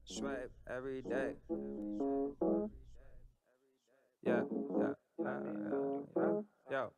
Swipe every day. Yeah, yeah, yo.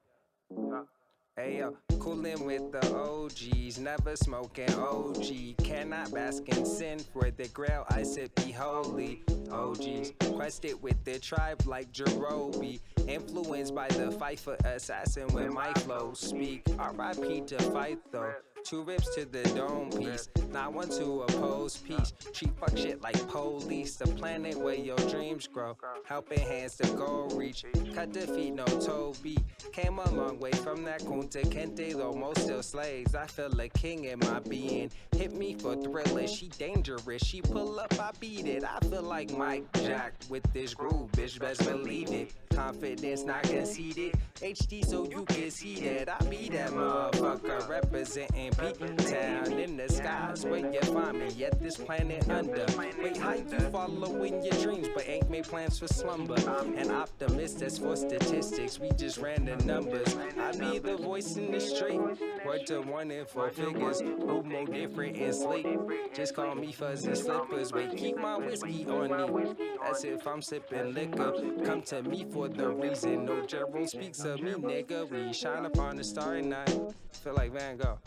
Hey yo, coolin' with the OGs, never smoking OG. Cannot bask in sin, for the grail I sit be holy. OGs, quested with the tribe like Jerobi. Influenced by the fight for assassin when my flows speak. RIP to fight though. 2 rips to the dome piece, not one to oppose peace. Treat fuck shit like police, the planet where your dreams grow. Helping hands to go reach, cut defeat, no toe beat. Came a long way from that Kunta Kente, though most still slaves. I feel a king in my being. Hit me for thriller, she dangerous. She pull up, I beat it. I feel like Mike Jack with this groove, bitch, best believe it. Confidence not conceded. HD so you can see that I be that motherfucker representing P-Town in the skies where you find me. Yet this planet under. Wait, how you following your dreams but ain't made plans for slumber? An optimist that's for statistics. We just ran the numbers. I be the voice in the street. Word to 1 in 4 figures. Who more different and sleep? Just call me fuzzy slippers. Wait, keep my whiskey on me. As if I'm sipping liquor. Come to me for the reason. No Jerome speaks of me, nigga. We shine upon the starry night. Feel like Van Gogh.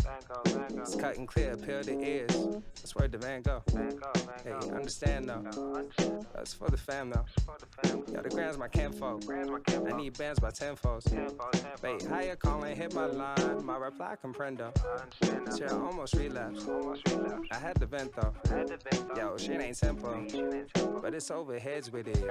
It's cutting clear, appeal to ears. That's where the Van Gogh. Hey, understand though. That's for the fam though. Yo, the grand's my kinfolk. I need bands by tenfolds. Wait, how you calling? Hit my line. My reply comprendo. Shit, I almost relapsed. I had to vent though. Yo, shit ain't simple. But it's over heads with it.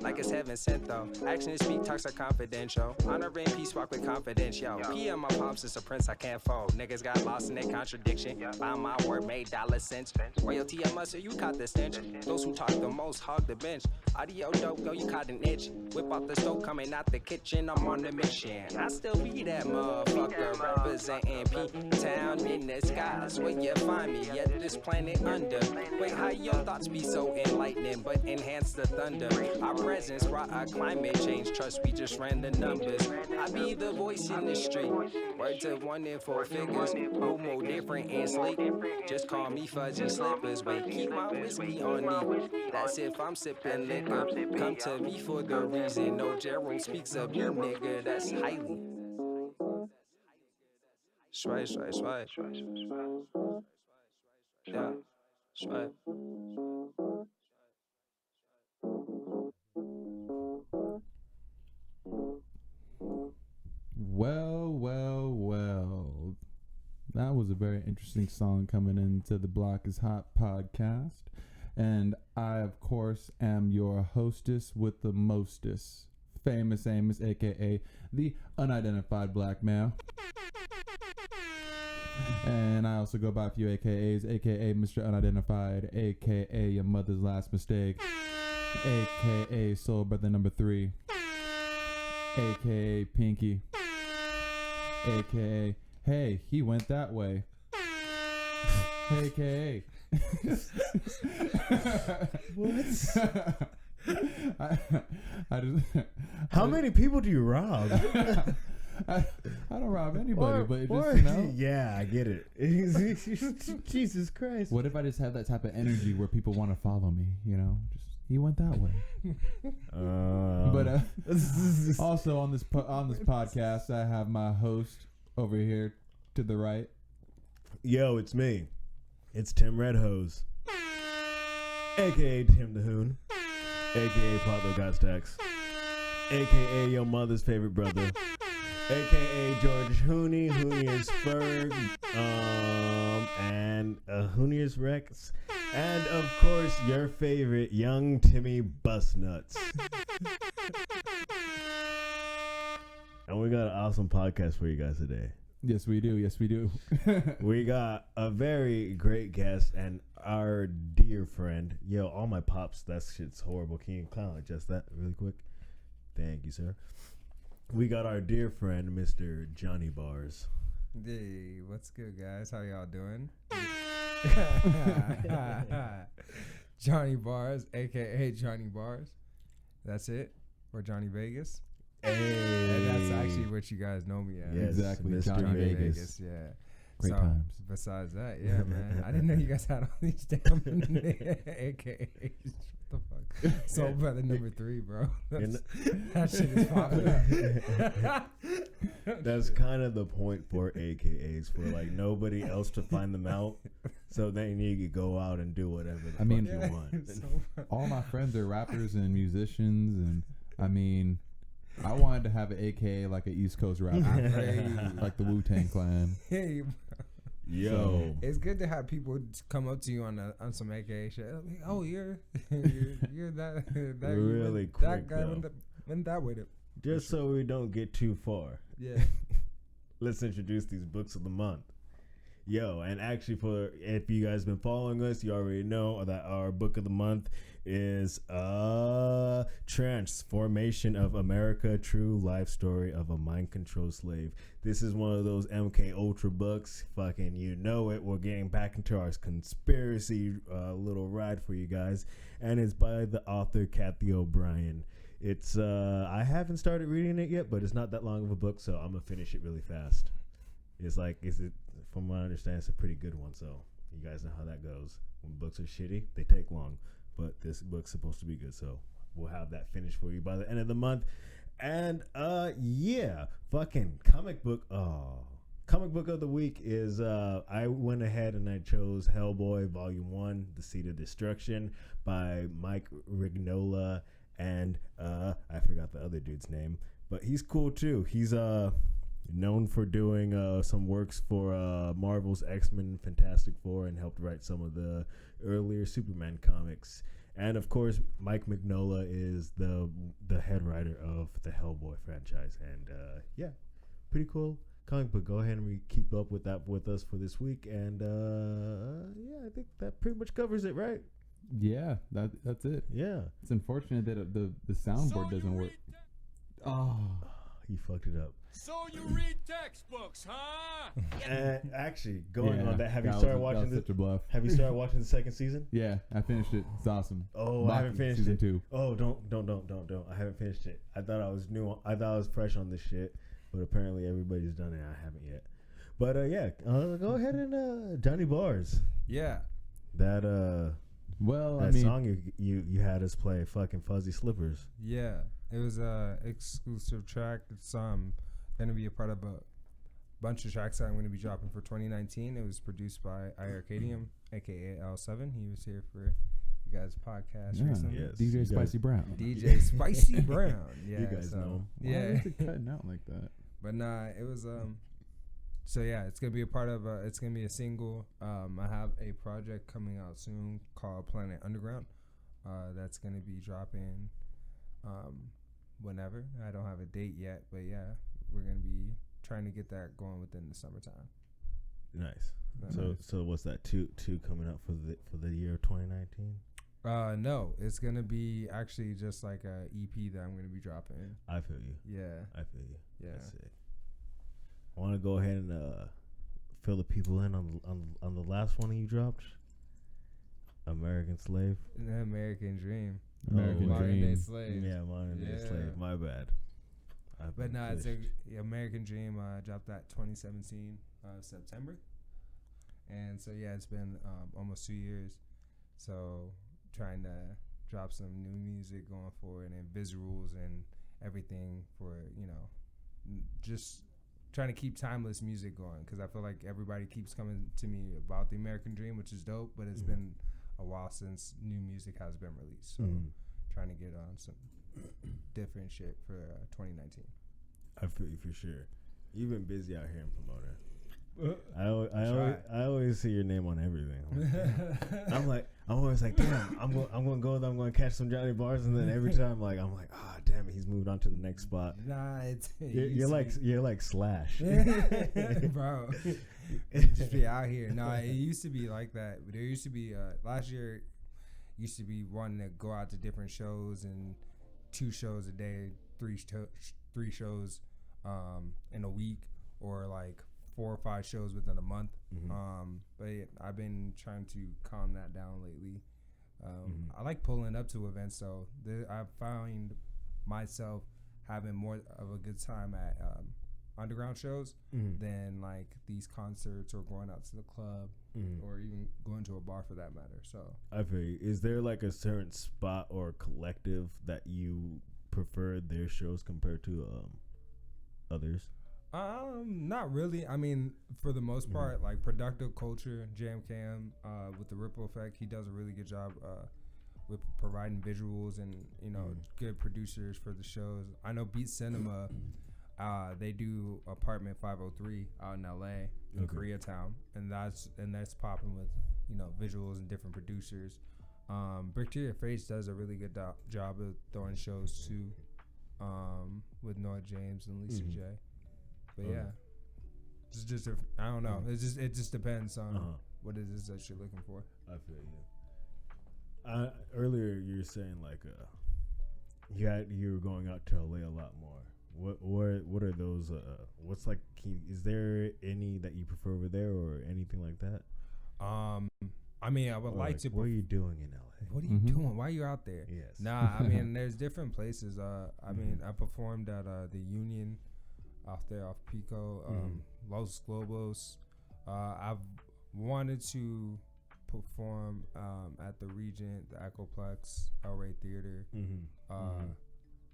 Like it's heaven sent though. Actions speak, talks are confidential. Honor and peace walk with confidence, yo. P on my pops is a prince I can't fold. Niggas got lost in their contradiction. By my word made dollar cents. Royalty a muscle, you caught the stench. Those who talk the most hog the bench. Audio dope, go, you caught an itch. Whip out the stove, coming out the kitchen. I'm on the mission. I still be that motherfucker representing P-Town in the skies where you find me. Yet this planet under. Wait, how your thoughts be so enlightening but enhance the thunder? Our presence brought a climate change. Trust we just ran the numbers. I be the voice in the street. Word to 1 in 4 figures. Who more different and sleek? Just call me fuzzy slippers. Wait, keep my whiskey on me. That's if I'm sipping liquor. Come to me for the reason. No Jerome speaks of you, nigga. That's highly. Swipe, swipe, swipe. Yeah, swipe. Well. That was a very interesting song coming into the Block is Hot podcast. And I, of course, am your hostess with the mostest. Famous Amos, a.k.a. the Unidentified Black Male. And I also go by a few AKAs, a.k.a. Mr. Unidentified, a.k.a. Your Mother's Last Mistake, a.k.a. Soul Brother Number 3, a.k.a. Pinky, a.k.a. Hey, he went that way, a.k.a. What? I just, How many people do you rob? I don't rob anybody, but just, you know. Yeah, I get it. Jesus Christ. What if I just have that type of energy where people want to follow me, you know? Just, he went that way. But also on this podcast, I have my host over here to the right. Yo, it's me. It's Tim Redhose, a.k.a. Tim the Hoon, a.k.a. Pablo Gastax, a.k.a. your mother's favorite brother, a.k.a. George Hoonius Ferg, and Hoonius Rex, and of course your favorite young Timmy Busnuts. And we got an awesome podcast for you guys today. Yes, we do. We got a very great guest and our dear friend. Yo, all my pops, that shit's horrible. Can you kind of adjust that really quick? Thank you, sir. We got our dear friend, Mr. Jonnie Bars. Hey, what's good, guys? How y'all doing? Johnny Bars, a.k.a. Johnny Bars. That's it. Or Johnny Vegas. Hey. And that's actually what you guys know me as. Yes, exactly, Mr. Johnny Vegas. Yeah. Great times. Besides that, yeah, man. I didn't know you guys had all these damn AKAs. What the fuck? Soul Brother number 3, bro. That shit is popular. That's kind of the point for AKAs, for like nobody else to find them out. So then you can go out and do whatever the fuck you want. All my friends are rappers and musicians, and I mean, I wanted to have an AKA like an East Coast rapper, like the Wu-Tang Clan. Hey, yo, it's good to have people come up to you on some AKA shit. Like, oh, you're that really that quick guy though. went that with it. Just so we don't get too far. Yeah. Let's introduce these books of the month. Yo, and actually, for if you guys been following us, you already know that our book of the month is Transformation of America, True Life Story of a Mind Control Slave. This is one of those MK Ultra books. Fucking you know it. We're getting back into our conspiracy little ride for you guys. And it's by the author Kathy O'Brien. It's I haven't started reading it yet, but it's not that long of a book, so I'm gonna finish it really fast. It's from what I understand, it's a pretty good one, so you guys know how that goes. When books are shitty, they take long, but this book's supposed to be good, so we'll have that finished for you by the end of the month. And yeah, fucking comic book of the week is I went ahead and I chose Hellboy Volume 1, The Seed of Destruction by Mike Rignola, and I forgot the other dude's name, but he's cool too. He's known for doing some works for Marvel's X-Men, Fantastic Four, and helped write some of the earlier Superman comics. And of course, Mike Mignola is the head writer of the Hellboy franchise. And yeah, pretty cool comic book. Go ahead and keep up with that with us for this week. And yeah, I think that pretty much covers it, right? Yeah, that's it. Yeah. It's unfortunate that the soundboard doesn't work. Oh, he fucked it up. So you read textbooks, huh? Actually, going on that, have you that started was watching such a bluff. Have you started watching the second season? Yeah, I finished it. It's awesome. Oh, I haven't finished season it. 2. Oh, don't. I haven't finished it. I thought I was new. I thought I was fresh on this shit, but apparently everybody's done it. I haven't yet. But yeah, go ahead and Johnny Bars. Yeah. That Well, that I mean, song you had us play, fucking Fuzzy Slippers. Yeah. It was a exclusive track. It's gonna be a part of a bunch of tracks that I'm gonna be dropping for 2019. It was produced by iArcadium, aka L7. He was here for you guys' podcast recently. Yes. DJ Spicy Brown. DJ Spicy Brown. Yeah, You guys know. Why Yeah. is it cutting out like that? But nah, it was so yeah, it's gonna be a part of it's gonna be a single. I have a project coming out soon called Planet Underground. That's gonna be dropping whenever. I don't have a date yet, but yeah, we're gonna be trying to get that going within the summertime. Nice. So what's that? Two coming up for the year 2019? No, it's gonna be actually just like a EP that I'm gonna be dropping. I feel you. Yeah. I feel you. Yeah. That's it. I want to go ahead and fill the people in on the last one you dropped. American Slave. The American Dream. American Modern Day Dream. Slave. Yeah, Modern Day Slave. My bad. But no, it's American Dream. Dropped that 2017 September, and so yeah, it's been almost 2 years. So trying to drop some new music going forward and visuals and everything for just trying to keep timeless music going, because I feel like everybody keeps coming to me about the American Dream, which is dope, but it's been a while since new music has been released. So trying to get on some different shit for 2019. I feel you for sure. You've been busy out here in promoter. I always see your name on everything. I'm always like, damn, I'm gonna go there, I'm gonna catch some Johnny Bars, and then every time I'm like, ah, damn it, he's moved on to the next spot. Nah, You're like Slash, bro. Just be out here. No, it used to be like that. But there used to be last year. Used to be wanting to go out to different shows and 2 shows a day, 3 shows in a week, or like 4 or 5 shows within a month. But yeah, I've been trying to calm that down lately. I like pulling up to events, so I find myself having more of a good time at underground shows than like these concerts or going out to the club or even going to a bar for that matter. So I feel you. Is there like a certain spot or collective that you prefer their shows compared to others? Not really. I mean, for the most part, like Productive Culture, Jam Cam, with the Ripple Effect, he does a really good job with providing visuals and good producers for the shows. I know Beat Cinema, they do Apartment 503 out in LA in Koreatown, and that's popping with visuals and different producers. Brick to Your Face does a really good job of throwing shows too, with Noah James and Lisa J. But yeah, it's just I don't know. It just depends on what it is that you're looking for. I feel you. Earlier you were saying like you were going out to LA a lot more. What are those? What's like? Is there any that you prefer over there or anything like that? I mean, I would like to. What are you doing in LA? What are you doing? Why are you out there? Yes. Nah, I mean, there's different places. I mean, I performed at the Union out there off Pico, Los Globos. I've wanted to perform at the Regent, the Echoplex, El Rey Theater.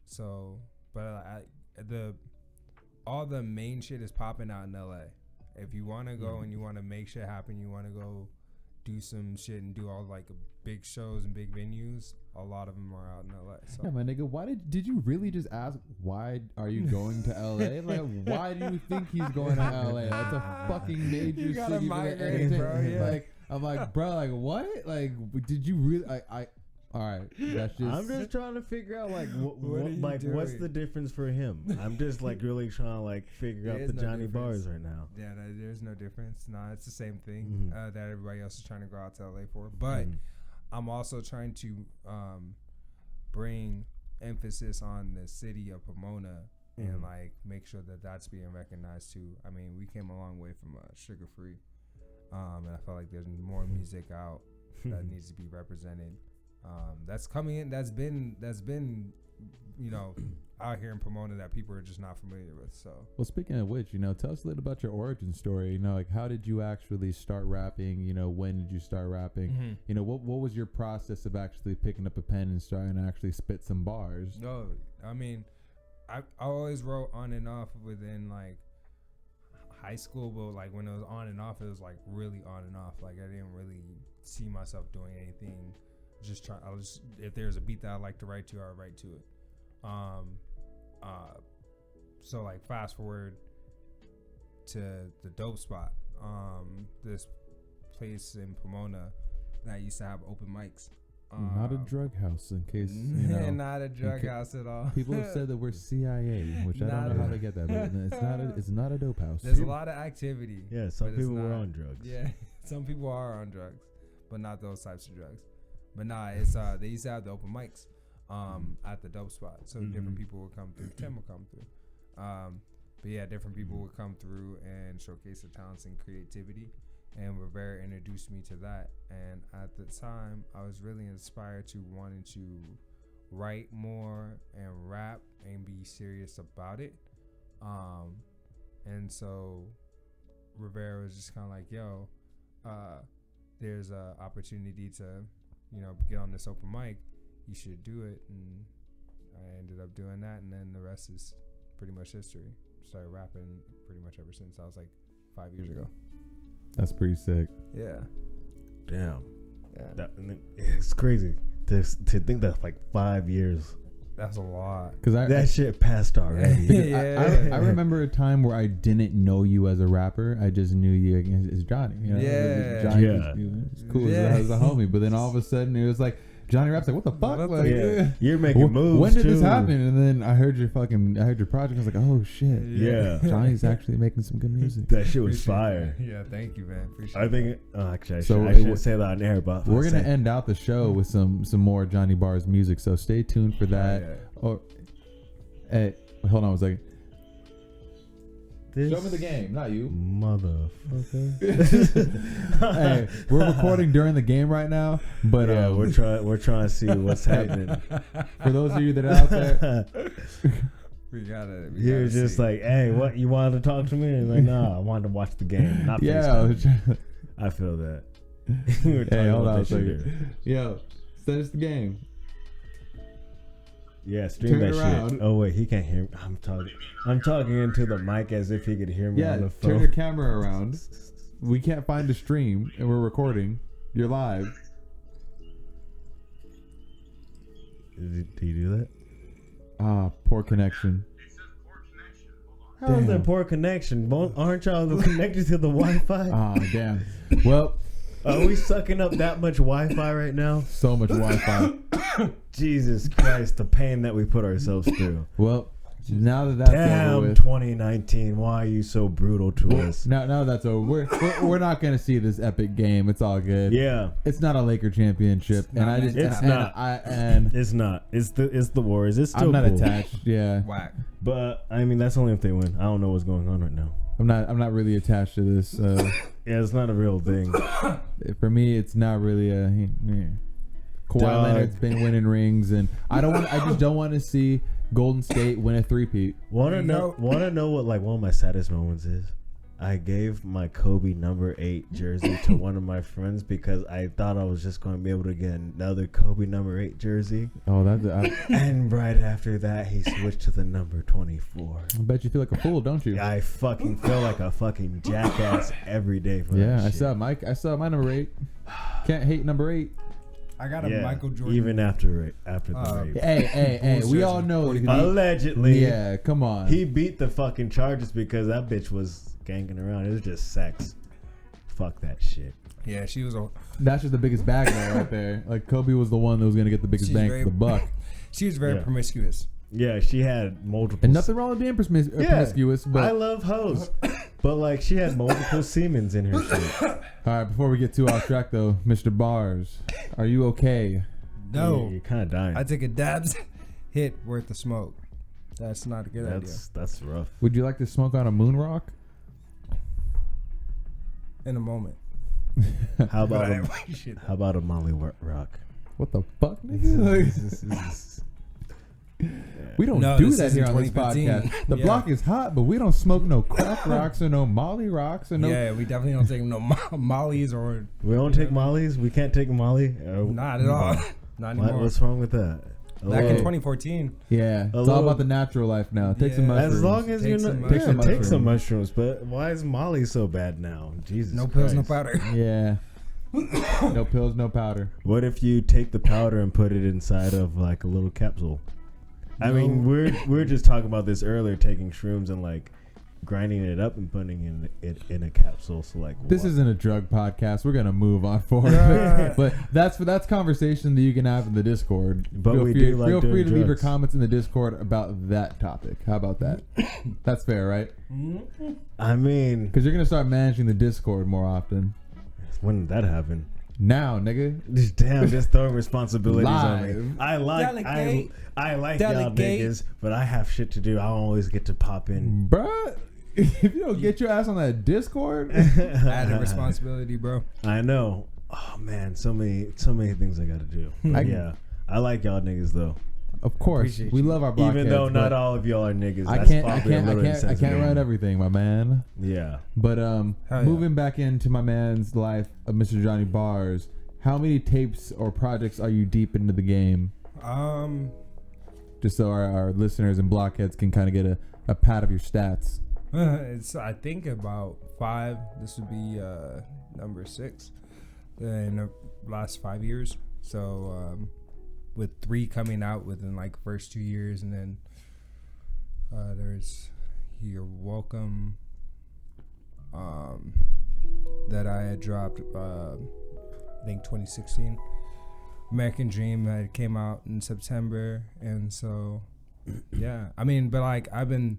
So, but all the main shit is popping out in LA. If you want to go and you want to make shit happen, you want to go do some shit and do all like big shows and big venues, a lot of them are out in LA. So. Yeah, my nigga, why did you really just ask why are you going to LA? Like, why do you think he's going to LA? That's a fucking major You got a city. migraine, bro. Yeah. Like, I'm like, bro, like what? Like, did you really? All right, that's just. I'm just trying to figure out like What are you what's doing? the difference for him. I'm just like really trying to like figure out There the is no Jonnie difference. bars right now. Yeah, there's no difference. Nah, it's the same thing that everybody else is trying to go out to LA for. But I'm also trying to bring emphasis on the city of Pomona and like make sure that that's being recognized too. I mean, we came a long way from Sugar Free, and I felt like there's more music out that needs to be represented. That's coming in. That's been out here in Pomona that people are just not familiar with. So, well, speaking of which, tell us a little about your origin story. Like, how did you actually start rapping? When did you start rapping? What was your process of actually picking up a pen and starting to actually spit some bars? No, I mean, I always wrote on and off within like high school, but like when it was on and off, it was like really on and off. Like I didn't really see myself doing anything. If there's a beat that I like to write to, I would write to it. So like fast forward to the Dope Spot, this place in Pomona that used to have open mics. Not a drug house, in case not a drug house at all. People have said that we're CIA, which I don't know how they get that, but it's not a dope house. There's a lot of activity. Yeah, some but people were on drugs. Yeah, some people are on drugs, but not those types of drugs. But nah, it's they used to have the open mics at the Dope Spot, so different people would come through. Tim would come through, but yeah, different people would come through and showcase their talents and creativity. And Rivera introduced me to that, and at the time, I was really inspired to wanting to write more and rap and be serious about it. And so Rivera was just kind of like, "Yo, there's a opportunity to." Get on this open mic, you should do it. And I ended up doing that, and then the rest is pretty much history. Started rapping pretty much ever since. I was like 5 years ago. That's pretty sick. Yeah. Damn. Yeah. It's crazy to think that like 5 years. That's a lot. Because that shit passed already. Yeah. I remember a time where I didn't know you as a rapper. I just knew you as Jonnie. Yeah. Jonnie Yeah. was cool as a homie. But then all of a sudden it was like Jonnie raps like, what the fuck? What the- You're making moves. When did too. this happen? And then I heard your project. I was like, oh shit. Yeah. Johnny's actually making some good music. That shit was Appreciate fire. that. Yeah, thank you, man. Appreciate I think. it. Actually, I So shouldn't say that on air, but We're gonna end out the show with some more Jonnie Bars music. So stay tuned for that. Or, hey, hold on a second. Show me the game, not you. Motherfucker. Hey, we're recording during the game right now, but yeah, we're trying to see what's happening. for those of you that are out there, You're just like, hey, what? You wanted to talk to me? And like, nah, I wanted to watch the game, not Yeah. FaceTime. I feel that. We were talking Hey, hold about on a that shit second. Yo, send us the game. Yeah, stream Turn that it around. shit. Oh wait, he can't hear me. I'm talking into the mic as if he could hear me Yeah, on the turn phone. your camera around. We can't find the stream, and we're recording. You're live. Do you do that? Ah, poor connection. How is Damn. there poor connection? Aren't y'all connected to the Wi-Fi? Ah, damn. Well, Are we sucking up that much Wi-Fi right now? so much Wi-Fi. Jesus Christ, the pain that we put ourselves through. Well, now that that's over Damn, with. 2019. Why are you so brutal to us? Now that's over. We're not gonna see this epic game. It's all good. Yeah, It's not a Laker championship, and I just It's and not. and it's not. It's the Warriors. It's still I'm not cool. attached. Yeah, Whack. But I mean, that's only if they win. I don't know what's going on right now. I'm not really attached to this. Yeah, it's not a real thing. For me, it's not really a. Yeah. Kawhi Dog. Leonard's been winning rings, and I just don't want to see Golden State win a three-peat. Want to know what like one of my saddest moments is? I gave my Kobe number 8 jersey to one of my friends because I thought I was just going to be able to get another Kobe number 8 jersey. Oh, that's. And right after that, he switched to the number 24. I bet you feel like a fool, don't you? I fucking feel like a fucking jackass every day for Yeah, that I shit. saw my number 8. Can't hate number 8. I got a Yeah, Michael Jordan. even after the rape. Hey, we all know. Allegedly, Yeah, come on. he beat the fucking charges because that bitch was ganging around. It was just sex. Fuck that shit. Yeah, she was a. That's just the biggest bag though, right there. Like Kobe was the one that was gonna get the biggest She's bang very- for the buck. She was very Yeah. promiscuous. Yeah, she had multiple. And nothing wrong with being promiscuous, but I love hoes, but like she had multiple semens in her shit. all right. Before we get too off track, though, Mr. Bars, are you okay? No, You're kind of dying. I take a dabs hit worth of smoke. That's not a good idea. That's rough. Would you like to smoke on a moon rock? In a moment. How about Shit. how about a Molly rock? What the fuck, nigga? We don't No, do this that isn't here on this 2015. podcast. The Yeah. block is hot, but we don't smoke no crack rocks or no Molly rocks or no. Yeah, we definitely don't take no mollies or We don't take Molly's. We can't take Molly. not at all. Not anymore. What's wrong with that? Back in Oh. 2014. Yeah, it's all little- about the natural life now. Take some Yeah. mushrooms. As long as Take you're some not, mushrooms. take some mushrooms. But why is Molly so bad now? Jesus, No pills, no Christ. powder. Yeah. No pills, no powder. What if you take the powder and put it inside of like a little capsule? I mean, we're just talking about this earlier, taking shrooms and like grinding it up and putting it in a capsule. So like, This what? isn't a drug podcast. We're gonna move on forward. But that's conversation that you can have in the Discord. But feel we free, do like feel free doing to leave your drugs. comments in the Discord about that topic. How about that? That's fair, right? I mean, Because you're gonna start managing the Discord more often. when did that happen? Now, nigga. Damn, just throwing responsibilities on me. Live. I like y'all Delegate. niggas, but I have shit to do. I don't always get to pop in. Bruh, if you don't get your ass on that Discord, Added responsibility, bro. I know. Oh man, so many things I gotta do. Yeah, I like y'all niggas though. of course, Appreciate we you. love our blockheads. Even though not but all of y'all are niggas. I That's can't, probably a little I insensitive. can't run everything, my man. Yeah. But Hell yeah. moving back into my man's life of Mr. Jonnie Bars, how many tapes or projects are you deep into the game? Just so our listeners and blockheads can kind of get a pat of your stats. It's I think about 5. This would be number 6 in the last 5 years. So with 3 coming out within like first 2 years, and then there's You're Welcome that I had dropped I think 2016. American Dream that came out in September, and so yeah, I mean, but like I've been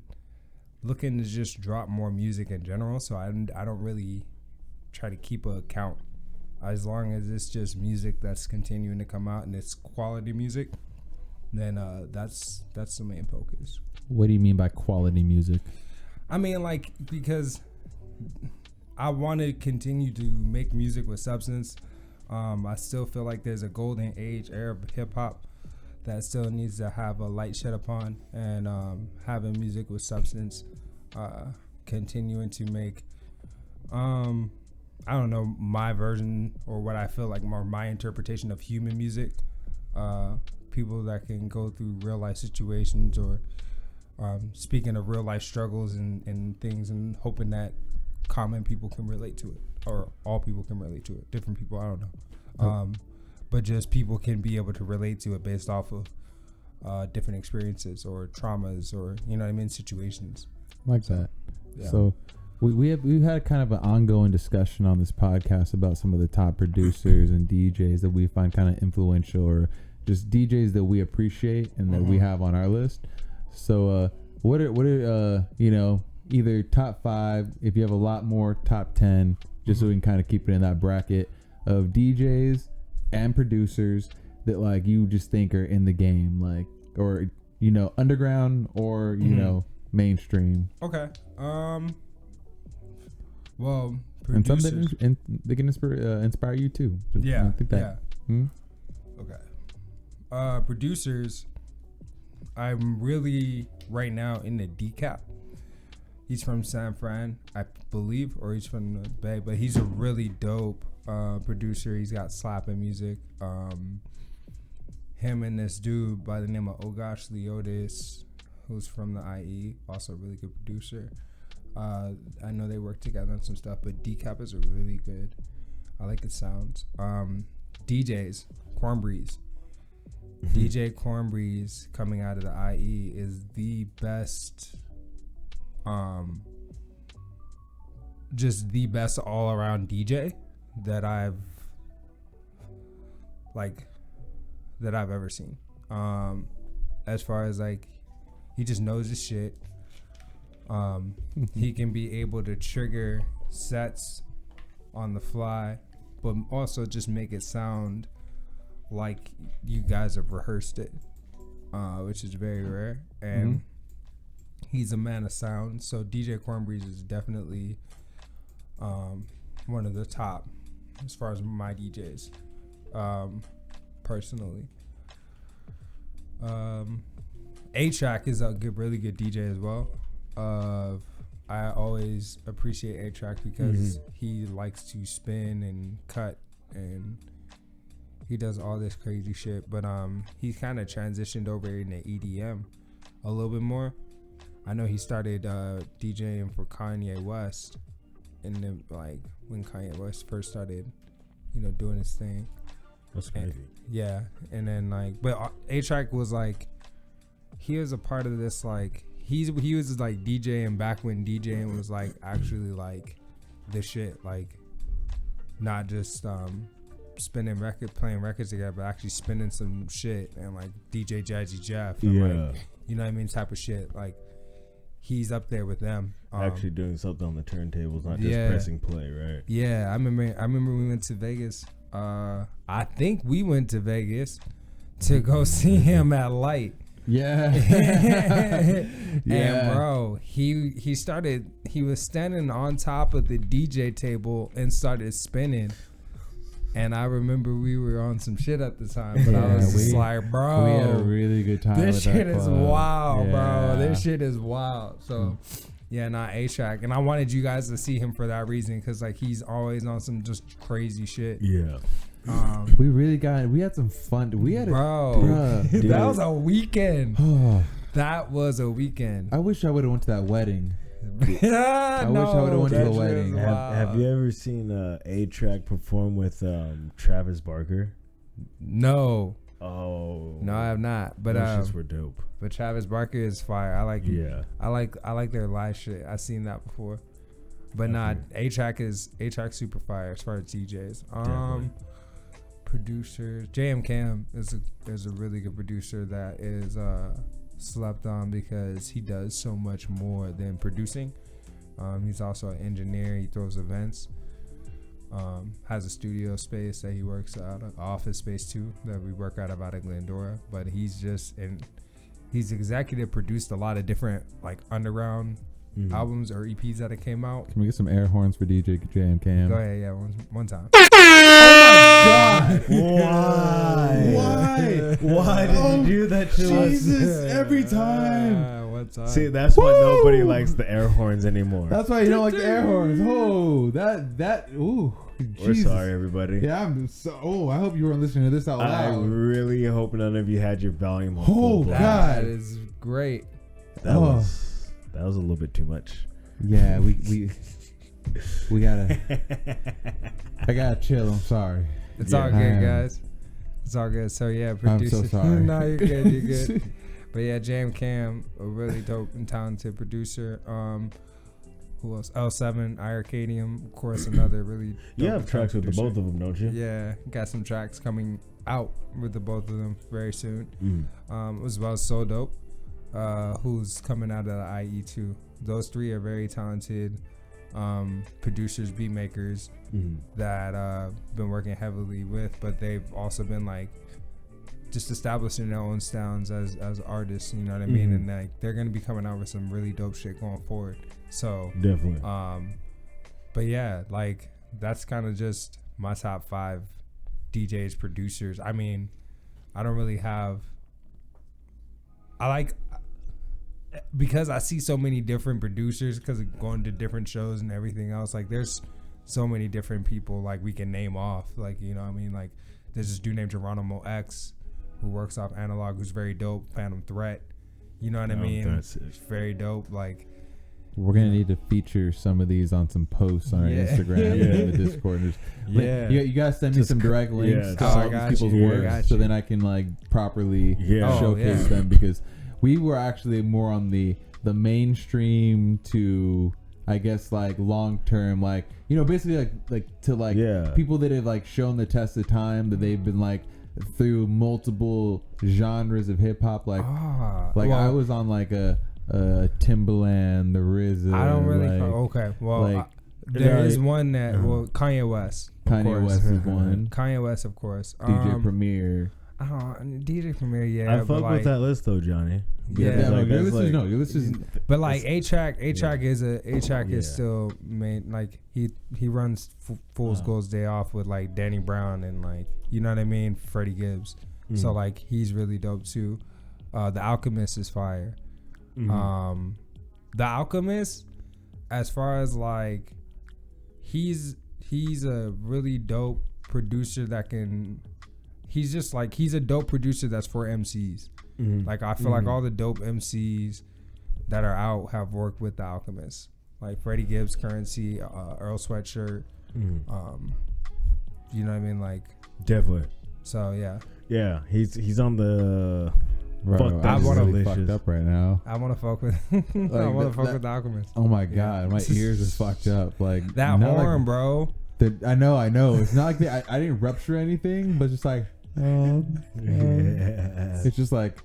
looking to just drop more music in general, so I don't really try to keep a count. As long as it's just music that's continuing to come out and it's quality music, then that's the main focus. What do you mean by quality music? I mean, like, because I want to continue to make music with substance. I still feel like there's a golden age era of hip hop that still needs to have a light shed upon, and having music with substance, continuing to make I don't know, my version or what I feel like my interpretation of human music. People that can go through real life situations, or speaking of real life struggles and things, and hoping that common people can relate to it, or all people can relate to it. Different people, I don't know. But just people can be able to relate to it based off of different experiences or traumas, or, you know what I mean, situations. Like that. Yeah. So we've had kind of an ongoing discussion on this podcast about some of the top producers and DJs that we find kind of influential, or just DJs that we appreciate and that we have on our list. So what are you know, either top 5, if you have a lot more, top 10, just so we can kind of keep it in that bracket of DJs and producers that like you just think are in the game, like, or, you know, underground, or, you know, mainstream. Okay. Well, And some producers. that they can inspire you too. So Yeah. I think that. Yeah. Okay. Producers, I'm really right now in the decap. He's from San Fran, I believe, or he's from the Bay, but he's a really dope producer. He's got slapping music. Him and this dude by the name of Ogosh Leotis, who's from the IE, also a really good producer. I know they work together on some stuff, but decap is a really good. I like the sounds. DJs, Cornbreeze. DJ Cornbreeze coming out of the IE is the best, just the best all around DJ that I've ever seen. As far as like, he just knows his shit. He can be able to trigger sets on the fly, but also just make it sound like you guys have rehearsed it, which is very rare. And he's a man of sound, so DJ Cornbreeze is definitely one of the top as far as my DJs, personally. A-Track is a really good DJ as well. I always appreciate A-Track because he likes to spin and cut, and he does all this crazy shit. But he's kind of transitioned over into EDM a little bit more. I know he started DJing for Kanye West, and then like when Kanye West first started, you know, doing his thing. That's crazy. And then like, but A-Track was like, he was a part of this, like, he was like DJing back when DJing was like actually like the shit, like not just playing records together, but actually spinning some shit, and like DJ Jazzy Jeff, and like, you know what I mean, type of shit. Like, he's up there with them. Actually doing something on the turntables, not just pressing play, right? Yeah, I remember we went to Vegas. I think we went to Vegas to go see him at Light. Yeah. And bro, he was standing on top of the DJ table and started spinning. And I remember we were on some shit at the time, but I was just like, bro, we had a really good time. This shit is wild, bro. Yeah. This shit is wild. So, yeah, not A-Track. And I wanted you guys to see him for that reason, because like he's always on some just crazy shit. Yeah. We had some fun. We had that was a weekend. That was a weekend. I wish I would have went to that wedding. I wish I would have went to the wedding. Have you ever seen A-Track perform with Travis Barker? No. Oh. No, I have not. But those shits were dope. But Travis Barker is fire. I like I like their live shit. I've seen that before. But not A-Track is super fire as far as DJs. Producers, JM Cam is a really good producer that is slept on because he does so much more than producing. He's also an engineer. He throws events. Has a studio space that he works out of, office space too, that we work out of Glendora. But he's executive produced a lot of different like underground albums or EPs that came out. Can we get some air horns for DJ JMKM? Go ahead, yeah, one time. God. Why did you do that to us? Jesus, every time. One time. See, that's why Woo! nobody likes the air horns anymore. That's why you don't like the air horns. Oh, ooh. We're Jesus. sorry, everybody. Yeah, I'm so. Oh, I hope you weren't listening to this out I loud. really hope none of you had your volume on Oh, full blast. God. That is great. That was a little bit too much. Yeah, we gotta. I gotta chill. I'm sorry. It's Yeah. all good, guys. It's all good. So yeah, producer. I'm so sorry. No, you're good. You're good. But yeah, Jam Cam, a really dope and talented producer. Who else? L7, Arcadium, of course, another really. You dope have and tracks talented with the producer. both of them, don't you? Yeah, got some tracks coming out with the both of them very soon. Mm. As well as So Dope, who's coming out of the IE2. Those three are very talented producers, beat makers that been working heavily with, but they've also been like just establishing their own sounds as artists, you know what I mean? And like they're gonna be coming out with some really dope shit going forward. So Definitely. but yeah, like that's kind of just my top 5 DJs, producers. I mean, I don't really have. I like because I see so many different producers because of going to different shows and everything else. Like there's so many different people like we can name off. Like, you know what I mean? Like there's this dude named Geronimo X who works off Analog, who's very dope. Phantom Threat, you know what I mean? That's it. It's very dope. Like We're gonna need to feature some of these on some posts on our Instagram and the Discord. Just you guys send me some direct links to all these people's work, so then I can like properly showcase them, because we were actually more on the mainstream to, I guess, like long term, like, you know, basically like to like people that have like shown the test of time, that they've been like through multiple genres of hip hop, like I was on like a Timbaland, the RZA. I don't really. like, Okay, well, like, there is one that Kanye West. Kanye West is one. Kanye West, of course. DJ Premier. DJ Premier, yeah. I fuck with that list though, Johnny. Your list is. But like A-Track is still main. Like he runs Fool's Gold's Day Off with like Danny Brown and like, you know what I mean, Freddie Gibbs. So like he's really dope too. The Alchemist is fire. The Alchemist, as far as like, he's a really dope producer that can. He's just like, he's a dope producer that's for MCs. Like I feel like all the dope MCs that are out have worked with the Alchemist, like Freddie Gibbs, Currency, Earl Sweatshirt. You know what I mean? Like definitely. So yeah, he's on the. Bro, I want to really fucked up right now. I want to fuck with. I want to fuck with the Alchemist. Oh my god, my ears are fucked up. Like that horn, like, bro. I know. It's not like I didn't rupture anything, but just like, it's just like,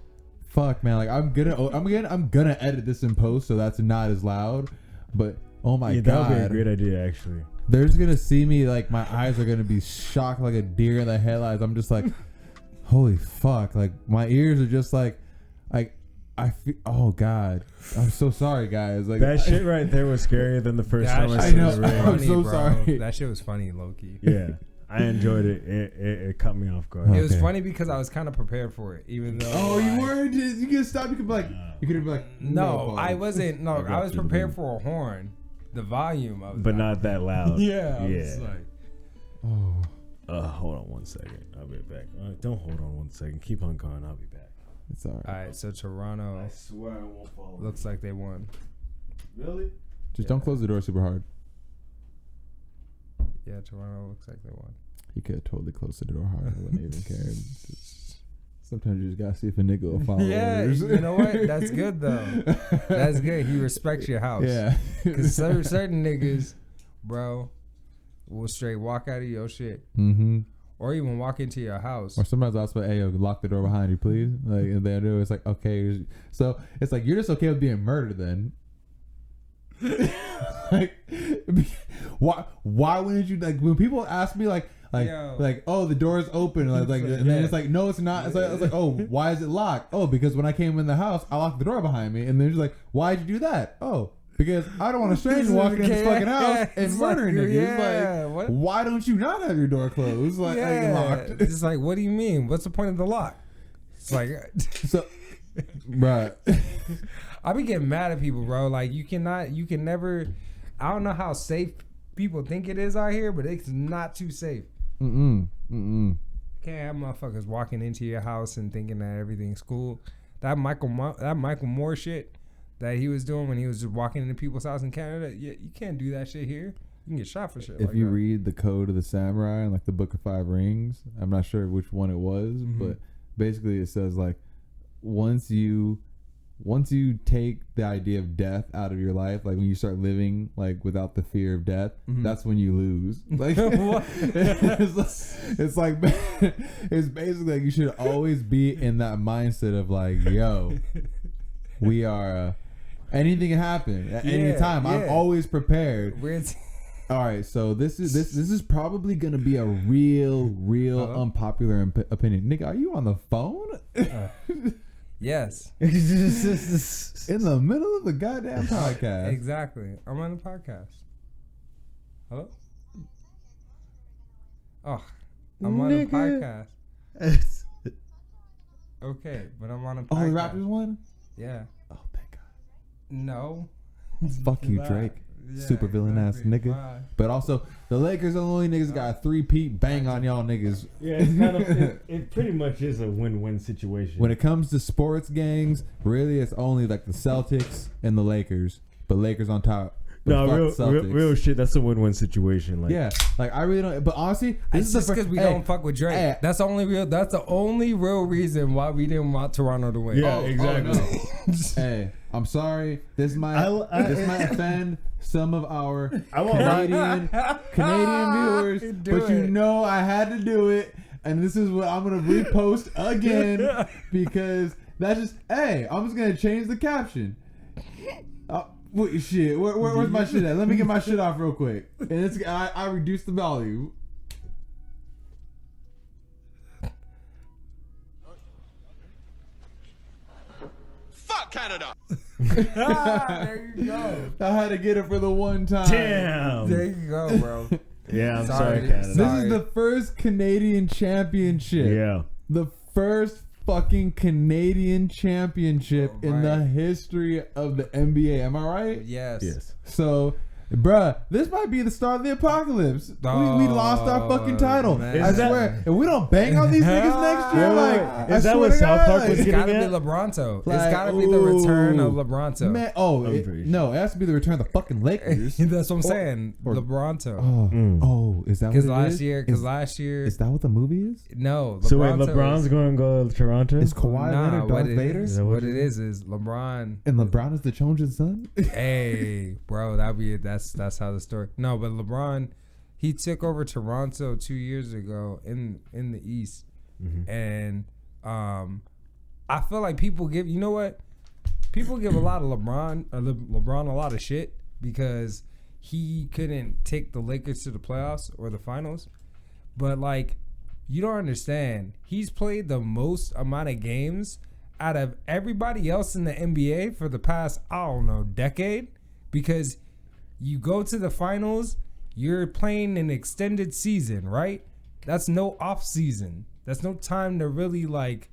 fuck, man. Like I'm gonna edit this in post, so that's not as loud. But oh my god, that would be a great idea, actually. They're just gonna see me, like my eyes are gonna be shocked like a deer in the headlights. I'm just like, holy fuck! Like my ears are just like I feel. Oh god, I'm so sorry, guys. Like that shit right there was scarier than the first time I know. seen it. I'm so sorry. That shit was funny, low key. Yeah, I enjoyed it. It caught me off guard. It was funny because I was kind of prepared for it, even though. Oh, you weren't. You could stop. You could be like. You could be like. No, I wasn't. No, I was prepared for a horn, the volume of. But not that loud. Yeah. I was like, hold on 1 second. I'll be back. Don't hold on 1 second. Keep on going. I'll be back. It's all right. All right, so Toronto. I swear I won't follow. Looks like they won. Really? Just don't close the door super hard. Yeah, Toronto looks like they won. He could have totally closed the door hard. I wouldn't even care. Sometimes you just gotta see if a nigga will follow. Yeah, you know what? That's good though. That's good. He respects your house. Yeah. Because certain niggas, bro, will straight walk out of your shit. Or even walk into your house. Or sometimes I'll say, hey, yo, lock the door behind you, please. Like, and they do. It's like, okay. So it's like, you're just okay with being murdered then. Like, why wouldn't you, like, when people ask me, like, oh, the door is open, and then it's like, no, it's not. It's like, oh, why is it locked? Oh, because when I came in the house, I locked the door behind me, and they're just like, why'd you do that? Oh, Because I don't want a stranger walking in this fucking house and murdering niggas. Yeah, Like, what? why don't you not have your door closed? Like, locked. It's like, what do you mean? What's the point of the lock? It's like, So, bruh. I be getting mad at people, bro. Like, you can never. I don't know how safe people think it is out here, but it's not too safe. Can't have motherfuckers walking into your house and thinking that everything's cool. That Michael Moore shit that he was doing when he was just walking into people's house in Canada, you can't do that shit here. You can get shot for shit. If like you that. read the Code of the Samurai and like the Book of Five Rings, I'm not sure which one it was, but basically it says like once you take the idea of death out of your life, like when you start living like without the fear of death, that's when you lose. Like it's like it's basically like you should always be in that mindset of like, yo, we are anything can happen at any time. I'm always prepared. All right, so this is probably gonna be a real unpopular opinion. Nigga, are you on the phone? Yes. In the middle of the goddamn podcast. Exactly. I'm on the podcast. Hello? Oh, I'm on a podcast. Okay, but I'm on a podcast. Oh, the Raptors won? Yeah. Oh, thank God. No. Fuck you, Drake. Super villain ass nigga. Bye. But also, the Lakers are the only niggas got a 3-peat. Bang on y'all niggas. Yeah, it's kind of it pretty much is a win-win situation. When it comes to sports gangs, really it's only like the Celtics and the Lakers. But Lakers on top. But no, fuck real shit. That's a win-win situation. Like, yeah, like I really don't. But honestly, this It's is just because we don't fuck with Drake. Hey. That's the only real reason why we didn't want Toronto to win. Yeah, exactly. no. Hey, I'm sorry. This might offend some of our Canadian viewers, but you know I had to do it, and this is what I'm gonna repost again because that's just. Hey, I'm just gonna change the caption. Wait, shit. Where's my shit at? Let me get my shit off real quick. And I reduced the volume. Fuck Canada. There you go. I had to get it for the one time. damn. There you go, bro. Yeah, I'm Sorry. sorry, Canada. This is the first Canadian championship. Yeah. The first fucking Canadian championship in the Right. history of the NBA. Am I right? Yes. Yes. So, bruh, this might be the start of the apocalypse. We lost our fucking title. Man. I Is that- swear. If we don't bang on these niggas next year, Wait, like, wait. I Is that swear what to South God, Park like, was It's getting gotta be at? LeBronto. Like, It's gotta be the return of ooh. LeBronto. Man, I'm pretty no, it has to be the return of the fucking Lakers. That's what I'm saying. or- LeBronto. Is that what Because it is? last year, Is that what the movie is? no. So wait, LeBronto LeBron's is- going to go to Toronto? Is Kawhi Leonard Darth Vader? Is that What it is LeBron. And LeBron is the chosen son? Hey, bro, that's how the story. No, but LeBron, he took over Toronto 2 years ago in the East, and I feel like people give a lot of LeBron a lot of shit because he couldn't take the Lakers to the playoffs or the finals, but like you don't understand, he's played the most amount of games out of everybody else in the NBA for the past, I don't know, decade, because you go to the finals, you're playing an extended season, right? That's no off season. That's no time to really like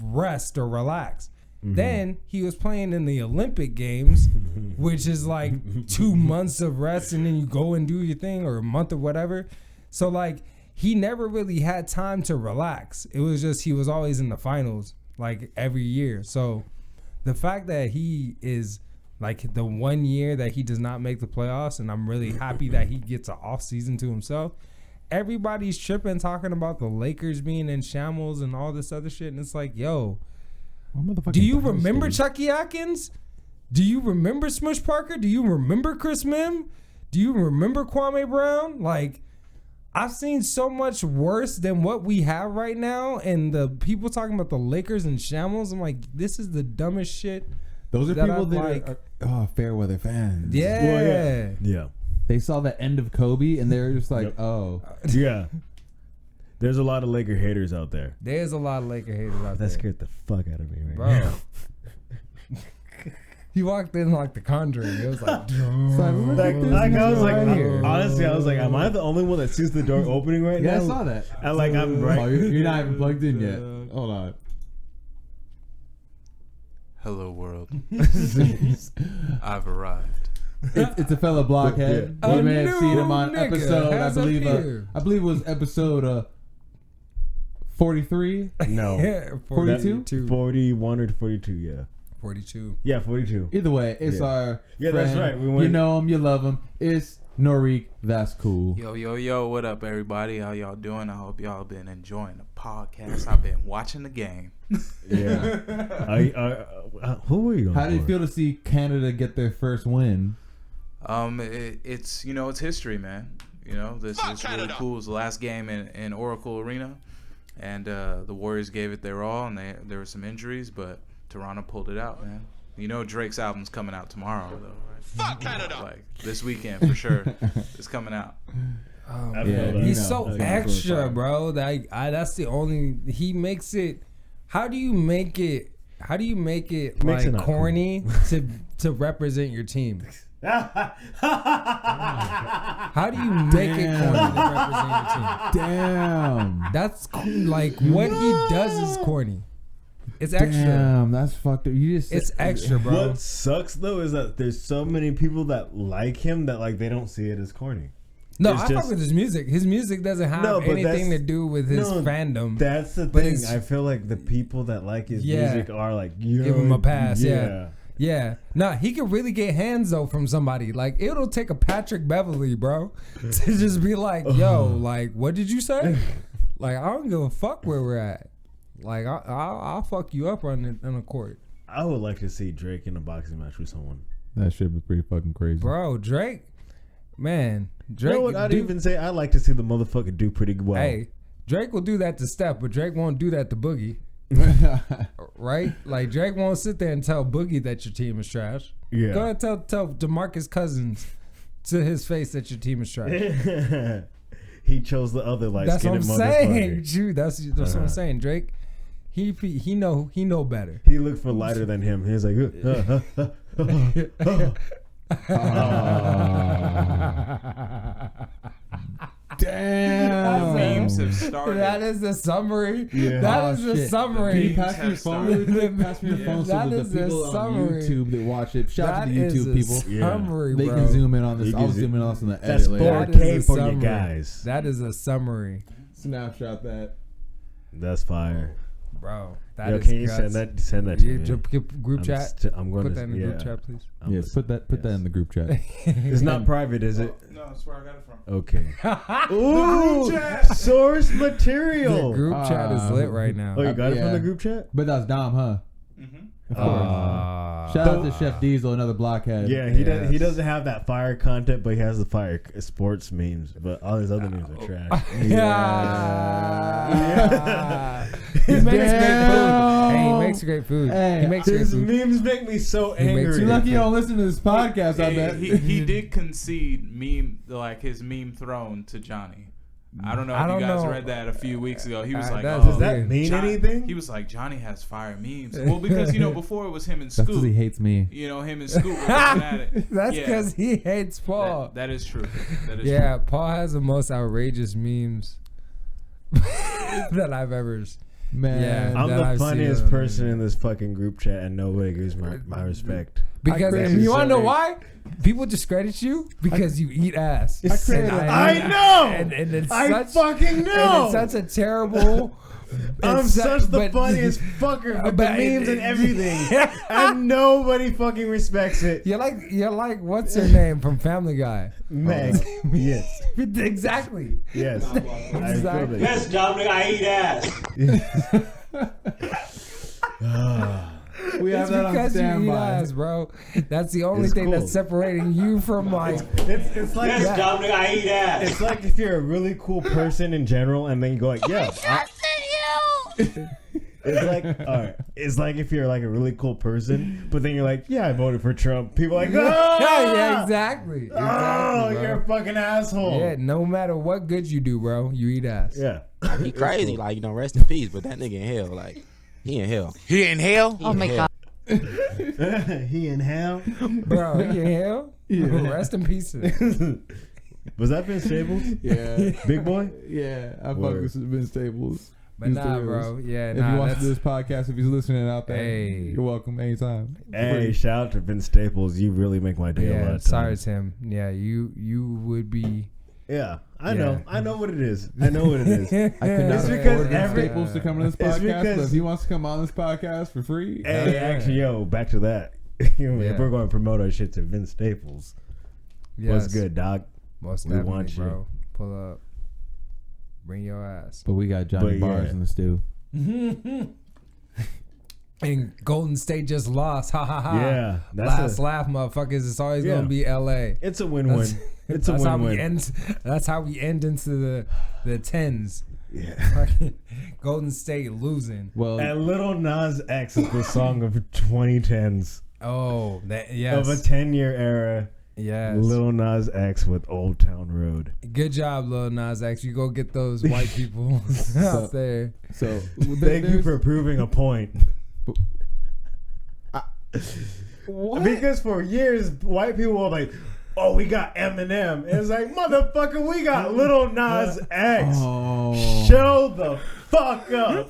rest or relax. Then he was playing in the Olympic Games, which is like 2 months of rest and then you go and do your thing, or a month or whatever. So like he never really had time to relax. It was just he was always in the finals like every year. So the fact that he is like the 1 year that he does not make the playoffs, and I'm really happy that he gets an off season to himself. Everybody's tripping, talking about the Lakers being in shambles and all this other shit, and it's like, yo, do you remember Chucky Atkins? Do you remember Smush Parker? Do you remember Chris Mim? Do you remember Kwame Brown? Like, I've seen so much worse than what we have right now, and the people talking about the Lakers and shambles, I'm like, this is the dumbest shit. Those are that people I'm that are fair weather fans. Yeah. Well, yeah. They saw the end of Kobe and they're just like, Yep. oh. Yeah. There's a lot of Laker haters out there. There's a lot of Laker haters out That there. scared the fuck out of me right Bro. now. He walked in like The Conjuring. It was like, I was like, right here. honestly, I was like, am I the only one that sees the door opening right now? Yeah, I saw that. And like, I'm right. Oh, you're not even plugged in yet. Hold on. Hello, world. I've arrived. It's a fella blockhead. Yeah. You may A have seen him on new nigga episode. has I believe it was episode 43. No. Yeah, 42? 41 or 42, yeah. 42. Yeah, 42. Either way, it's our Yeah, friend. that's right. We You went, know him, you love him. It's Norik. That's cool. Yo, what up, everybody? How y'all doing? I hope y'all been enjoying the podcast. I've been watching the game. yeah. Who were you going How did it for? feel to see Canada get their first win? It's it's history, man. You know, this Fuck is really Canada. cool. It was the last game in Oracle Arena, and the Warriors gave it their all, and there were some injuries, but Toronto pulled it out, man. You know Drake's album's coming out tomorrow, though, right? Fuck Canada. Like this weekend for sure. It's coming out. Oh, I Yeah, feel that. he's you so know. extra, bro. That's the only. He makes it. How do you make it? How do you make it Makes it like not corny to represent your team? How do you make it corny to represent your team? Damn. That's like what he does is corny. It's extra. Damn, that's fucked up. You just It's extra, bro. What sucks though is that there's so many people that like him that like they don't see it as corny. No, It's I just- fuck with his music. His music doesn't have No, but anything that's- to do with his no, fandom. That's the But thing. it's- I feel like the people that like his Yeah. music are like, yo, Give him a pass, yeah. Yeah. Nah, he could really get hands though from somebody. Like it'll take a Patrick Beverly, bro, to just be like, yo, like, what did you say? Like, I don't give a fuck where we're at. Like, I'll fuck you up on the court. I would like to see Drake in a boxing match with someone. that shit be pretty fucking crazy. Bro, Drake, man. You Drake, know what? I'd do- even say I'd like to see the motherfucker do pretty well. Hey, Drake will do that to Steph, but Drake won't do that to Boogie. Right? Like, Drake won't sit there and tell Boogie that your team is trash. Yeah. Go ahead and tell DeMarcus Cousins to his face that your team is trash. He chose the other light That's what I'm skinned saying. motherfucker. Shoot, that's what I'm saying. Drake, he know better. He looked for lighter than him. He was like, Damn. Memes have started. That is the summary. Yeah. That is Oh, the shit. summary. Can you pass me your phone really quick? Pass me your phone so That that is the a people on summary. YouTube that watch it. Shout out That to the is YouTube a people. summary, They bro. can zoom in on this. You I'll can zoom in on this in the that's edit later. 4K That is a for you summary. guys. That is a summary, Snapshot that. That's fire. bro. That Yo, is can you guts. send that to Yeah, me? group chat. I'm going Put to that in the group chat, please. Yes, put that in the group chat. It's not private, is it? No, that's where I got it from. Okay. Ooh, source material. The group chat is lit right now. Oh, you got it Yeah. from the group chat? But that's Dom, huh? Mm-hmm. Of course. Shout out to Chef Diesel, another blockhead. Yeah, he Yes. doesn't have that fire content, but he has the fire sports memes. But all his other memes are trash. Yeah. He makes great food. Hey, he makes great food. Hey, He makes great His food. memes make me so He makes angry. You lucky you don't listen to this podcast, I bet. He did concede his meme throne to Johnny. I don't know if you guys read that a few weeks ago. He was like, that's- Does that mean anything? He was like, Johnny has fire memes. Well, because before it was him and That's because he Scoop. hates me. Him and Scoop were going at it. That's Yeah. because he hates Paul. That is true. That is Yeah, Paul has the most outrageous memes that I've ever. Man. Yeah. I'm that the I've seen funniest on- person in this fucking group chat, and nobody gives my respect. Because created and you want to know something- why? People discredit you because you eat ass. I created- I know! And it's I such, fucking know! And it's such a terrible. I'm it's such the but- funniest fucker with the but- memes and everything, and nobody fucking respects it. You're like what's her name from Family Guy? Meg, yes, Exactly. yes. I feel that. Yes, Dominic, I eat ass. We have It's that on because you eat standby. ass, bro. That's the only It's thing cool. that's separating you from like. It's like Yes, Dominic, I eat ass. it's like if you're a really cool person in general, and then you go like, yeah. It's like, all right. It's like if you're like a really cool person, but then you're like, yeah, I voted for Trump. People are like, Yeah, exactly. oh, bro. you're a fucking asshole. Yeah, no matter what good you do, bro, you eat ass. Yeah. He crazy, like, rest in peace. But that nigga in hell, like, he in hell. He in hell? He in hell. He and Ham. Bro, you hell? Yeah. Rest in peace. Was that Vince Staples? Yeah. Big boy? Yeah. I fuck Word. with Vince Staples. But He's the nah, realest. bro. Yeah, If nah. you want to That's, do this podcast, if he's listening out there, Hey. you're welcome anytime. Hey, shout out to Vince Staples. You really make my day a lot yeah, of sorry, times. Tim. Yeah, you would be. Yeah, I Yeah. know. I know what it is. I know what it is. I could not It's afford because Vince every- Staples to come on this It's podcast, because- but if he wants to come on this podcast for free, Hey, Yeah. actually, yo, back to that. Yeah. If we're going to promote our shit to Vince Staples, what's good, dog? Most We definitely, want you. bro. Pull up. Bring your ass. but we got Johnny But Bars yeah. in the stew. And Golden State just lost. Ha ha ha. Yeah, Last laugh, motherfuckers. It's always Yeah. gonna be LA. it's a win-win. It's a That's how we win-win. end. That's how we end into the tens. Yeah. Fucking Golden State losing. Well, And Little Nas X is the song of 2010s Oh, that of a yes, 10-year era. yes. Lil Nas X with Old Town Road. Good job, Lil Nas X. You go get those white people out there. so Thank you for proving a point. what? Because for years, white people were like, "Oh, we got Eminem." And it's like, motherfucker, we got Little Nas X. Oh, Show the fuck up.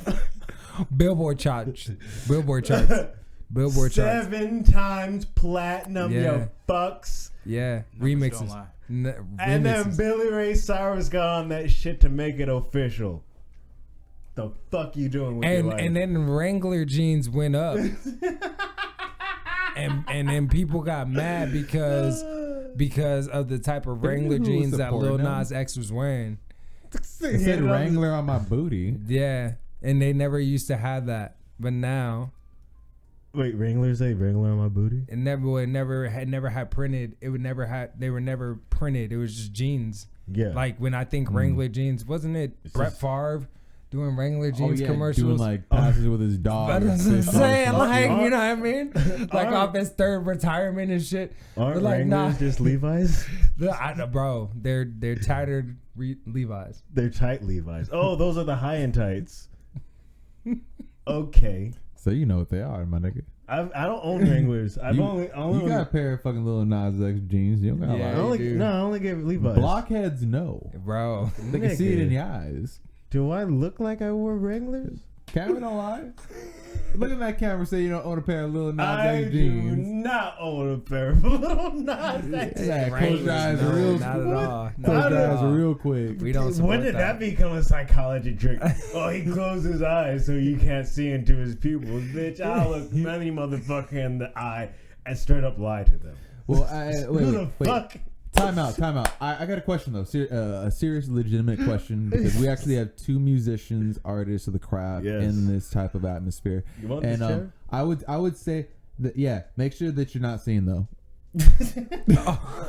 Billboard charts. Billboard charts. Billboard charts. 7 times platinum, Yeah. yo fucks. Yeah, Numbers remixes. don't lie. And then Remixes. Billy Ray Cyrus got on that shit to make it official. The fuck you doing with your life? And then Wrangler jeans went up. and then people got mad because of the type of They knew Wrangler who was jeans that Lil supporting them. Nas X was wearing. it said Wrangler on my booty. Yeah, and they never used to have that, but now Wait, Wrangler say Wrangler on my booty? it never had printed. They were never printed. It was just jeans. Yeah. Like when I think Wrangler jeans, wasn't it It's Brett just- Favre doing Wrangler jeans doing commercials? like passes with his dog. But and that's what I'm fish on saying, his- like, you know what I mean? Like Aren't- off his third retirement and shit. Aren't But like, Wranglers nah, just Levi's? bro, they're tattered Levi's. They're tight Levi's. Oh, those are the high-end tights. Okay. So you know what they are, my nigga. I don't own Wranglers. I've You- only You got a pair of fucking Little Nas X jeans. You don't got Yeah. a lot. I only gave Levi's. Blockheads know. Bro, They can see it Nigga. in your eyes. Do I look like I wore Wranglers? Camera don't lie. Look at that camera. Say you don't own a pair of Little Nas I X do jeans. not own a pair of Little Nas X. Yeah, close your eyes no, real not at quick. all. Close Not your at eyes all. real quick. We don't support When did that become a psychology trick? Oh, he closed his eyes so you can't see into his pupils. Bitch, I'll look any motherfucker in the eye and straight up lie to them. Well, Who the wait. fuck? Time out. I got a question though, a serious, legitimate question, because we actually have two musicians, artists of the craft Yes. in this type of atmosphere. You want And this chair? I would say that make sure that you're not seeing though.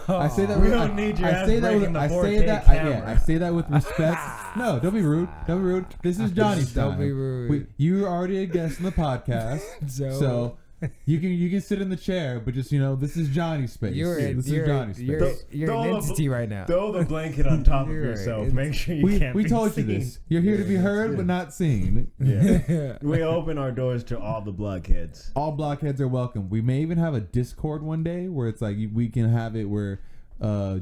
I say that. We with- don't need your I ass say that. breaking With, the I say 4K that. camera. I say that with respect. No, don't be rude. Don't be rude. This is Johnny's Don't time. be rude. You are already a guest in the podcast, so you can sit in the chair, but just this is Johnny's space. This is Johnny's space. You're an entity right now. Throw the blanket on top of You're right. yourself. It's- Make sure you can't We be told you seen. this. You're here to be heard, but not seen. Yeah. We open our doors to all the blockheads. All blockheads are welcome. We may even have a Discord one day where it's like we can have it where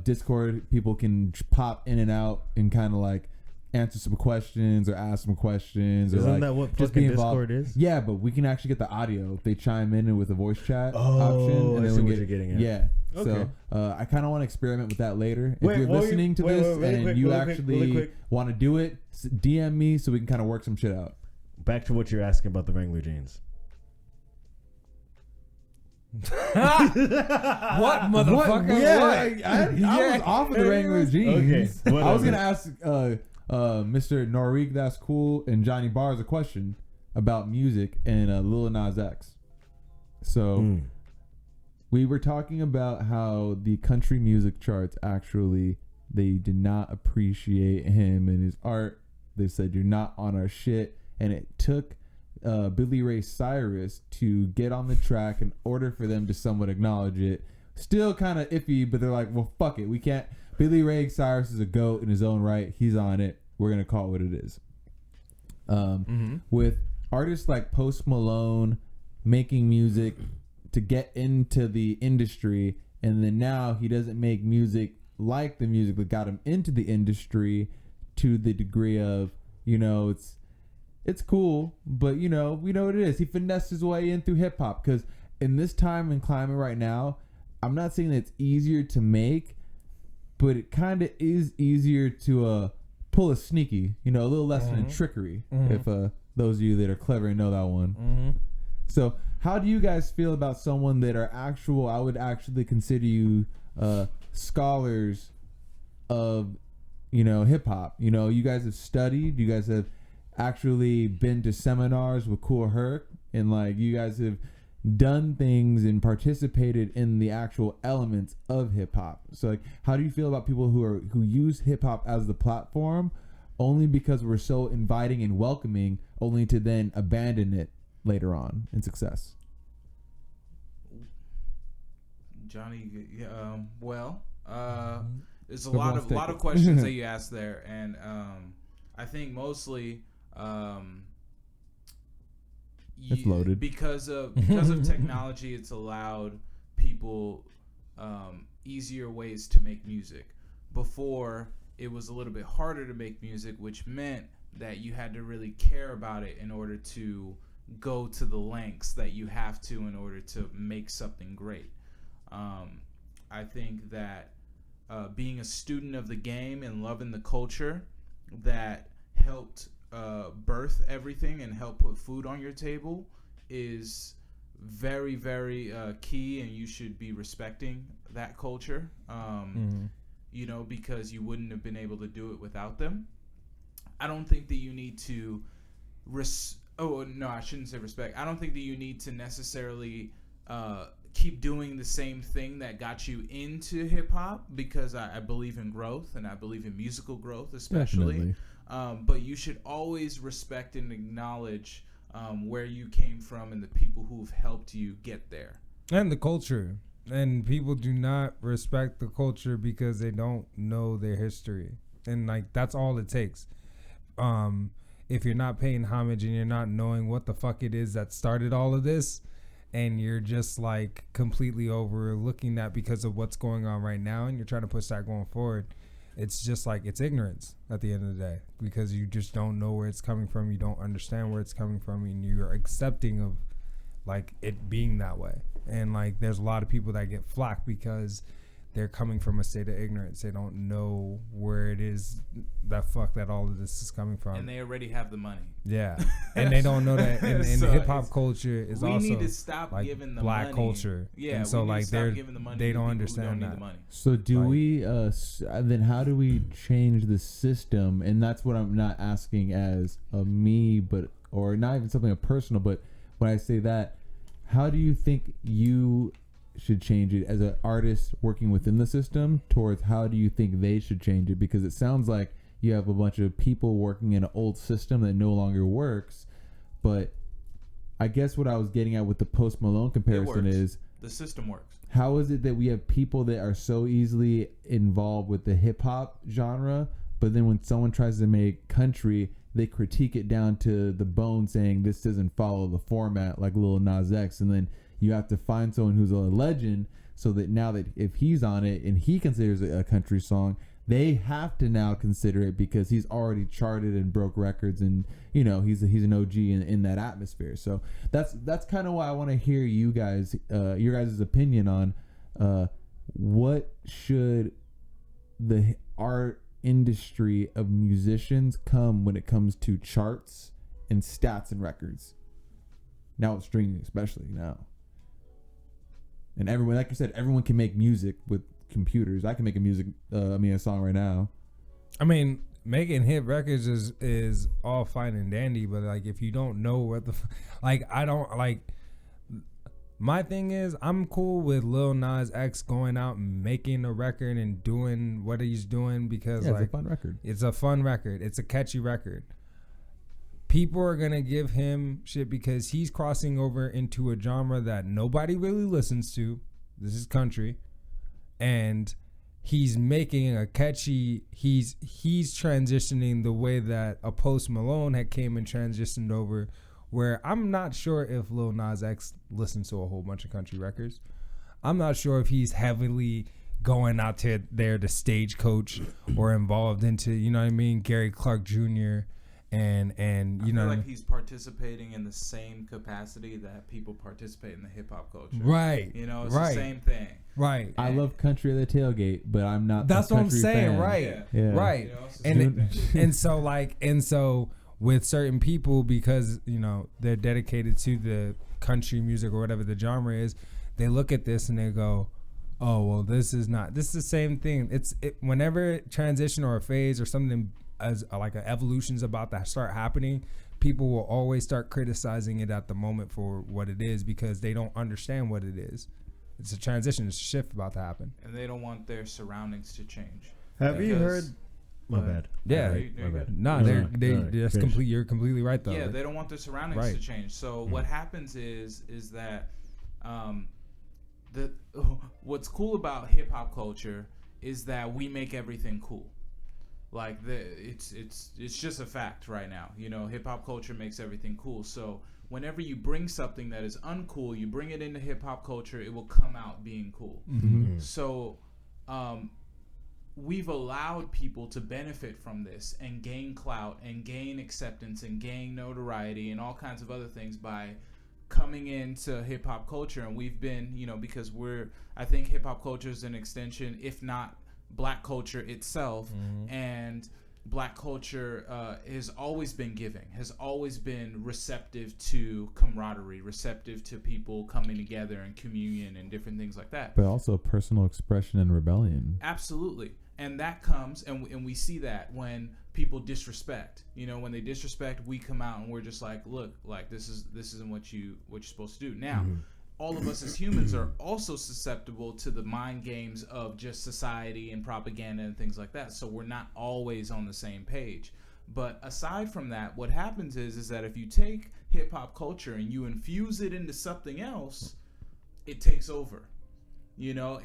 Discord people can pop in and out and kind of like answer some questions or ask some questions. Isn't or like that what just fucking be involved. Discord is? Yeah, but we can actually get the audio if they chime in with a voice chat Oh, option. And I then see we what you're getting at. Yeah. Okay. So I kind of want to experiment with that later. If Wait, you're what were listening to you- wait, this wait, really and quick, you really quick, really actually quick. want to do it, DM me so we can kind of work some shit out. Back to what you're asking about the Wrangler jeans. What motherfucker? Yeah, What? I was off of the Wrangler jeans. Okay, I was whatever. gonna ask Mr. Norik, that's cool, and Johnny Bars a question about music and Lil Nas X. So we were talking about how the country music charts actually they did not appreciate him and his art. They said you're not on our shit, and it took Billy Ray Cyrus to get on the track in order for them to somewhat acknowledge it. Still kind of iffy, but they're like, well, fuck it. We can't. Billy Ray Cyrus is a GOAT in his own right. He's on it. We're going to call it what it is. With artists like Post Malone, making music to get into the industry, and then now he doesn't make music like the music that got him into the industry, to the degree of, it's cool, but we know what it is. He finessed his way in through hip hop, because in this time and climate right now, I'm not saying that it's easier to make, but it kind of is easier to pull a sneaky, a little lesson in trickery, if those of you that are clever know that one. So how do you guys feel about someone that are I would actually consider you scholars of hip hop? You guys have studied, you guys have actually been to seminars with Kool Herc, and like you guys have done things and participated in the actual elements of hip hop. So like, how do you feel about people who use hip hop as the platform only because we're so inviting and welcoming, only to then abandon it later on in success? Jonnie, there's a lot of questions that you asked there, and I think mostly it's loaded because of technology. It's allowed people easier ways to make music. Before, it was a little bit harder to make music, which meant that you had to really care about it in order to go to the lengths that you have to in order to make something great. I think that being a student of the game and loving the culture that helped birth everything and help put food on your table is very, very key, and you should be respecting that culture, because you wouldn't have been able to do it without them. I don't think that you need to I shouldn't say respect. I don't think that you need to necessarily keep doing the same thing that got you into hip hop, because I believe in growth, and I believe in musical growth especially. But you should always respect and acknowledge where you came from and the people who've helped you get there. And the culture. And people do not respect the culture because they don't know their history. And like, that's all it takes. If you're not paying homage and you're not knowing what the fuck it is that started all of this, and you're just like completely overlooking that because of what's going on right now, and you're trying to push that going forward, it's just like, it's ignorance at the end of the day, because you just don't know where it's coming from. You don't understand where it's coming from, and you're accepting of like it being that way. And like, there's a lot of people that get flack because they're coming from a state of ignorance. They don't know where it is that all of this is coming from. And they already have the money. Yeah. And they don't know that. And So hip-hop culture is we also need to stop like giving the black money. culture. Yeah, and so we need like to stop giving the money they to don't people understand who don't that. need the money. So do Like, we then how do we change the system? And that's what I'm not asking as a me, but or not even something personal, but when I say that, how do you think you should change it as an artist working within the system, towards how do you think they should change it? Because it sounds like you have a bunch of people working in an old system that no longer works. But I guess what I was getting at with the Post Malone comparison is, the system works. how is it that we have people that are so easily involved with the hip hop genre, but then when someone tries to make country, they critique it down to the bone, saying this doesn't follow the format, like Lil Nas X, and then you have to find someone who's a legend, so that now that if he's on it and he considers it a country song, they have to now consider it because he's already charted and broke records, and he's an OG in that atmosphere. So that's kind of why I want to hear you guys, your guys' opinion on what should the art industry of musicians come when it comes to charts and stats and records. Now it's streaming, especially now. And everyone, like you said, everyone can make music with computers. I can make a song right now. I mean, making hit records is all fine and dandy, but like, if you don't know what I don't like. My thing is, I'm cool with Lil Nas X going out and making a record and doing what he's doing, because it's a fun record. It's a fun record. It's a catchy record. People are going to give him shit because he's crossing over into a genre that nobody really listens to. This is country. And he's making a catchy, he's transitioning the way that a Post Malone had came and transitioned over, where I'm not sure if Lil Nas X listens to a whole bunch of country records. I'm not sure if he's heavily going out to there to stagecoach or involved into, you know what I mean, Gary Clark Jr. and you know, I feel like he's participating in the same capacity that people participate in the hip hop culture. Right. You know, it's right. the same thing. Right. I love country at the tailgate, but I'm not. That's a what I'm country saying. fan. Right. Yeah. Right. You know, it's the same thing. And so with certain people, because you know they're dedicated to the country music or whatever the genre is, they look at this and they go, "Oh, well, this is the same thing." Whenever transition or a phase or something as like an evolution's about to start happening, people will always start criticizing it at the moment for what it is because they don't understand what it is. It's a transition, it's a shift about to happen. And they don't want their surroundings to change. Have you heard? My But- bad. Yeah. My bad. Nah, No, they're no, that's finish. complete. You're completely right though. Yeah, they don't want their surroundings Right. to change. So what happens is that what's cool about hip hop culture is that we make everything cool. Like it's just a fact right now. You know, hip hop culture makes everything cool. So whenever you bring something that is uncool, you bring it into hip hop culture, it will come out being cool. Mm-hmm. So we've allowed people to benefit from this and gain clout and gain acceptance and gain notoriety and all kinds of other things by coming into hip hop culture. And we've been, you know, because I think hip hop culture is an extension, if not black culture itself. And black culture has always been giving, has always been receptive to camaraderie, receptive to people coming together and communion and different things like that. But also personal expression and rebellion. Absolutely. And that comes, and we see that when people disrespect. You know, when they disrespect, we come out and we're just like, look, like this isn't what you're supposed to do. Now, all of us as humans are also susceptible to the mind games of just society and propaganda and things like that. So we're not always on the same page. But aside from that, what happens is that if you take hip hop culture and you infuse it into something else, it takes over. You know,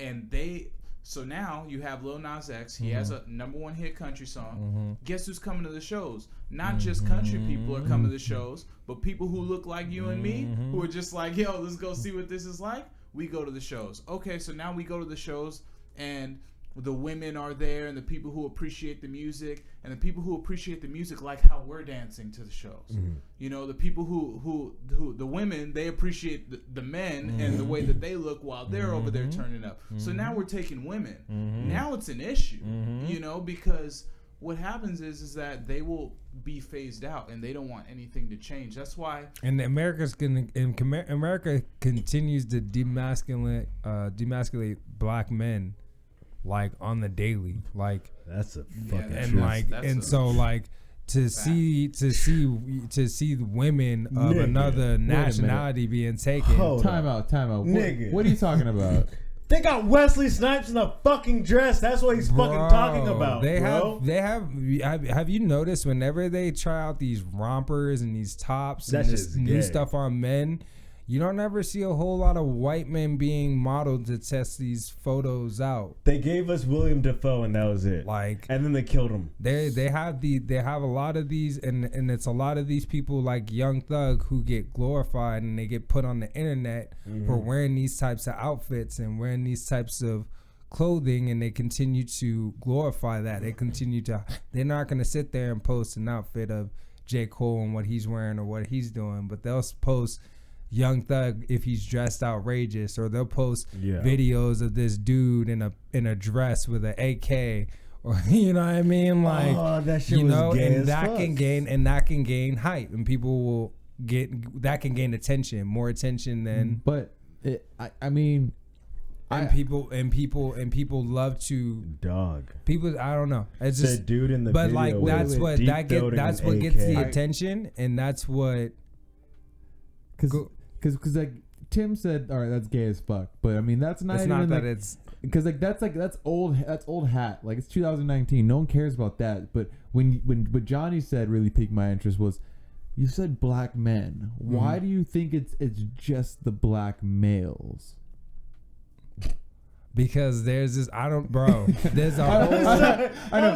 so now you have Lil Nas X. He has a #1 hit country song. Guess who's coming to the shows? Not just country people are coming to the shows, but people who look like you and me, who are just like, yo, let's go see what this is like. We go to the shows. Okay, so now we go to the shows, and the women are there, and the people who appreciate the music, and the people who appreciate the music like how we're dancing to the shows. You know, the people who the women, they appreciate the men and the way that they look while they're over there turning up. So now we're taking women. Now it's an issue, you know, because what happens is that they will be phased out and they don't want anything to change. That's why. And America continues to demasculate black men, like on the daily, like That's a fucking and truth. like and so like to see the women of Nigga. another nationality being taken. Hold Time out. Nigga. What are you talking about? They got Wesley Snipes in a fucking dress. That's what he's fucking talking about, They bro. have you noticed whenever they try out these rompers and these tops That's and this just new gay. stuff on men, you don't ever see a whole lot of white men being modeled to test these photos out. They gave us William Dafoe and that was it. Like And then they killed him. they have a lot of these and it's a lot of these people like Young Thug who get glorified and they get put on the internet for wearing these types of outfits and wearing these types of clothing, and they continue to glorify that. They're not going to sit there and post an outfit of J. Cole and what he's wearing or what he's doing, but they'll post Young Thug if he's dressed outrageous, or they'll post videos of this dude in a dress with an AK, or you know what I mean, like that shit you was know, gay and as that fuck. can gain hype, and people will can gain attention, more attention than But I mean, people love to Dog. people. I don't know. It's The just dude in the but video like was that's what deep that throating that's an what gets the AK. attention, and that's what. because like Tim said, all right, that's gay as fuck. But I mean, that's not It's even not that like, it's because that's old hat. Like it's 2019. No one cares about that. But when what Jonnie said really piqued my interest was, you said black men. Why do you think it's just the black males? Because there's this, there's a whole, I know.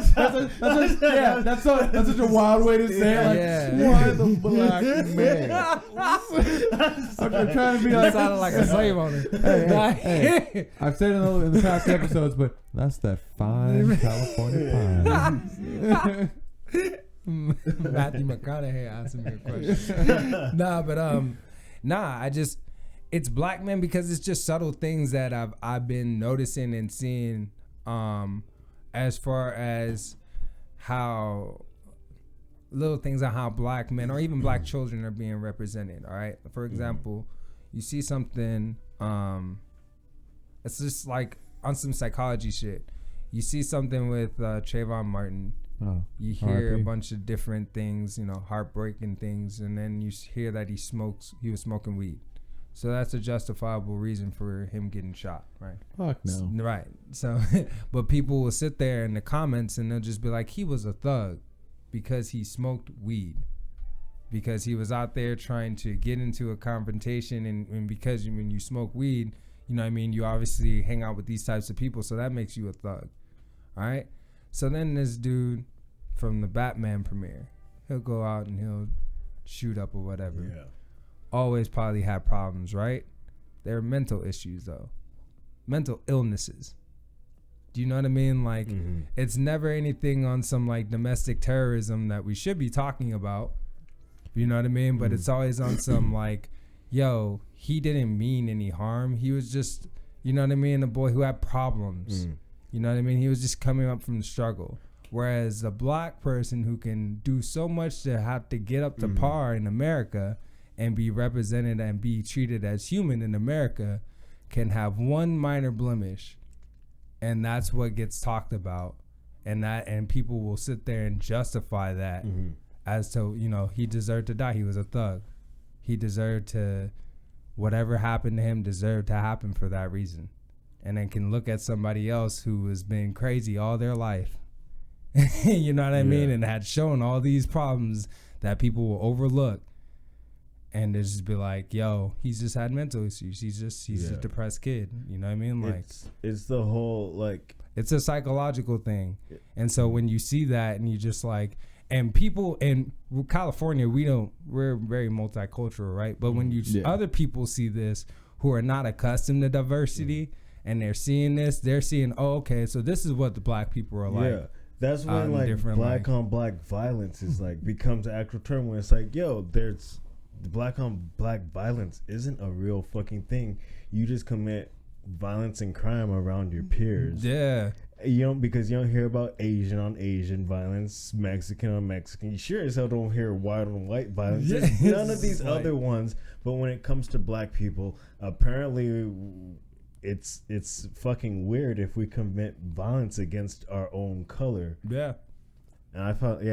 That's such a wild way to say it. Like, Yeah. why the black man? I'm trying to be like, sounded like a slave owner. Hey, I've said it in the past episodes, but that's that fine California pie. Matthew McConaughey asking me a question. It's black men because it's just subtle things that I've been noticing and seeing, as far as how little things on how black men or even black children are being represented. All right, for example, you see something, it's just like on some psychology shit. You see something with Trayvon Martin. Oh, You hear R.I.P. a bunch of different things, heartbreaking things, and then you hear that he was smoking weed. So that's a justifiable reason for him getting shot, right? Fuck no. Right. So, but people will sit there in the comments and they'll just be like, he was a thug because he smoked weed. Because he was out there trying to get into a confrontation, and because when you smoke weed, you obviously hang out with these types of people, so that makes you a thug. All right? So then this dude from the Batman premiere, he'll go out and he'll shoot up or whatever. Yeah. Always probably had problems, right? They're mental issues, though. Mental illnesses. Do you know what I mean? Like, it's never anything on some, like, domestic terrorism that we should be talking about. You know what I mean? But it's always on some, like, yo, he didn't mean any harm. He was just, you know what I mean? A boy who had problems. You know what I mean? He was just coming up from the struggle. Whereas a black person who can do so much to have to get up to par in America and be represented and be treated as human in America can have one minor blemish, and that's what gets talked about, and people will sit there and justify that as to, he deserved to die. He was a thug. He deserved to, whatever happened to him deserved to happen for that reason. And then can look at somebody else who has been crazy all their life, you know what I mean, and had shown all these problems that people will overlook. And they just be like, yo, he's just had mental issues. He's a depressed kid. You know what I mean? Like, it's the whole, like, it's a psychological thing. And so when you see that and you just like, and people in California, we're very multicultural, right? But when other people see this who are not accustomed to diversity and they're seeing this, they're seeing, oh, okay, so this is what the black people are like. Yeah. That's when, like, black on black violence is, like, becomes an actual term when it's like, yo, there's black on black violence isn't a real fucking thing. You just commit violence and crime around your peers. Yeah. Because you don't hear about Asian on Asian violence, Mexican on Mexican. You sure as hell don't hear white on white violence. Yeah, none of these other ones. But when it comes to black people, apparently it's fucking weird if we commit violence against our own color. Yeah. And I thought,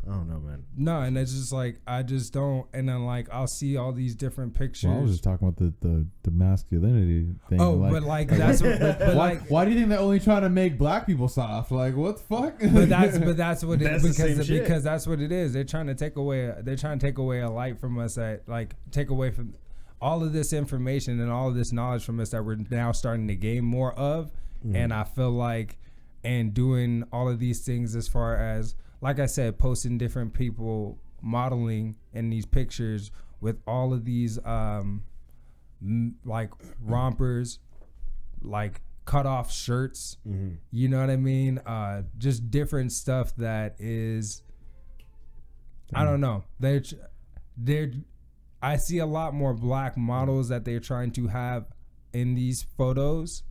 I don't know, man. No, and it's just like, I just don't. And then, like, I'll see all these different pictures. Well, I was just talking about the masculinity thing. Oh, but that's why do you think they're only trying to make black people soft? Like, what the fuck? But that's what it is, because that's what it is. They're trying to take away a light from us, that, like, take away from all of this information and all of this knowledge from us that we're now starting to gain more of. And I feel like, and doing all of these things as far as, like I said, posting different people modeling in these pictures with all of these like rompers, like cut off shirts, you know what I mean? Just different stuff that is, I don't know. I see a lot more black models that they're trying to have in these photos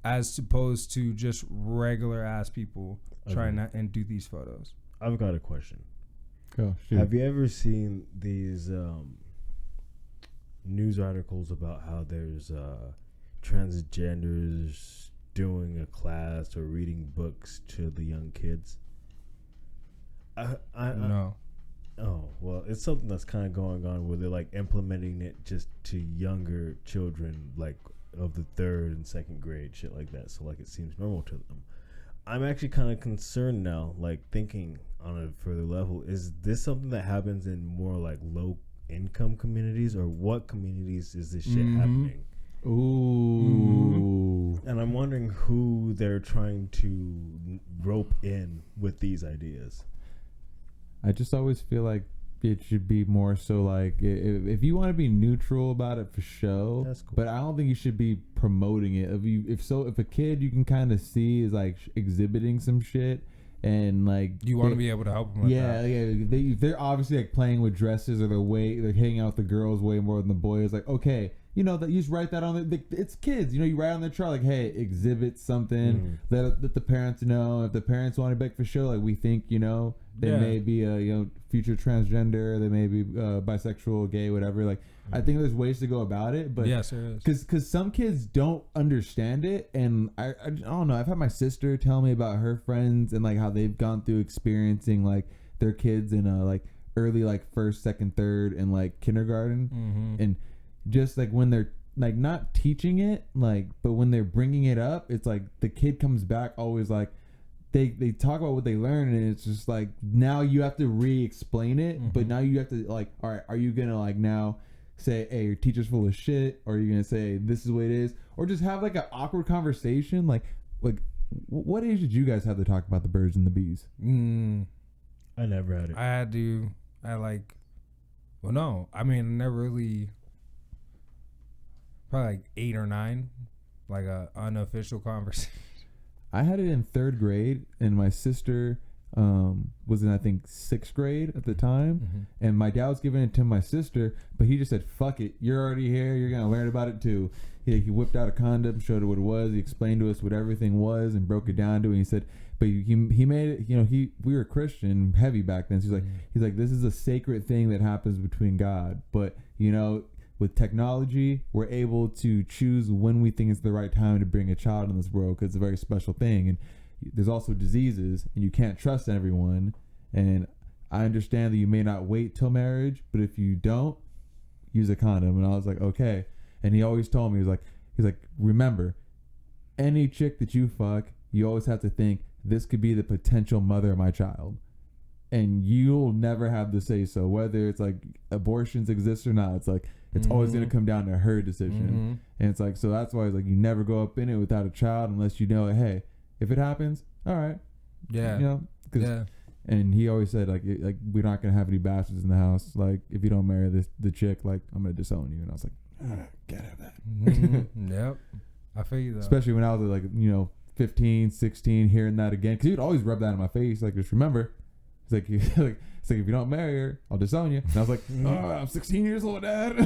as opposed to just regular ass people trying to and do these photos. I've got a question. Go, shoot. Have you ever seen these news articles about how there's transgenders doing a class or reading books to the young kids? No. Oh, well, it's something that's kind of going on where they're like implementing it just to younger children, like of the 3rd and 2nd grade, shit like that. So like it seems normal to them. I'm actually kind of concerned now, like thinking on a further level, is this something that happens in more like low income communities, or what communities is this shit happening? Ooh. And I'm wondering who they're trying to rope in with these ideas. I just always feel like it should be more so like if you want to be neutral about it for show, That's cool. but I don't think you should be promoting it. If a kid you can kind of see is like exhibiting some shit and like You want to be able to help them with that. Yeah. They're obviously like playing with dresses or they're hanging out with the girls way more than the boys. Like, okay, you know that you just write that on it's kids. You know, you write on their chart like, hey, exhibit something. Let the parents know. If the parents want to beg for show, like we think, you know, they may be a future transgender, they may be bisexual, gay, whatever. Like, I think there's ways to go about it, but yes, there is. Because some kids don't understand it, and I don't know. I've had my sister tell me about her friends and like how they've gone through experiencing like their kids in like early like first, second, third, and like kindergarten, and just like when they're like not teaching it, like, but when they're bringing it up, it's like the kid comes back always like. They talk about what they learned, and it's just like now you have to re-explain it, but now you have to like, all right, are you gonna like now say, hey, your teacher's full of shit, or are you gonna say this is what it is, or just have like an awkward conversation? Like what age did you guys have to talk about the birds and the bees? I never had it. I had to. I like. Well, no. I mean, I never really. Probably like 8 or 9, like a unofficial conversation. I had it in 3rd grade, and my sister was in I think 6th grade at the time, and my dad was giving it to my sister, but he just said, "Fuck it, you're already here. You're gonna learn about it too." He whipped out a condom, showed her what it was. He explained to us what everything was, and broke it down to it. And he said, "But he made it. You know, we were Christian heavy back then. So he's like, this is a sacred thing that happens between God, but you know." With technology, we're able to choose when we think it's the right time to bring a child in this world because it's a very special thing. And there's also diseases, and you can't trust everyone. And I understand that you may not wait till marriage, but if you don't, use a condom. And I was like, okay. And he always told me, he's like, remember, any chick that you fuck, you always have to think this could be the potential mother of my child. And you'll never have to say so, whether it's like abortions exist or not. It's like it's always going to come down to her decision. And it's like, so that's why it's like you never go up in it without a child unless you know, hey, if it happens, all right, you know, And he always said like we're not going to have any bastards in the house. Like if you don't marry the chick, like I'm going to disown you. And I was like, can't have that. Yep, I feel you though. Especially when I was like 15, 16, hearing that again, because he'd always rub that in my face. Like just remember. It's like it's like if you don't marry her, I'll disown you. And I was like, I'm 16 years old, Dad.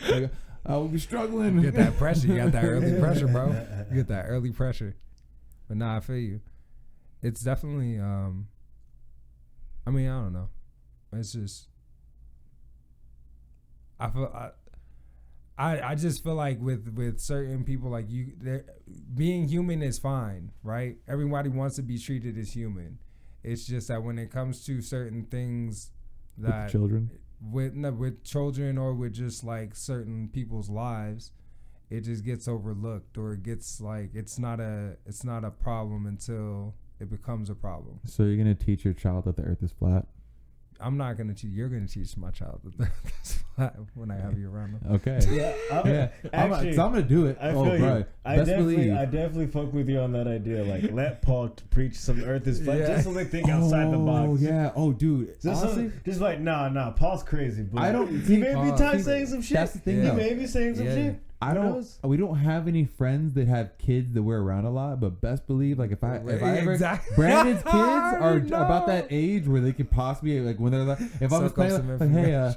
Like, I will be struggling. You get that pressure. You got that early pressure, bro. You get that early pressure. But nah, I feel you. It's definitely. I mean, I don't know. It's just. I just feel like with certain people like you, being human is fine, right? Everybody wants to be treated as human. It's just that when it comes to certain things that with children or with just like certain people's lives, it just gets overlooked, or it gets like it's not a problem until it becomes a problem. So you're gonna teach your child that the earth is flat? I'm not gonna teach. You're gonna teach my child that the earth is flat when I have you around them. Okay. Yeah. Actually, I'm gonna do it. I feel you. I definitely fuck with you on that idea. Like, let Paul preach some earth is flat, just so they think outside the box. Oh yeah. Oh dude. Honestly, just like nah. Paul's crazy. But I don't. He may be saying some shit. That's the thing. He may be saying some shit. We don't have any friends that have kids that we're around a lot, but best believe like if I ever Brandon's kids are about that age where they could possibly like when they're like if I'm playing like hey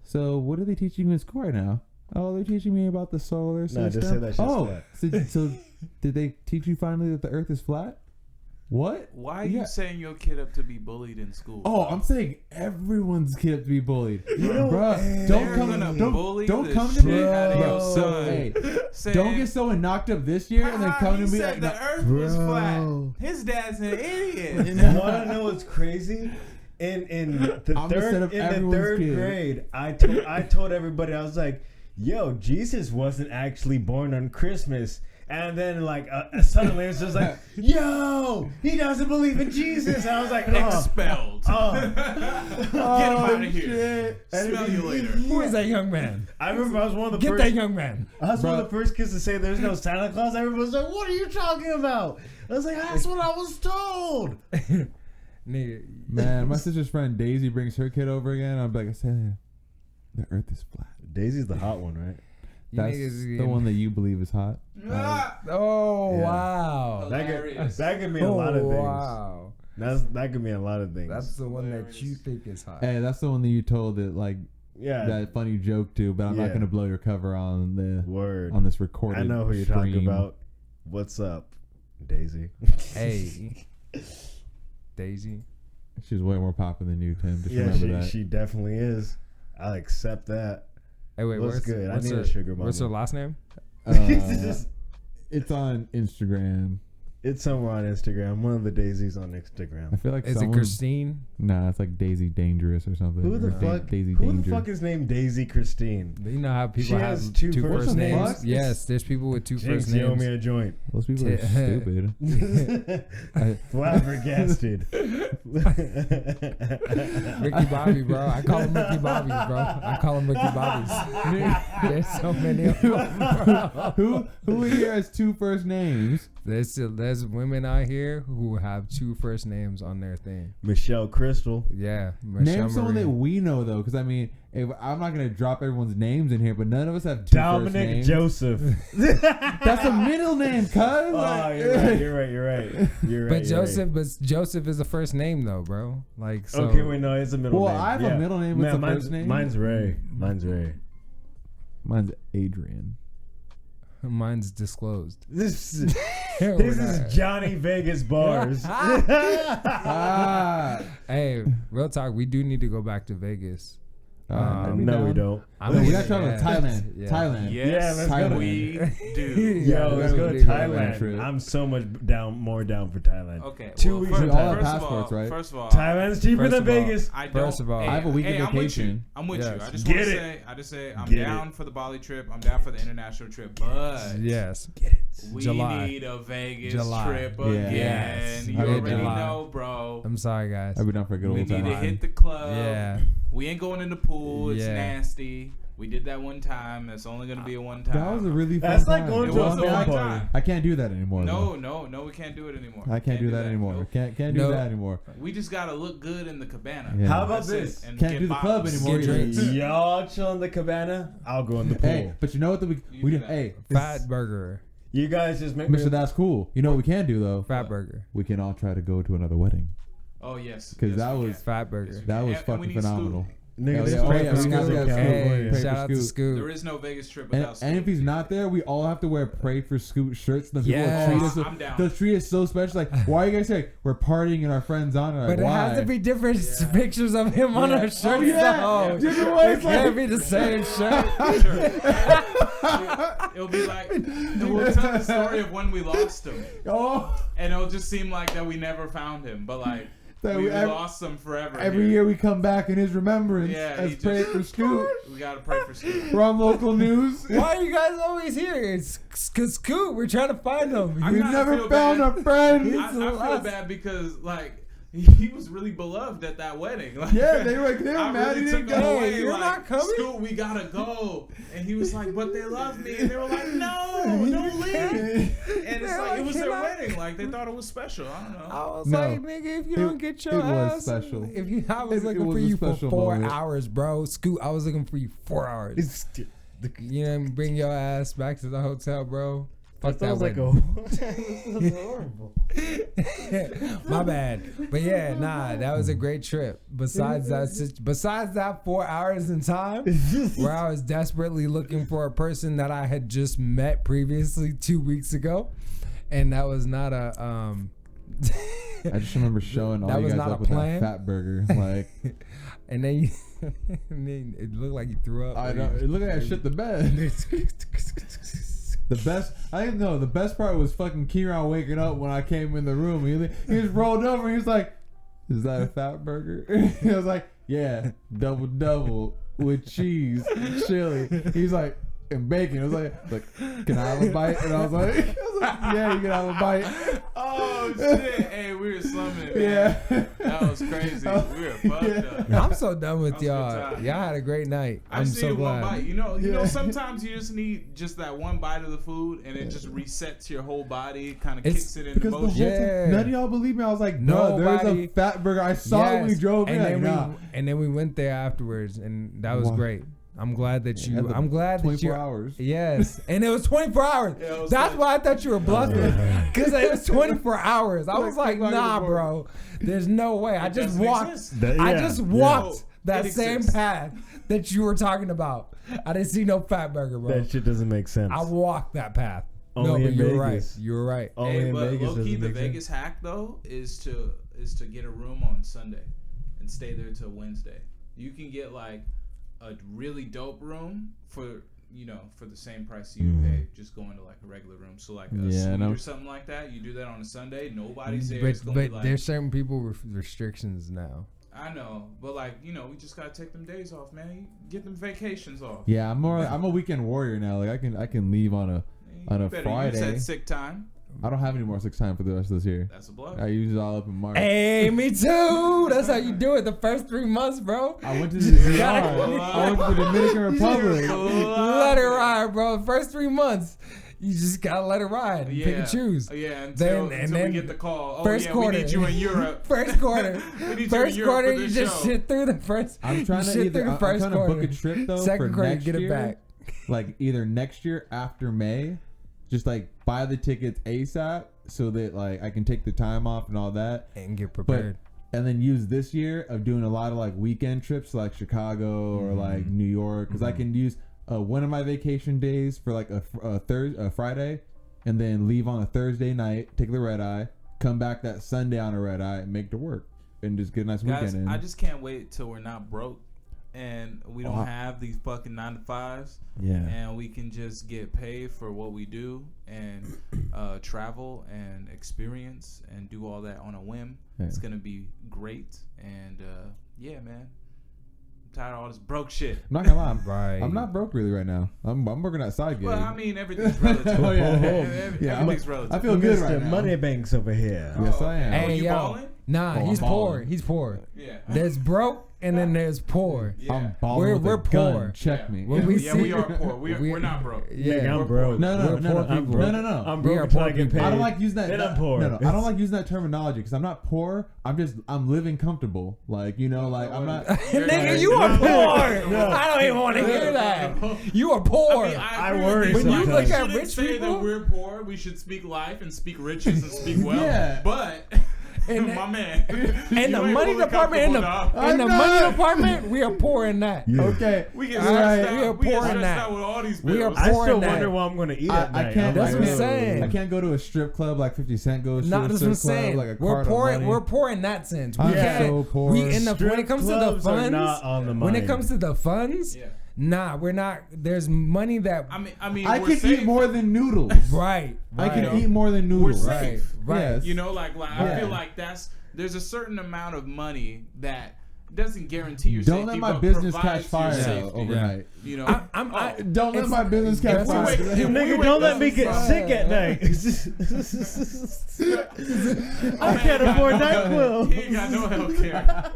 so what are they teaching you in school right now? Oh, they're teaching me about the solar system. No, just say that shit's flat. So did they teach you finally that the earth is flat? What? Why are you setting your kid up to be bullied in school? Oh, I'm saying everyone's kid up to be bullied. Bro, don't come to me. Hey, don't get someone knocked up this year and then come to me like the earth was flat. His dad's an idiot. You want to know what's crazy? In the third grade, I told everybody, I was like, yo, Jesus wasn't actually born on Christmas. And then like suddenly it's just like, yo, he doesn't believe in Jesus. And I was like, Expelled. oh. Get him out of here. And Smell you later. Who is that young man? I remember I was one of the Get first. that young man. I was one of the first kids to say there's no Santa Claus. Everyone was like, what are you talking about? I was like, that's what I was told. Nigga, Man, my sister's friend Daisy brings her kid over again. I'm like, I said, the Earth is flat. Daisy's the hot one, right? you That's niggas the one that you believe is hot. Ah! Oh Yeah. wow. That could mean a lot of things. Wow. That could mean a lot of things. That's the one that you think is hot. Hey, that's the one that you told it like yeah. that funny joke to, but I'm not Yeah. gonna blow your cover on the Word. on this recorded. I know who you're talking stream. about. What's up, Daisy? Hey. Daisy. She's way more popular than you, Tim. Just Yeah, remember that. she definitely is. I'll accept that. Hey, wait, What's what's good? I What's need her, a sugar What's her mama. last name? It's on Instagram. It's somewhere on Instagram. One of the Daisies on I Instagram. feel like Is it someone. Christine? Nah, it's like Daisy Dangerous or something. Who the Or fuck? Daisy Who Danger. the fuck is named Daisy Christine? You know how She people has have two two first first names? names? Yes, there's people with two Jinx, first you owe names. me a joint. Those people are stupid. Flabbergasted. Ricky Bobby, bro. I call him Ricky Bobbies, bro. I call him Ricky Bobbies. There's so many of them, bro. Who here has two first names? There's women out here who have two first names on their thing. Michelle Crystal. Yeah. Name someone Marie. that we know though, because I mean, if, I'm not gonna drop everyone's names in here, but none of us have two first Dominic names. Joseph. That's a middle name, cuz. Oh, you're right. You're right. But Joseph is a first name though, bro. Like so. Okay, wait, no, it's a middle Well, name. I have a middle name. What's the mine's, first name? Mine's Ray. Mine's Adrian. Mine's disclosed. This is Johnny Vegas bars. Hey, real talk. We do need to go back to Vegas. No, we don't. No, we gotta travel to Thailand. Yeah. Thailand. Yes, let's go to- we do. Yo, let's go to Thailand trip. Thailand. I'm so much more down for Thailand. Okay. 2 well, weeks. We all have first of passports, all, right? First of all, Thailand's cheaper First than of all, Vegas. I don't. First of all, hey, I have a week of hey, vacation. I'm with you. Yes. I just Get want to it. say, I'm Get down it. for the Bali trip. I'm down for the international trip, but Yes. we July. need a Vegas July. trip Yeah. again. Yes. You Yeah, already July. know, bro. I'm sorry, guys. I've been down for a good We old need to time. hit the club. Yeah. We ain't going in the pool. It's Yeah. nasty. We did that one time. It's only gonna be a one time. That was a really fun That's like time. going It to was a a film one party. time. I can't do that anymore. No, though. no, we can't do it anymore. I can't do that anymore. Nope. Can't do No. that anymore. We just gotta look good in the cabana. Yeah. How about That's this? it. And Can't get do the club bottles. anymore. Get either. drinks. Y'all chill in the cabana. I'll go in the pool. Hey, but you know what? We do do. that. Hey, Fat burger. You guys just make me. Mr. That's cool. You know what we can do though? Fat burger. We can all try to go to another wedding Oh yes. because Yes, that we was can. Fat burger. that was And we fucking need phenomenal. Nigga, Hell this yeah. is Oh, pray yeah, for we Scoot gotta in go. California. Hey, Shout out to Scoot. Scoot. There is no Vegas trip And, without. and if he's not there, we all have to wear "Pray for Scoot" shirts. The people Yes. treat us. I'm down. They'll treat us so special. Like, why are you guys saying we're partying in our friend's honor? Like, But it why? has to be different pictures of him on Yeah. our shirts. Oh, yeah. though. Different ways, It can't like- be the same shirt. It'll be like we'll tell the story of when we lost him, Oh, and it'll just seem like that we never found him, but like That we every- lost him forever. every here. year we come back in his remembrance Yeah, as he "Pray just- for Scoot." We gotta pray for Scoot. We're on local news. Why are you guys always here? It's cause Scoot. We're trying to find him. I We've kinda never feel found bad. a friend. I feel last- bad because like he was really beloved at that wedding. Like, Yeah, they were I mad he really didn't took him go. away. Hey, you're like, not coming? Scoot, we gotta go. And he was like, but they love me. And they were like, no, don't leave. And it's They're like, it was their "Can I-" wedding. Like, they thought it was special. I don't know. I was No. like, nigga, if you It- don't get your it was ass, special. If you, I was It looking was for a you for special 4 moment. hours, bro. Scoot, I was looking for you 4 hours. It's, You know, bring your ass back to the hotel, bro. Fuck that that sounds like wedding. a. horrible. My bad. But yeah, nah, that was a great trip. Besides that 4 hours in time where I was desperately looking for a person that I had just met previously 2 weeks ago. And that was not a I just remember showing all That you was guys not up a with plan? that fat burger. Like, and then and then it looked like you threw up. I don't look at that shit the bed. The best part was fucking Kieran waking up when I came in the room. He just rolled over and he was like, "Is that a fat burger?" I was like, "Yeah, double with cheese and chili." He's like, and bacon. It was like, can I have a bite? And I was like, yeah, you can have a bite. Oh shit! Hey, we were slumming, man. Yeah. That was crazy. We were fucked up. I'm so done with That was a good y'all. time. Y'all had a great night. I I'm just so need one glad. bite. You know, sometimes you just need just that one bite of the food, and it just resets your whole body, kind of It's kicks it in Because the whole motion. Yeah. time, none of y'all believe me. I was like, no, there's Nobody- a fat burger. I saw it when we Yes. drove in. and Like, then nah. and then we went there afterwards, and that was Wow. great. I'm glad that Yeah, you. the I'm glad that 24 you. hours. Yes, and it was 24 hours. Yeah, it was That's like- why I thought you were bluffing, because it was 24 hours. I was like, Like, nah, bro. bro. There's no way. I just doesn't walked. exist. I just walked No, that it same exists. path that you were talking about. I didn't see no fat burger, bro. That shit doesn't make sense. I walked that path. Only no, but in you were right. Vegas. You were right. Only Hey, in but Vegas low key, doesn't the make Vegas hack though is to get a room on Sunday and stay there till Wednesday. You can get like a really dope room for the same price you would pay just going to like a regular room. So like a Yeah, suite no. or something like that. You do that on a Sunday. Nobody's there. It's gonna be But like, there's certain people with restrictions now. I know, but like we just gotta take them days off, man. You get them vacations off. Yeah, I'm a weekend warrior now. Like I can leave on a You better Friday. use that sick time. I don't have any more sick time for the rest of this year. That's a blow. I use it all up in March. Hey, me too. That's how you do it. The first 3 months, bro. I went to the Gotta- I went to the Dominican Republic. Let it ride, bro. The first 3 months, you just gotta let it ride. And pick and choose. Yeah, Then- until then we get the call. Oh first yeah, quarter. we need you in Europe. First quarter. We need you in First Europe quarter, for you this just show. shit through the first. I'm trying you to shit either through the I'm first trying to quarter. book a trip though Second for quarter, next get it year. back. Like either next year after May, just like buy the tickets ASAP so that like I can take the time off and all that. And get But prepared. and then use this year of doing a lot of like weekend trips to like Chicago or like New York because I can use one of my vacation days for like a Friday and then leave on a Thursday night, take the red eye, come back that Sunday on a red eye and make it work and just get a nice Guys, weekend in. I just can't wait till we're not broke and we don't Oh. have these fucking 9-to-5s. Yeah. And we can just get paid for what we do and travel and experience and do all that on a whim. Yeah. It's gonna be great. And yeah, man, I'm tired of all this broke shit. I'm not gonna lie, Right. I'm not broke really right now. I'm working at side gig. Well, I mean, everything's relative. Oh, yeah. Everything's relative. I feel good Mr. right now. Moneybanks over here. Yes, I am. Hey, you yo. balling? Nah, Oh, he's I'm poor. balling. He's poor. Yeah. There's broke and then there's poor. Yeah. I'm balling We're with a gun. poor. Check me. When we yeah, see- we are poor. We're not broke. Yeah. Nigga, we're I'm broke. No, We're poor no, people. no. I'm We broke are until poor I get people. paid. I don't like using that. Then I'm poor. No, I don't like using that terminology because I'm not poor. I'm living comfortable. Like like I'm not. Nigga, you are poor. I don't even want to hear that. You are poor. I worry When you look sometimes. at shouldn't rich say people- that we're poor. We should speak life and speak riches and speak wealth. Yeah. But And my man, in the money department, in the I'm money not. department, we are poor in that. Okay. we get All stressed right, out. we are We get poor in stressed that. out with all these We are bills. I poor still in that. wonder what I'm gonna eat at I night. can't. That's what I'm I saying. I can't go to a strip club like 50 Cent goes Not to a that's what I'm strip club saying. like a We're cart of poor. money. We're poor in that sense. We I'm can't. so poor. We when Strip it comes to the clubs are funds. not on the When it mind. comes to the funds, Yeah. nah, we're not. There's money that. I mean, I we're can safe. eat more than noodles. Right. I can right. eat more than noodles. We're Right. safe. Right. Yes. You know, like I Yeah. feel like there's a certain amount of money that doesn't guarantee your Don't safety. let my but business provides catch fire your out safety. overnight. You know, Don't let It's- my business catch that's fire. what- Wait, Nigga, wait, don't let me that's get fine. sick at night. I can't afford NyQuil. He ain't got no health care.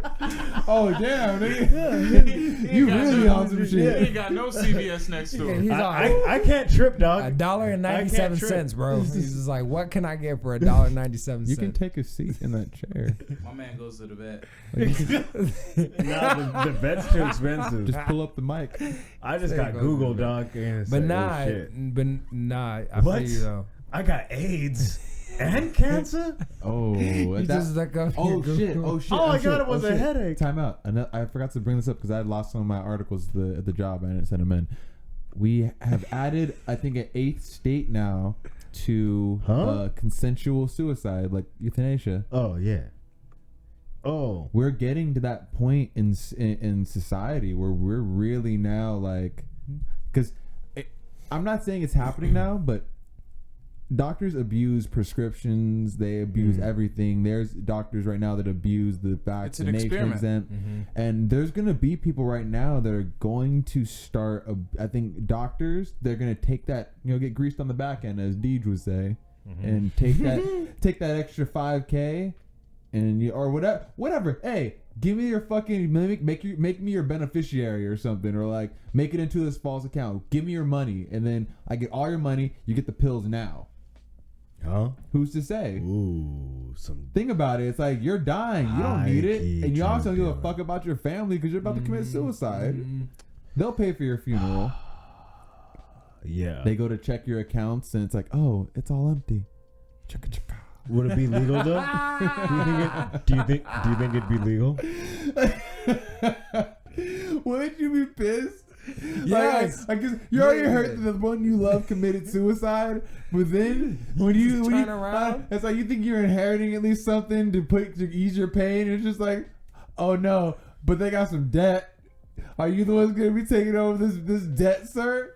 Oh damn, nigga. You really on some He shit. ain't got no CVS next door. He's all. I can't trip, dog. $1.97, bro. He's just like, what can I get for $1.97? You can take a seat in that chair. My man goes to the vet. Nah, the vet's too expensive. Just pull up the mic. I just There got you go. Google, dog. And But said, nah, oh, shit. but nah. I What? feel you though. I got AIDS and cancer. Oh, You that- just like go. oh shit! Oh shit! All I shit, got was a shit. headache. Time out. I forgot to bring this up because I had lost some of my articles at the job. I didn't send them in. We have added, I think, an 8th state now to consensual suicide, like euthanasia. Oh yeah. Oh. We're getting to that point in society where we're really now like, because I'm not saying it's happening now, but doctors abuse prescriptions. They abuse everything. There's doctors right now that abuse the vaccination experiment. exempt, and there's gonna be people right now that are going to start. I think doctors, they're gonna take that, get greased on the back end, as Deej would say, and take that extra $5K, and or whatever. Hey, give me your fucking make me your beneficiary or something, or like make it into this false account. Give me your money, and then I get all your money. You get the pills now. Huh? Who's to say? Ooh, Think about it. It's like you're dying. You don't need it, and you also don't give a drug fuck about your family because you're about to commit suicide. They'll pay for your funeral. Yeah. They go to check your accounts, and it's like, oh, it's all empty. Would it be legal though? Do you think it'd be legal? Wouldn't you be pissed? Yes. I guess you already heard that the one you love committed suicide, but then when you turn around, it's like you think you're inheriting at least something to ease your pain. And it's just like, oh no, but they got some debt. Are you the ones gonna be taking over this debt, sir?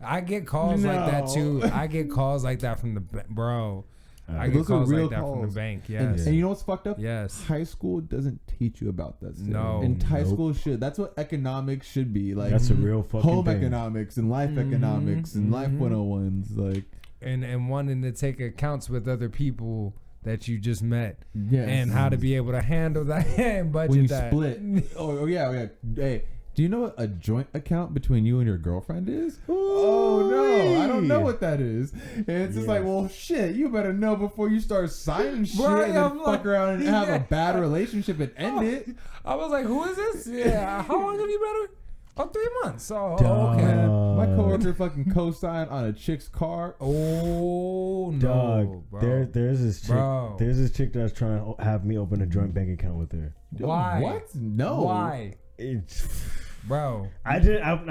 I get calls like that too. I get calls like that from the bro. I get Those are calls real like that calls. from the bank. And, Yes. and you know what's fucked up? Yes. High school doesn't teach you about that stuff. No. And high Nope. school should. That's what economics should be. Like That's a real fucking home thing. economics and life economics and life 101s. Like, and wanting to take accounts with other people that you just met, yes. and how to be able to handle that and budget when you that. split. oh yeah. Hey, do you know what a joint account between you and your girlfriend is? Oh no, I don't know what that is. And it's just like, well, shit, you better know before you start signing shit Right, and then I'm fuck like, around and have yeah. a bad relationship and end it. I was like, who is this? Yeah. How long have you been her? Oh, 3 months. Oh, Dog. okay. Man, my coworker fucking co-signed on a chick's car. Oh no, Dog, bro. there's this chick. Bro. There's this chick that was trying to have me open a joint bank account with her. Why? What? No. Why, It's, bro? I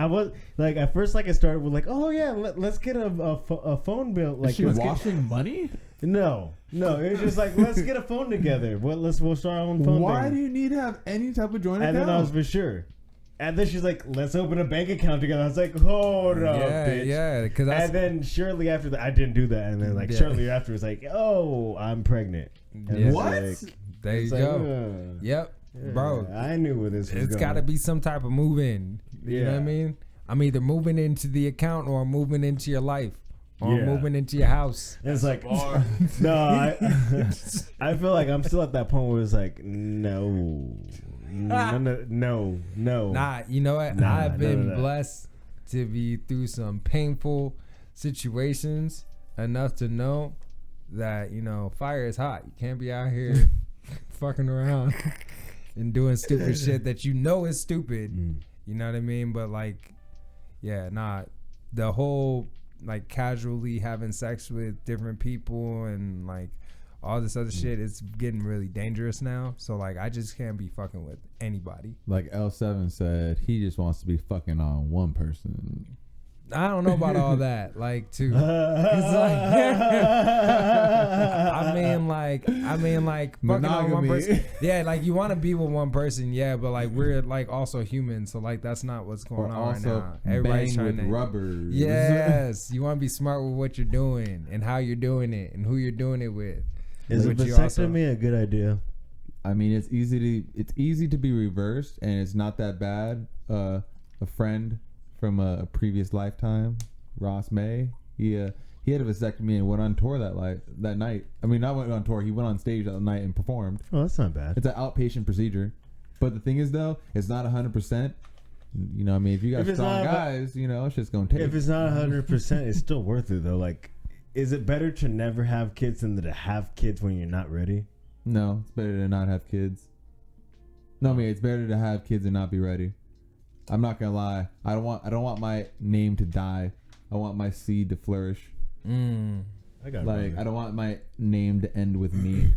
was like, at first, like I started with like, oh yeah, let's get a phone bill. Like, Is she let's get- washing money? No, it was just like, let's get a phone together. We'll start our own phone. Why thing. do you need to have any type of joint And account? then I was for sure. And then she's like, let's open a bank account together. I was like, hold up, bitch. Yeah, because And then shortly after that, I didn't do that. And then like Yeah. shortly after, it's like, oh, I'm pregnant. And Yeah. it's What? like- there you it's go. like, Yep, bro. I knew where this was It's going. got to be some type of move in. You know what I Yeah. mean? I'm either moving into the account or moving into your life or Yeah. moving into your house. And it's like, no, I feel like I'm still at that point where it's like, no. Nah, You know what? Nah, I've none been of that. blessed to be through some painful situations enough to know that, fire is hot. You can't be out here fucking around and doing stupid shit that you know is stupid. You know what I mean? But the whole like casually having sex with different people and like all this other shit is getting really dangerous now. So like I just can't be fucking with anybody. Like L7 said, he just wants to be fucking on one person. I don't know about all that. Like too. It's like, I mean like fucking on one Monogamy. person. Yeah, like you want to be with one person, yeah, but like we're like also human, so like that's not what's going Or on right also now. Everybody's bang trying with to rubbers. Yes, you want to be smart with what you're doing and how you're doing it and who you're doing it with. Is a But you also- vasectomy a good idea? I mean, it's easy to be reversed, and it's not that bad. A friend from a previous lifetime, Ross May, he had a vasectomy and went on tour that night. I mean, not went on tour. He went on stage that night and performed. Oh, that's not bad. It's an outpatient procedure, but the thing is, though, it's not 100%. You know, what I mean, if you got If it's strong not- guys, it's just gonna take. If it's not 100%, it's still worth it though. Like, is it better to never have kids than to have kids when you're not ready? No, it's better to not have kids. No, I mean, it's better to have kids and not be ready. I'm not gonna lie. I don't want my name to die. I want my seed to flourish. I got Like, I don't want my name to end with me.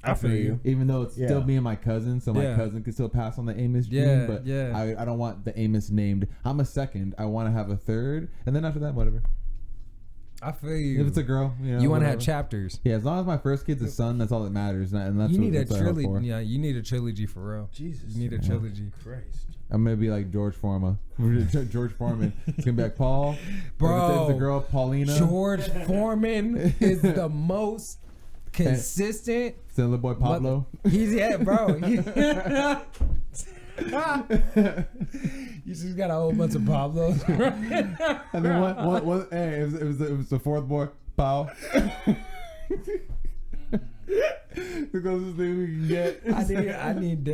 I feel you. Even though it's still Yeah. me and my cousin, so my Yeah. cousin can still pass on the Amos gene. Yeah, But yeah. I don't want the Amos named. I'm a second. I want to have a third, and then after that, whatever. I feel you. If it's a girl, you want to have whatever. chapters. Yeah, as long as my first kid's a son, that's all that matters. And that's You need a that's what I hope trilogy. for. Yeah, you need a trilogy for real. Jesus. You need a trilogy. Christ. I'm gonna be like George Foreman. George Foreman. It's gonna be like Paul. Bro, If it's a girl, Paulina. George Foreman is the most consistent. It's the little boy Pablo. He's bro. You just got a whole bunch of Pablos. And then one hey, it was the fourth boy, Pau. The closest thing we can get. I need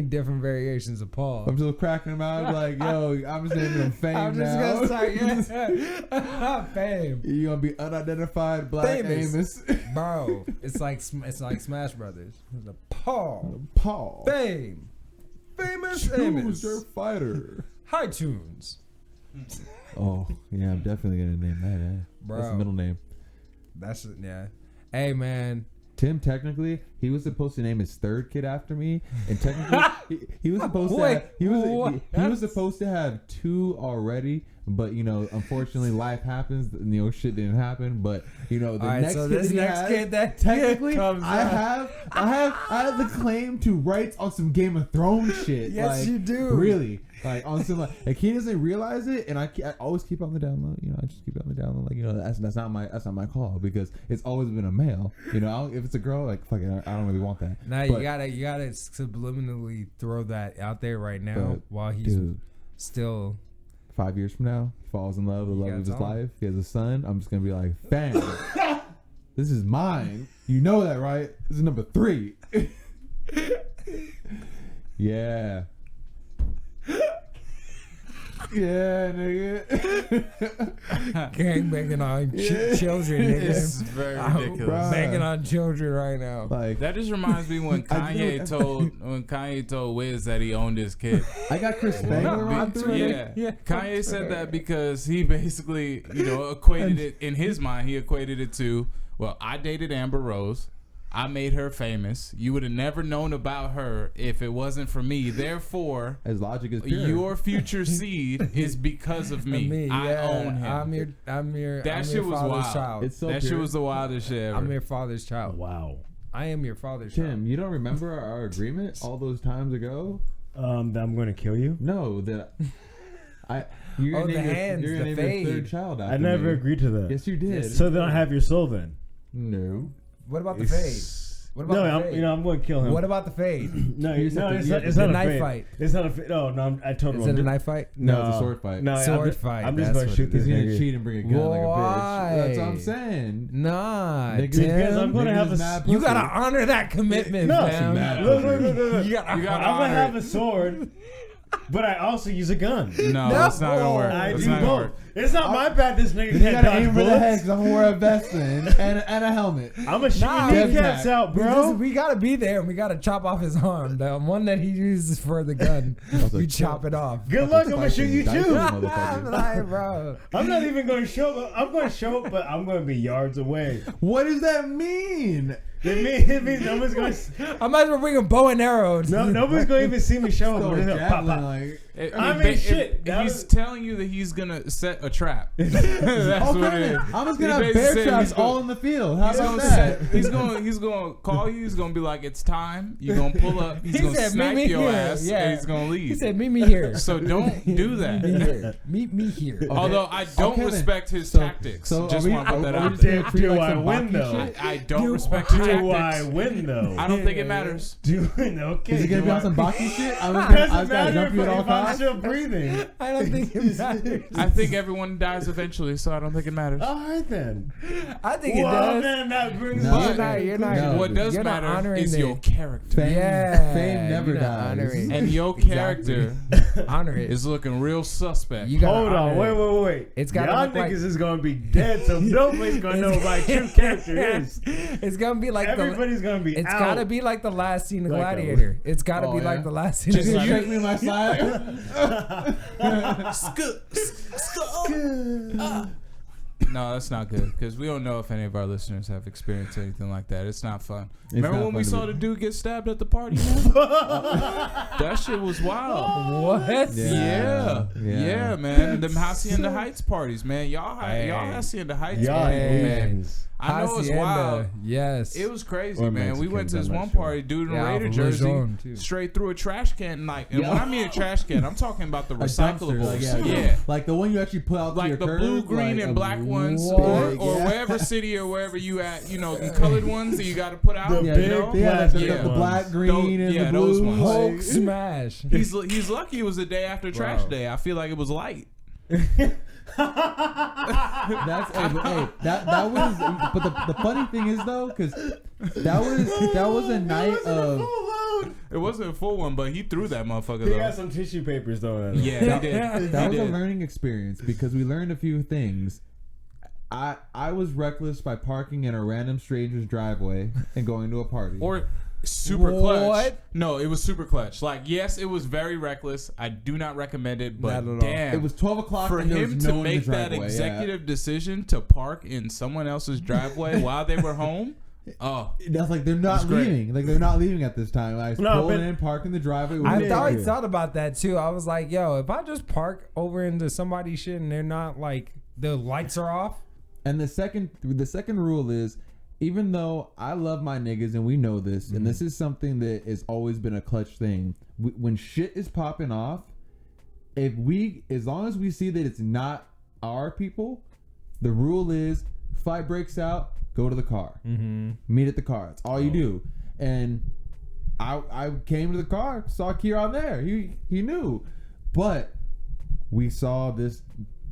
different variations of Paul. I'm just cracking him out like, yo, I'm just naming him Fame I'm just now. gonna start, Fame, You're gonna be unidentified Black Famous. Amos. bro. It's like Smash Brothers. The Paul, Paul. Fame, Famous Choose Amos, your fighter. High Tunes. Oh, yeah, I'm definitely gonna name that. That's the Bro. middle name. That's yeah. Hey man, Tim, technically, he was supposed to name his third kid after me, and technically, he was supposed to Wait, have, he was supposed to have two already, but unfortunately, life happens, and shit didn't happen. But the all right, next so kid this he next has, kid that technically, comes I out. have the claim to rights on some Game of Thrones shit. Yes, like, you do. Really. Like on some like he doesn't realize it, and I always keep it on the down low. I just keep it on the down low. Like that's not my call because it's always been a male. If it's a girl, like fuck it, I don't really want that. Now But, you gotta subliminally throw that out there right now But, while he's dude, still. 5 years from now, he falls in love, the You love gotta of his tell him. life. He has a son. I'm just gonna be like, fam, this is mine. You know that, right? This is number 3. Yeah. Yeah, nigga. Gang banging on children, nigga. It's very ridiculous. Bruh. Banging on children right now. Like That just reminds me when Kanye told Wiz that he owned his kid. I got Chris Spangler on through it. Yeah. Kanye said that because he basically, equated it in his mind. He equated it to, well, I dated Amber Rose. I made her famous. You would have never known about her if it wasn't for me. Therefore, His logic is pure. your future seed is because of me. I own him. I'm your Shit was father's wild. child. It's so That pure. shit was the wildest shit ever. I'm your father's child. Wow. I am your father's Tim, child. you don't remember our agreement all those times ago? That I'm going to kill you. No, that you're Oh, gonna the name hands, your, you're the gonna name your fade. third child after I never me. agreed to that. Yes, you did. Yes. So then I have your soul then. No. What about the It's- fade? What about No, the fade? I'm going to kill him. What about the fade? No, You just have to- it's you not. have It's to- not the a knife fade. fight. It's not a fade. No, I told him. Is it a knife fight? No, it's a sword fight. No, Sword I'm just, fight, I'm just that's going to what shoot it this He's gonna nigga. cheat and bring a gun like a Why? bitch. That's what I'm saying. Nah, Niggas- Tim. I'm gonna niggas have is a- mad You pussy. gotta honor that commitment, No, fam. mad look. You gotta You gotta I'm going to honor have it. a sword, but I also use a gun. No, No. it's not gonna work. I It's do not gonna both. work. It's not my bad this nigga You can't gotta dodge aim for the head bullets. because I'm gonna wear a vest in and a helmet. I'm going to shoot Nah. your kneecaps Death out, We bro. gotta be there and we gotta chop off his arm. The one that he uses for the gun, Also, we chop it off. Good luck. I'm going to shoot you Dice, too. motherfucker. I'm like, bro. I'm not even going to show up. I'm going to show up, but I'm going to be yards away. What does that mean? It means nobody's going to. I might as well bring a bow and arrow. Nobody's going to even see me show up. Throw a We're just gonna pop, javelin, pop. like, I mean, shit, that He's was- telling you that he's gonna set a trap. That's oh, what it is. I'm just He gonna have basically bear said traps he's gonna- all in the field. How He's about gonna, that? set, he's gonna call you. He's gonna be like, "It's time." You're gonna pull up. He's He gonna said, snipe "Meet me your here." ass, Yeah. and he's gonna leave. He said, "Meet me here." So don't do Meet me that. here. Meet me here. Okay. Although I don't Okay, then. respect his So- tactics. so Just are we- want to put that are we out just there. gonna treat it like Do I some win, Baki though? shit? I don't respect his Do I tactics. win though? I don't think it matters. Okay. Is it gonna do be I- on some Baki shit? I It doesn't was gonna matter jump you at all if I'm costs. still breathing. I don't think it matters. I think everyone dies eventually, so I don't think it matters. All right then. I think it Well, does. then that brings No. me. You're not. No. What does you're not matter honoring is the- your character. Fame, Yeah, fame never you're not dies. honoring- And your Exactly. character Honor it. is looking real suspect. You gotta Hold on, honor it. wait. It's gotta Y'all look like- niggas is gonna be dead, so nobody's gonna know what my true character is. It's gonna be like Everybody's gonna be It's out. gotta be like the last scene of Like a- Gladiator. It's gotta Oh, be yeah? like the last scene. Just of Gladiator. shake me my slide. No, that's not good because we don't know if any of our listeners have experienced anything like that. It's not fun. It's Remember not when we fun saw to the be- dude get stabbed at the party? Man? That shit was wild. What? Yeah, man. Them Hacienda Heights parties, man. Y'all Hacienda Heights Y'all parties, man. aliens. I know it's wild. Yes. It was crazy, Or man. We went to this Mexicans, one I'm not party, dude in a Yeah, Raider from jersey, Lejeune, too. straight through a trash can. And when I mean a trash can, I'm talking about the A dumpster, recyclables. like, Yeah. like the one you actually put out to Like your the curb, blue, green, like and a black ones, what? or Yeah. wherever city or wherever you at, you know, the colored ones that you got to put out. The Yeah, you know? big yeah, plastic the ones. black, green, and yeah, the those blue. ones. Hulk smash. He's lucky it was the day after trash day. I feel like it was light. That's that was. But the funny thing is though, because that was a night of. It wasn't a full one, but he threw that motherfucker He though. got some tissue papers though. Yeah, he did. That He was a did. learning experience because we learned a few things. I was reckless by parking in a random stranger's driveway and going to a party. Or super clutch. What? No, it was super clutch. Like, yes, it was very reckless. I do not recommend it, but Not at all. damn. it was 12 o'clock for and there was him no to one in make the that driveway, executive decision to park in someone else's driveway while they were home. Oh, Yeah. That's like they're not great. leaving. Like they're not leaving at this time. I was No, pulling but- in, parking the driveway. I we- always thought about that too. I was like, yo, if I just park over into somebody's shit and they're not like the lights are off. And the second rule is, even though I love my niggas and we know this, and this is something that has always been a clutch thing. When shit is popping off, as long as we see that it's not our people, the rule is fight breaks out, go to the car, meet at the car. That's all you do. And I came to the car, saw Kieran there. He knew, but we saw this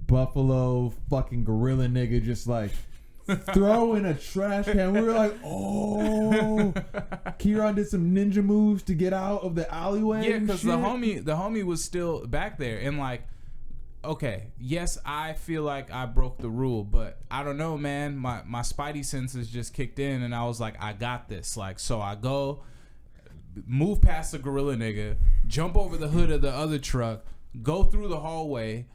buffalo fucking gorilla nigga just like throw in a trash can. We were like, oh. Kieran did some ninja moves to get out of the alleyway. yeah, and because shit. the homie was still back there, and like, okay, yes, I feel like I broke the rule, but I don't know, man. My spidey senses just kicked in, and I was like, I got this. Like, so I go, move past the gorilla nigga, jump over the hood of the other truck, go through the hallway.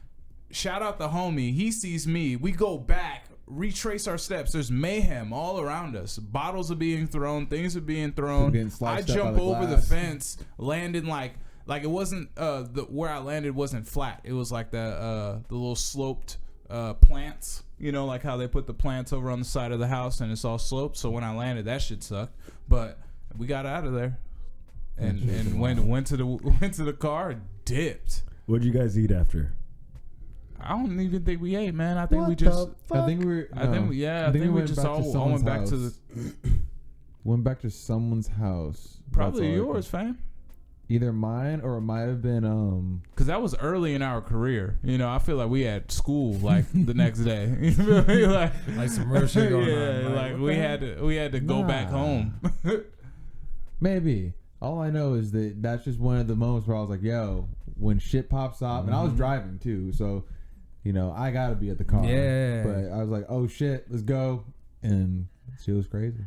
Shout out the homie. He sees me. We go back, retrace our steps. There's mayhem all around us. Bottles are being thrown. Things are being thrown. We're getting I sliced up jump by the over the glass. fence, landing like it wasn't where I landed wasn't flat. It was like the little sloped plants. You know, like how they put the plants over on the side of the house and it's all sloped. So when I landed, that shit sucked. But we got out of there and went to the car, dipped. What'd you guys eat after? I don't even think we ate, man. I think we What just. the I think we were. I think we went just back to all someone's went back to house. the Went back to someone's house. probably That's all I yours, fam. Either mine or it might have been Because that was early in our career. You know, I feel like we had school like the next day. You feel me? Like some real shit going yeah, on. like we had to go back Nah. home. maybe. All I know is that that's just one of the moments where I was like, yo, when shit pops off, and I was driving too, so you know I gotta be at the car. Yeah. But I was like, oh shit, let's go, and shit was crazy.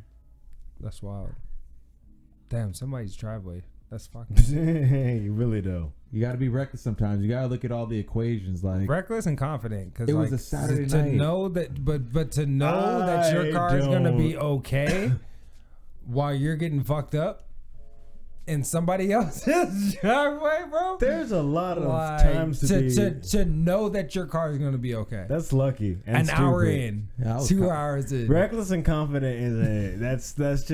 That's wild. Damn, somebody's driveway. That's fucking Hey, really though. You gotta be reckless sometimes. You gotta look at all the equations. Like reckless and confident. Cause It was like, a Saturday to night. know that, but to know that your car is gonna be okay while you're getting fucked up in somebody else's driveway, bro. There's a lot of Like, times to know that your car is gonna be okay. That's lucky. And An hour stupid. in, Yeah, I was 2 hours in. Reckless and confident is that's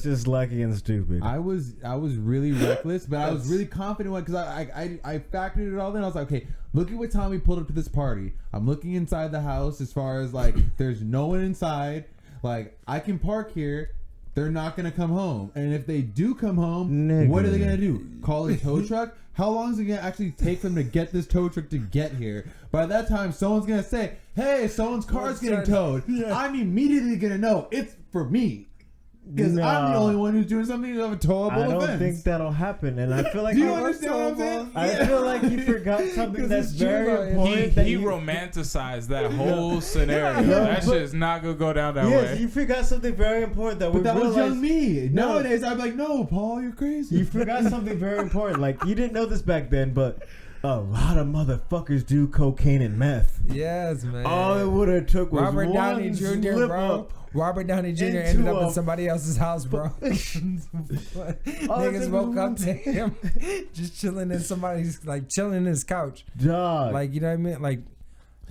just lucky and stupid. I was really reckless, but I was really confident because I factored it all in. I was like, okay, look at what time we pulled up to this party. I'm looking inside the house as far as like there's no one inside. Like I can park here. They're not gonna come home, and if they do come home, Nigga. what are they gonna do? Call a tow truck? How long is it gonna actually take them to get this tow truck to get here? By that time, someone's gonna say, "Hey, someone's car's getting towed." Yeah. I'm immediately gonna know it's for me because I'm the No. only one who's doing something of a towable I don't offense. think that'll happen, and I feel like Do you understand what I'm saying? I feel like you forgot something that's it's true, very though. important. that He you- romanticized that whole scenario. Yeah, That but- shit's not gonna go down that Yes, way. you forgot something very important that we But that was realized. young me. No. Nowadays, I'm like, no, Paul, you're crazy. You forgot something very important. Like you didn't know this back then, but a lot of motherfuckers do cocaine and meth. Yes, man. All it would have took was Robert Downey one Jr., slip bro. up. Robert Downey Jr. into ended up a- in somebody else's house, bro. Niggas woke up to him just chilling in somebody's, like, chilling in his couch. Dog. Like, you know what I mean? Like,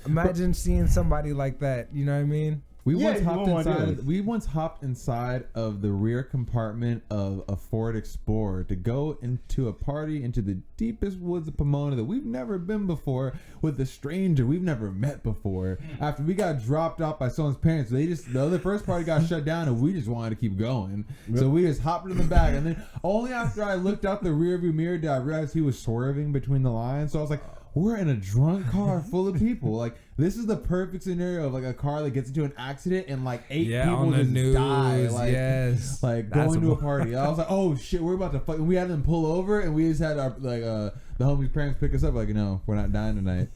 imagine seeing somebody like that. You know what I mean? We Yeah, once you hopped won't wanna do inside. it. We once hopped inside of the rear compartment of a Ford Explorer to go into a party into the deepest woods of Pomona that we've never been before with a stranger we've never met before. After we got dropped off by someone's parents, the first party got shut down and we just wanted to keep going. So we just hopped in the back, and then only after I looked out the rearview mirror did I realize he was swerving between the lines. So I was like, we're in a drunk car full of people. Like, this is the perfect scenario of like a car that gets into an accident and like 8 people on the just news. die. Like, Yes. like That's going to a what- party. I was like, oh shit, we're about to fuck. And we had them pull over, and we just had our the homies' parents pick us up. Like, no, we're not dying tonight.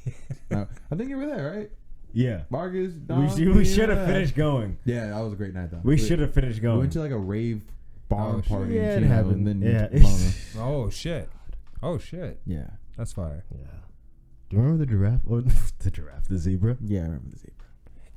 No, I think you were there, right? yeah. Vargas, We Don, should have yeah. finished going. Yeah, that was a great night though. We should have finished We going. went to like a rave barn Oh, shit. party. Yeah, in it Chino, happened. And then Yeah. Pomona. Oh, shit. Oh, shit. Yeah, That's fire. Yeah. Do you remember the giraffe? Or the zebra? yeah, I remember the zebra.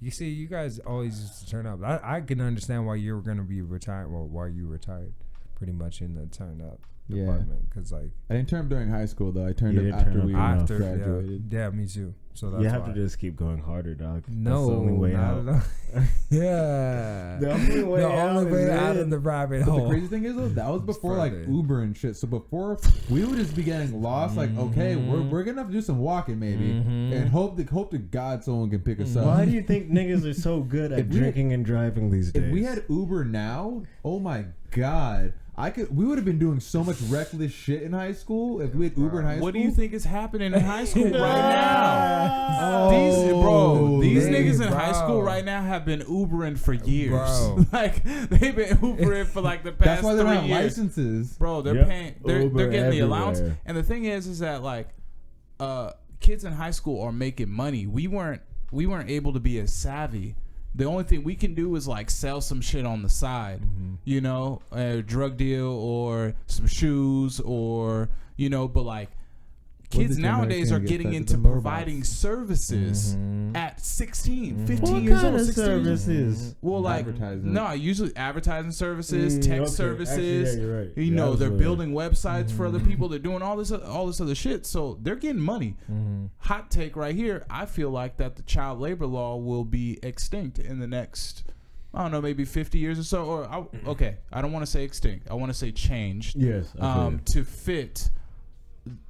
You see, you guys always used to turn up. I can understand why you were going to be retired, well, why you retired pretty much in the turn up Yeah. department. Because, like, I didn't turn up during high school though. I turned You up didn't turn after up we after, graduated. yeah, me too. So that's You have why. to just keep going harder, dog. No, That's the only way not out. at all. Yeah. The only way out is out in. of the rabbit But the hole. crazy thing is though, that was before like Friday. Uber and shit. So before we would just be getting lost. Like, okay, we're gonna have to do some walking maybe, and hope to God someone can pick us up. Why do you think niggas are so good at If we had- drinking and driving these days? If we had Uber now, oh my God, we would have been doing so much reckless shit in high school if we had Uber in high school. What do you think is happening in high school right now? Oh, These hey, niggas in bro. high school right now have been Ubering for years. Bro. Like, they've been Ubering for like the past That's why they 3 don't have years. licenses. Bro, they're Yep. paying. They're Uber getting the allowance. everywhere. And the thing is that like, kids in high school are making money. We weren't able to be as savvy. The only thing we can do is like sell some shit on the side, you know, a drug deal or some shoes or, you know, but like kids the generation nowadays are get getting fed to into the robots? providing services at 16, 15 What years kind old, of 16 years old. services? Well, like, Advertising. no, usually advertising services, tech okay. services. Actually, yeah, you're right. You Yeah, know, they're absolutely. building websites for other people. They're doing all this other shit. So they're getting money. Hot take right here. I feel like that the child labor law will be extinct in the next, I don't know, maybe 50 years or so. Or I don't want to say extinct. I want to say changed. Yes. I feel you. To fit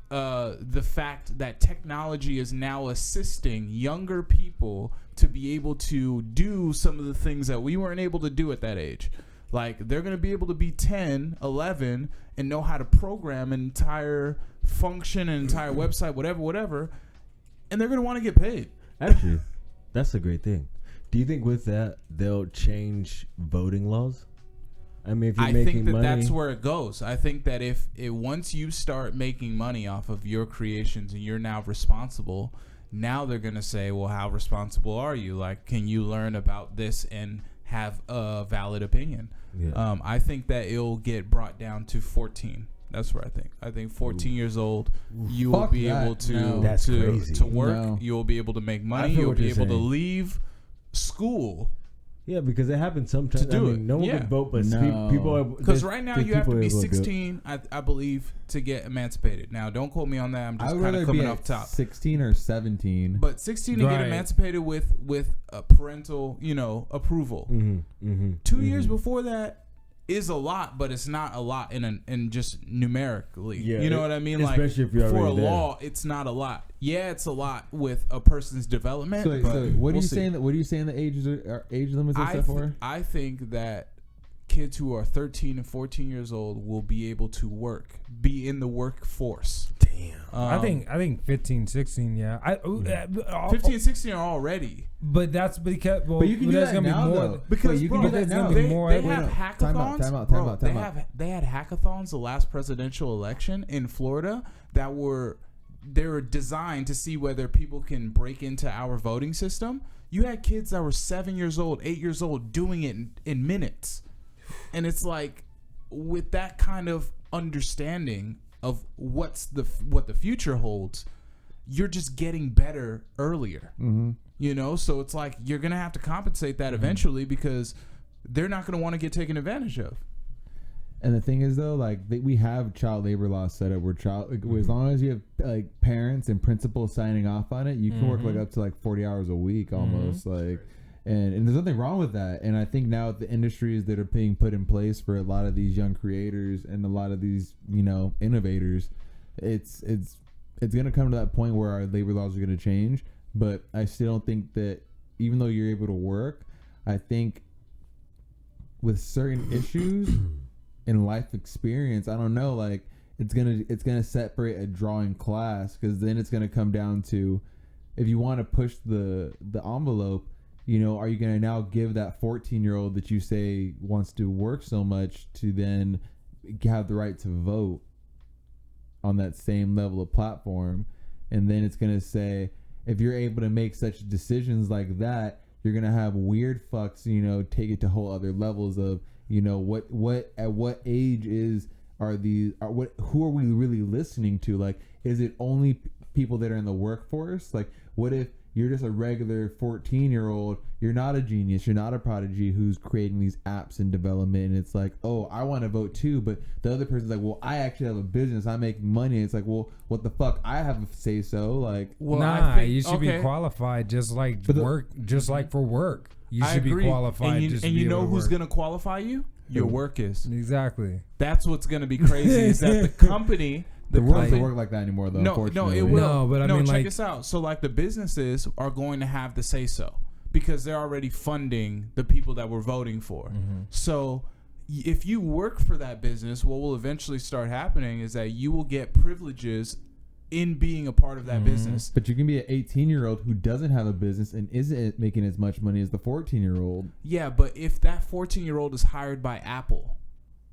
the fact that technology is now assisting younger people to be able to do some of the things that we weren't able to do at that age. Like, they're going to be able to be 10, 11, and know how to program an entire function, an entire website, whatever, and they're going to want to get paid. Actually, that's a great thing. Do you think with that they'll change voting laws? I mean, if you're I making think that money, that's where it goes. I think that if once you start making money off of your creations and you're now responsible, now they're going to say, well, how responsible are you? Like, can you learn about this and have a valid opinion? Yeah. I think that it'll get brought down to 14. That's what I think. I think 14 years old, you will Fuck be that. able to No. That's crazy. to work. No. You'll be able to make I money. feel You'll what be you're able to saying. leave school. yeah, because it happens sometimes. To do I mean, it, no one yeah. can vote, but No. people are. Because right now you have to be able 16, I believe, to get emancipated. Now, don't quote me on that. I'm I just would kind rather of be coming at off top. 16 or 17. But 16 to get Right. emancipated with parental, approval. 2 years before that is a lot, but it's not a lot in just numerically. Yeah, you know what I mean? Like, especially if you're for a already there. law, it's not a lot. Yeah, it's a lot with a person's development. So, but so what are we'll you see. saying that? What are you saying the age limits are set for? I think that kids who are 13 and 14 years old will be able to be in the workforce. Damn. I think 15, 16, yeah. 15 and 16 are already. But that's because, well, But you can do there's that gonna be now, more. though. Because Wait, you can bro, do that there's now. gonna be they, more. they Wait, have no. hackathons. Time out, Bro, time out. they had hackathons the last presidential election in Florida that were designed to see whether people can break into our voting system. You had kids that were 7 years old, 8 years old doing it in minutes. And it's like, with that kind of understanding of what the future holds, you're just getting better earlier. Mm-hmm. You know, so it's like you're gonna have to compensate that eventually because they're not gonna want to get taken advantage of. And the thing is, though, like we have child labor laws set up where as long as you have like parents and principals signing off on it, you can work like up to like 40 hours a week almost. Like, and there's nothing wrong with that. And I think now the industries that are being put in place for a lot of these young creators and a lot of these, you know, innovators, it's gonna come to that point where our labor laws are gonna change. But I still don't think that even though you're able to work, I think with certain issues in life experience, I don't know, like it's gonna separate a drawing class, because then it's gonna come down to, if you want to push the envelope, you know, are you gonna now give that 14-year-old that you say wants to work so much to then have the right to vote on that same level of platform? And then it's gonna say, if you're able to make such decisions like that, you're gonna have weird fucks, you know, take it to whole other levels of, you know, what at what age who are we really listening to? Like, is it only people that are in the workforce? Like, what if you're just a regular 14-year-old, you're not a genius, you're not a prodigy who's creating these apps in development, and it's like, oh, I want to vote too, but the other person's like, well, I actually have a business, I make money. It's like, well, what the fuck? I have a say so. Like, well, I think, you should be qualified just like for work. You I should agree. be qualified. And you know who's going to qualify you? Your work is. Exactly. That's what's going to be crazy is that the company... The world doesn't work like that anymore, though. No, it will. No, but I mean, check like, this out. So, like, the businesses are going to have the say so because they're already funding the people that we're voting for. So, if you work for that business, what will eventually start happening is that you will get privileges in being a part of that business. But you can be an 18-year-old who doesn't have a business and isn't making as much money as the 14-year-old. Yeah, but if that 14-year-old is hired by Apple,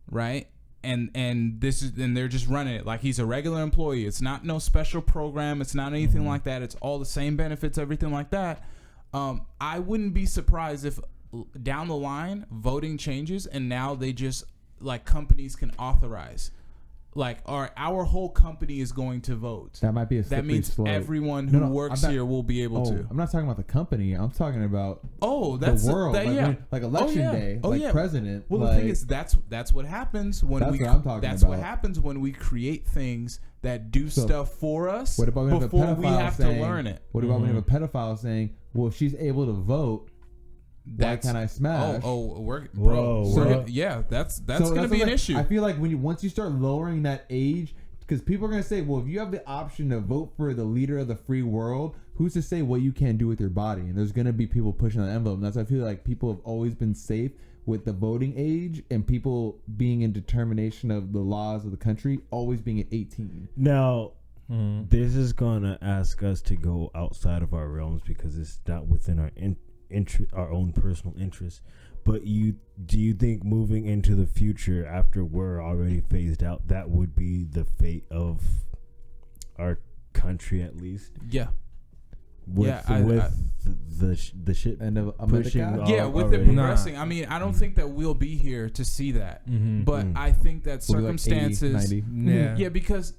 right? And they're just running it like he's a regular employee. It's not no special program. It's not anything like that. It's all the same benefits, everything like that. I wouldn't be surprised if down the line voting changes and now they just like companies can authorize. Like, our whole company is going to vote. That might be a that slippery means slope. everyone who works here will be able to. I'm not talking about the company. I'm talking about that's the world. yeah. Like election day, president. Well, like, the thing is, that's what happens when that's we. What I'm talking that's about. what happens when we create things that do stuff for us. What about before we have to learn it? What about when you have a pedophile saying, "Well, if she's able to vote, why can't I smash?" Yeah, that's going to be an issue. I feel like once you start lowering that age, because people are going to say, well, if you have the option to vote for the leader of the free world, who's to say what you can do with your body? And there's going to be people pushing the envelope. And that's why I feel like people have always been safe with the voting age and people being in determination of the laws of the country always being at 18. Now, this is going to ask us to go outside of our realms because it's not within our own personal interests. But do you think moving into the future after we're already phased out, that would be the fate of our country at least? Yeah. With the shit and pushing, with it progressing. I mean, I don't think that we'll be here to see that, but I think that circumstances, like 80, 90? Yeah, because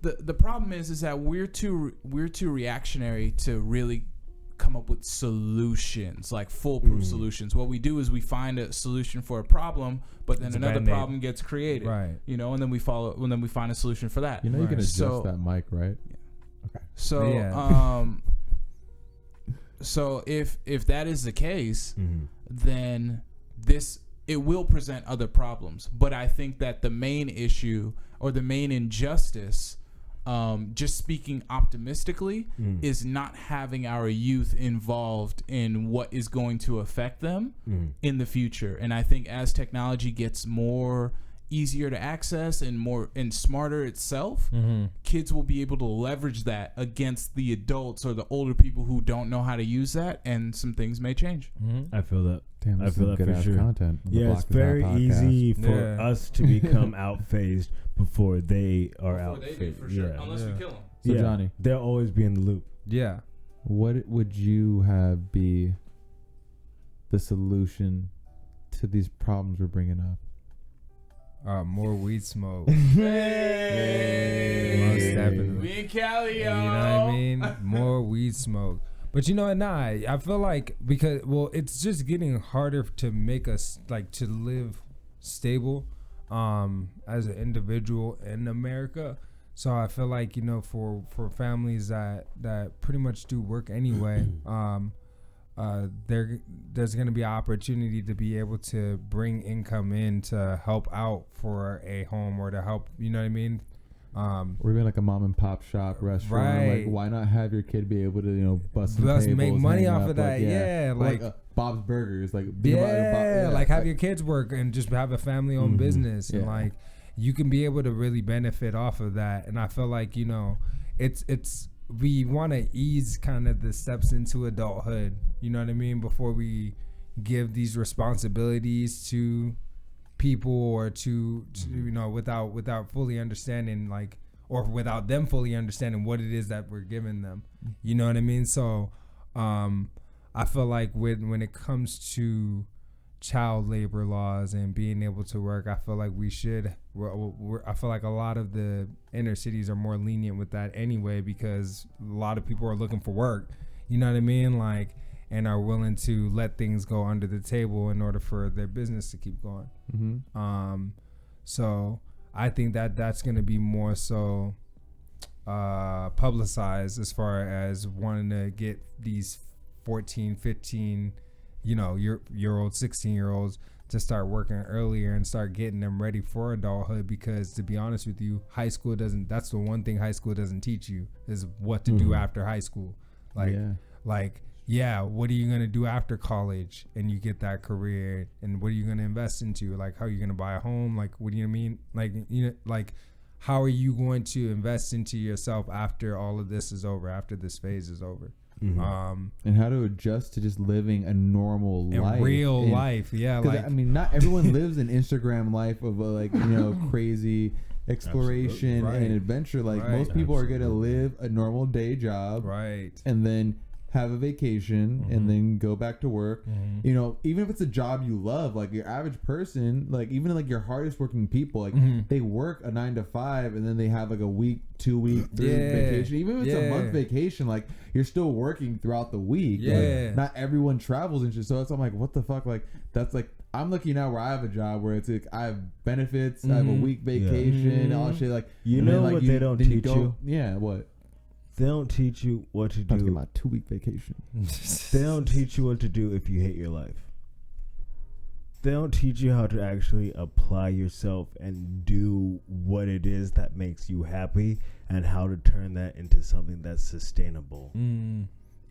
the problem is that we're too reactionary to really come up with solutions, like foolproof solutions. What we do is we find a solution for a problem, but then another problem gets created, right? You know, and then we find a solution for that. You know, you can adjust that mic, right? Yeah. Okay. So, so if that is the case, then it will present other problems. But I think that the main issue or the main injustice, just speaking optimistically, is not having our youth involved in what is going to affect them in the future. And I think as technology gets more easier to access and smarter itself, kids will be able to leverage that against the adults or the older people who don't know how to use that, and some things may change. I feel that. Damn, I feel that good for sure. Content Yeah, it's very easy for us to become out-phased before they are out-phased. For sure. Unless we kill them. So Johnny, they'll always be in the loop. Yeah. What would you have be the solution to these problems we're bringing up? More weed smoke. Hey. Most definitely. We in Cali, yo. You know what I mean? More weed smoke. But you know what? Nah, I feel like it's just getting harder to make us to live stable as an individual in America. So I feel like, for families that pretty much do work anyway, there's going to be an opportunity to be able to bring income in to help out for a home or to help, you know what I mean? Or even like a mom and pop shop restaurant. Right. Like, why not have your kid be able to, bust some Plus tables, make money hang off up, of that. Or Like Bob's Burgers. Like, have your kids work and just have a family-owned business. And like, you can be able to really benefit off of that. And I feel like, we want to ease kind of the steps into adulthood, you know what I mean, before we give these responsibilities to people or to without fully understanding or without them fully understanding what it is that we're giving them, you know what I mean? So I feel like when it comes to child labor laws and being able to work, I feel like I feel like a lot of the inner cities are more lenient with that anyway, because a lot of people are looking for work, you know what I mean, and are willing to let things go under the table in order for their business to keep going. So I think that's going to be more so publicized as far as wanting to get these 14, 15 year old 16-year-olds to start working earlier and start getting them ready for adulthood, because to be honest with you, that's the one thing high school doesn't teach you, is what to do after high school. What are you going to do after college and you get that career, and what are you going to invest into? Like, how are you going to buy a home? Like, what do you mean? How are you going to invest into yourself after all of this is over, after this phase is over? And how to adjust to just living a normal life, real life. Not everyone lives an Instagram life of crazy exploration and adventure. Most people are gonna live a normal day job, and then have a vacation and then go back to work. Even if it's a job you love, like your average person, even your hardest working people, they work a 9 to 5 and then they have a week, 2 week, 3 week vacation. Even if it's a month vacation, you're still working throughout the week. Not everyone travels and shit. So I'm like, what the fuck? That's I'm lucky now where I have a job where it's I have benefits, I have a week vacation, all that shit. What they don't teach you? Yeah, what? They don't teach you what to do. I'm talking about 2 week vacation. They don't teach you what to do if you hate your life. They don't teach you how to actually apply yourself and do what it is that makes you happy, and how to turn that into something that's sustainable.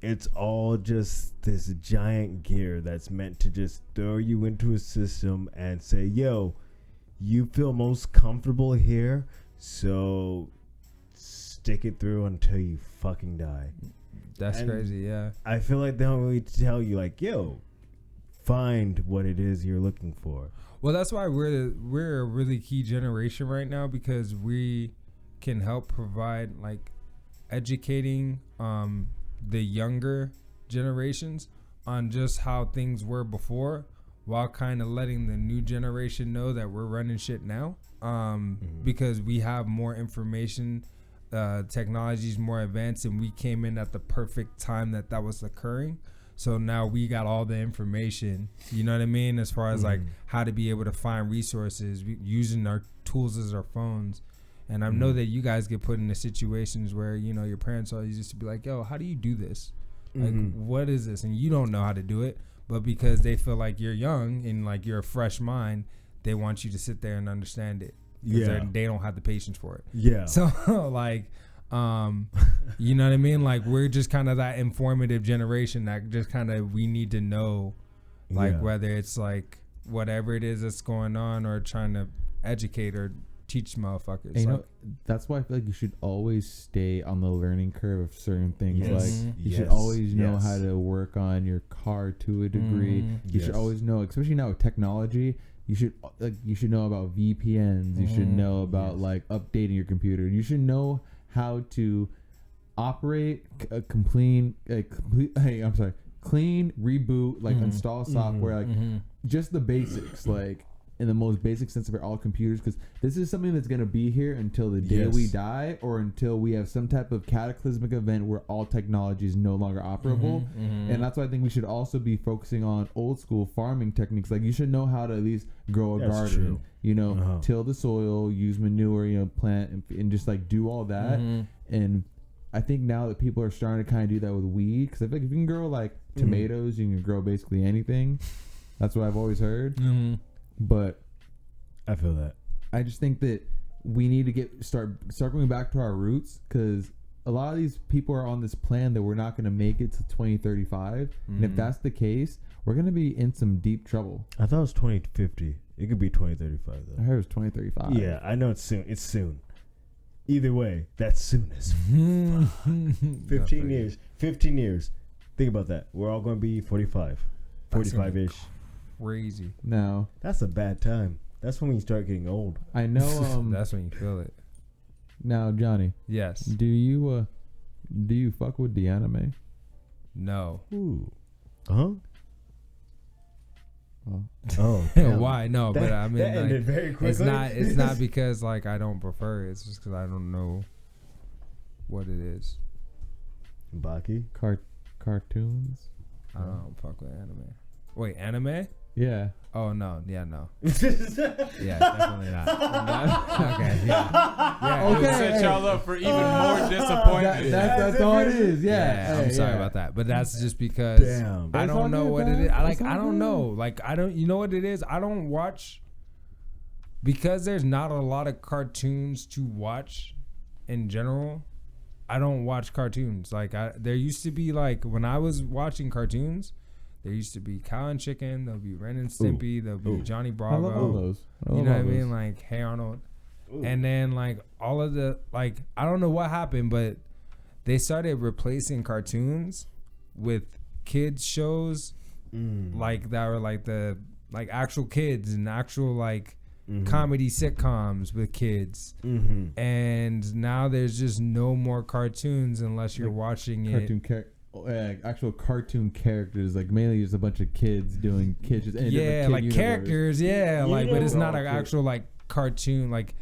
It's all just this giant gear that's meant to just throw you into a system and say, yo, you feel most comfortable here, so stick it through until you fucking die. That's crazy, yeah. I feel like they don't really tell you, yo, find what it is you're looking for. Well, that's why we're a really key generation right now, because we can help provide educating the younger generations on just how things were before, while kind of letting the new generation know that we're running shit now, because we have more information. Technology is more advanced, and we came in at the perfect time that was occurring. So now we got all the information, you know what I mean, as far as how to be able to find resources using our tools as our phones. And I know that you guys get put into situations where your parents always used to be like, yo, how do you do this? What is this? And you don't know how to do it, but because they feel like you're young and you're a fresh mind, they want you to sit there and understand it. They don't have the patience for it. So you know what I mean? We're just kind of that informative generation that just kind of, we need to know whether it's whatever it is that's going on, or trying to educate or teach motherfuckers. And that's why I feel like you should always stay on the learning curve of certain things. You should always know how to work on your car to a degree. You should always know, especially now with technology, you should know about VPNs. You should know about updating your computer. You should know how to operate clean, reboot, install software, just the basics. in the most basic sense of it, all computers, because this is something that's going to be here until the day we die, or until we have some type of cataclysmic event where all technology is no longer operable. And that's why I think we should also be focusing on old school farming techniques. Like, you should know how to at least grow a garden, true. you know, till the soil, use manure, you know, plant, and just like do all that. And I think now that people are starting to kind of do that with weed, because I feel like if you can grow like tomatoes, you can grow basically anything. That's what I've always heard. But I feel that. I just think that we need to start going back to our roots, because a lot of these people are on this plan that we're not going to make it to 2035. And if that's the case, we're going to be in some deep trouble. I thought it was 2050. It could be 2035 though. I heard it was 2035. Yeah, I know it's soon. It's soon. Either way, that's soon as 15 years. 15 years. Think about that. We're all going to be 45. 45-ish. Crazy. Now, That's a bad time. That's when you start getting old. I know. That's when you feel it. Now, Johnny, Yes. do you fuck with the anime? No. Ooh. Huh? Oh. Oh. damn. Why? No, but I mean, that ended like, very quickly. it's not because like I don't prefer it. It's just because I don't know what it is. Baki. Cartoons? I don't fuck with anime. Wait, anime? Yeah. Oh no, yeah, no, yeah, definitely not. Okay, yeah, It would set y'all up for even more disappointment. That's all it is. yeah. Hey, I'm sorry yeah. about that, but that's just because Damn. I It's all don't know good, what man. it is. It's all I don't good. know. Like I don't. You know what it is? I don't watch because there's not a lot of cartoons to watch in general. I don't watch cartoons. Like there used to be like when I was watching cartoons. There used to be Cow and Chicken. There'll be Ren and Stimpy. There'll be Johnny I Bravo. love all those. You know what I mean? Like Hey Arnold. And then like all of the like I don't know what happened, but they started replacing cartoons with kids shows like that were like the like actual kids and actual like comedy sitcoms with kids. And now there's just no more cartoons unless you're watching it. Actual cartoon characters, like mainly just a bunch of kids doing kids. Yeah, like characters. Yeah, like but it's not an Okay. actual like cartoon. Like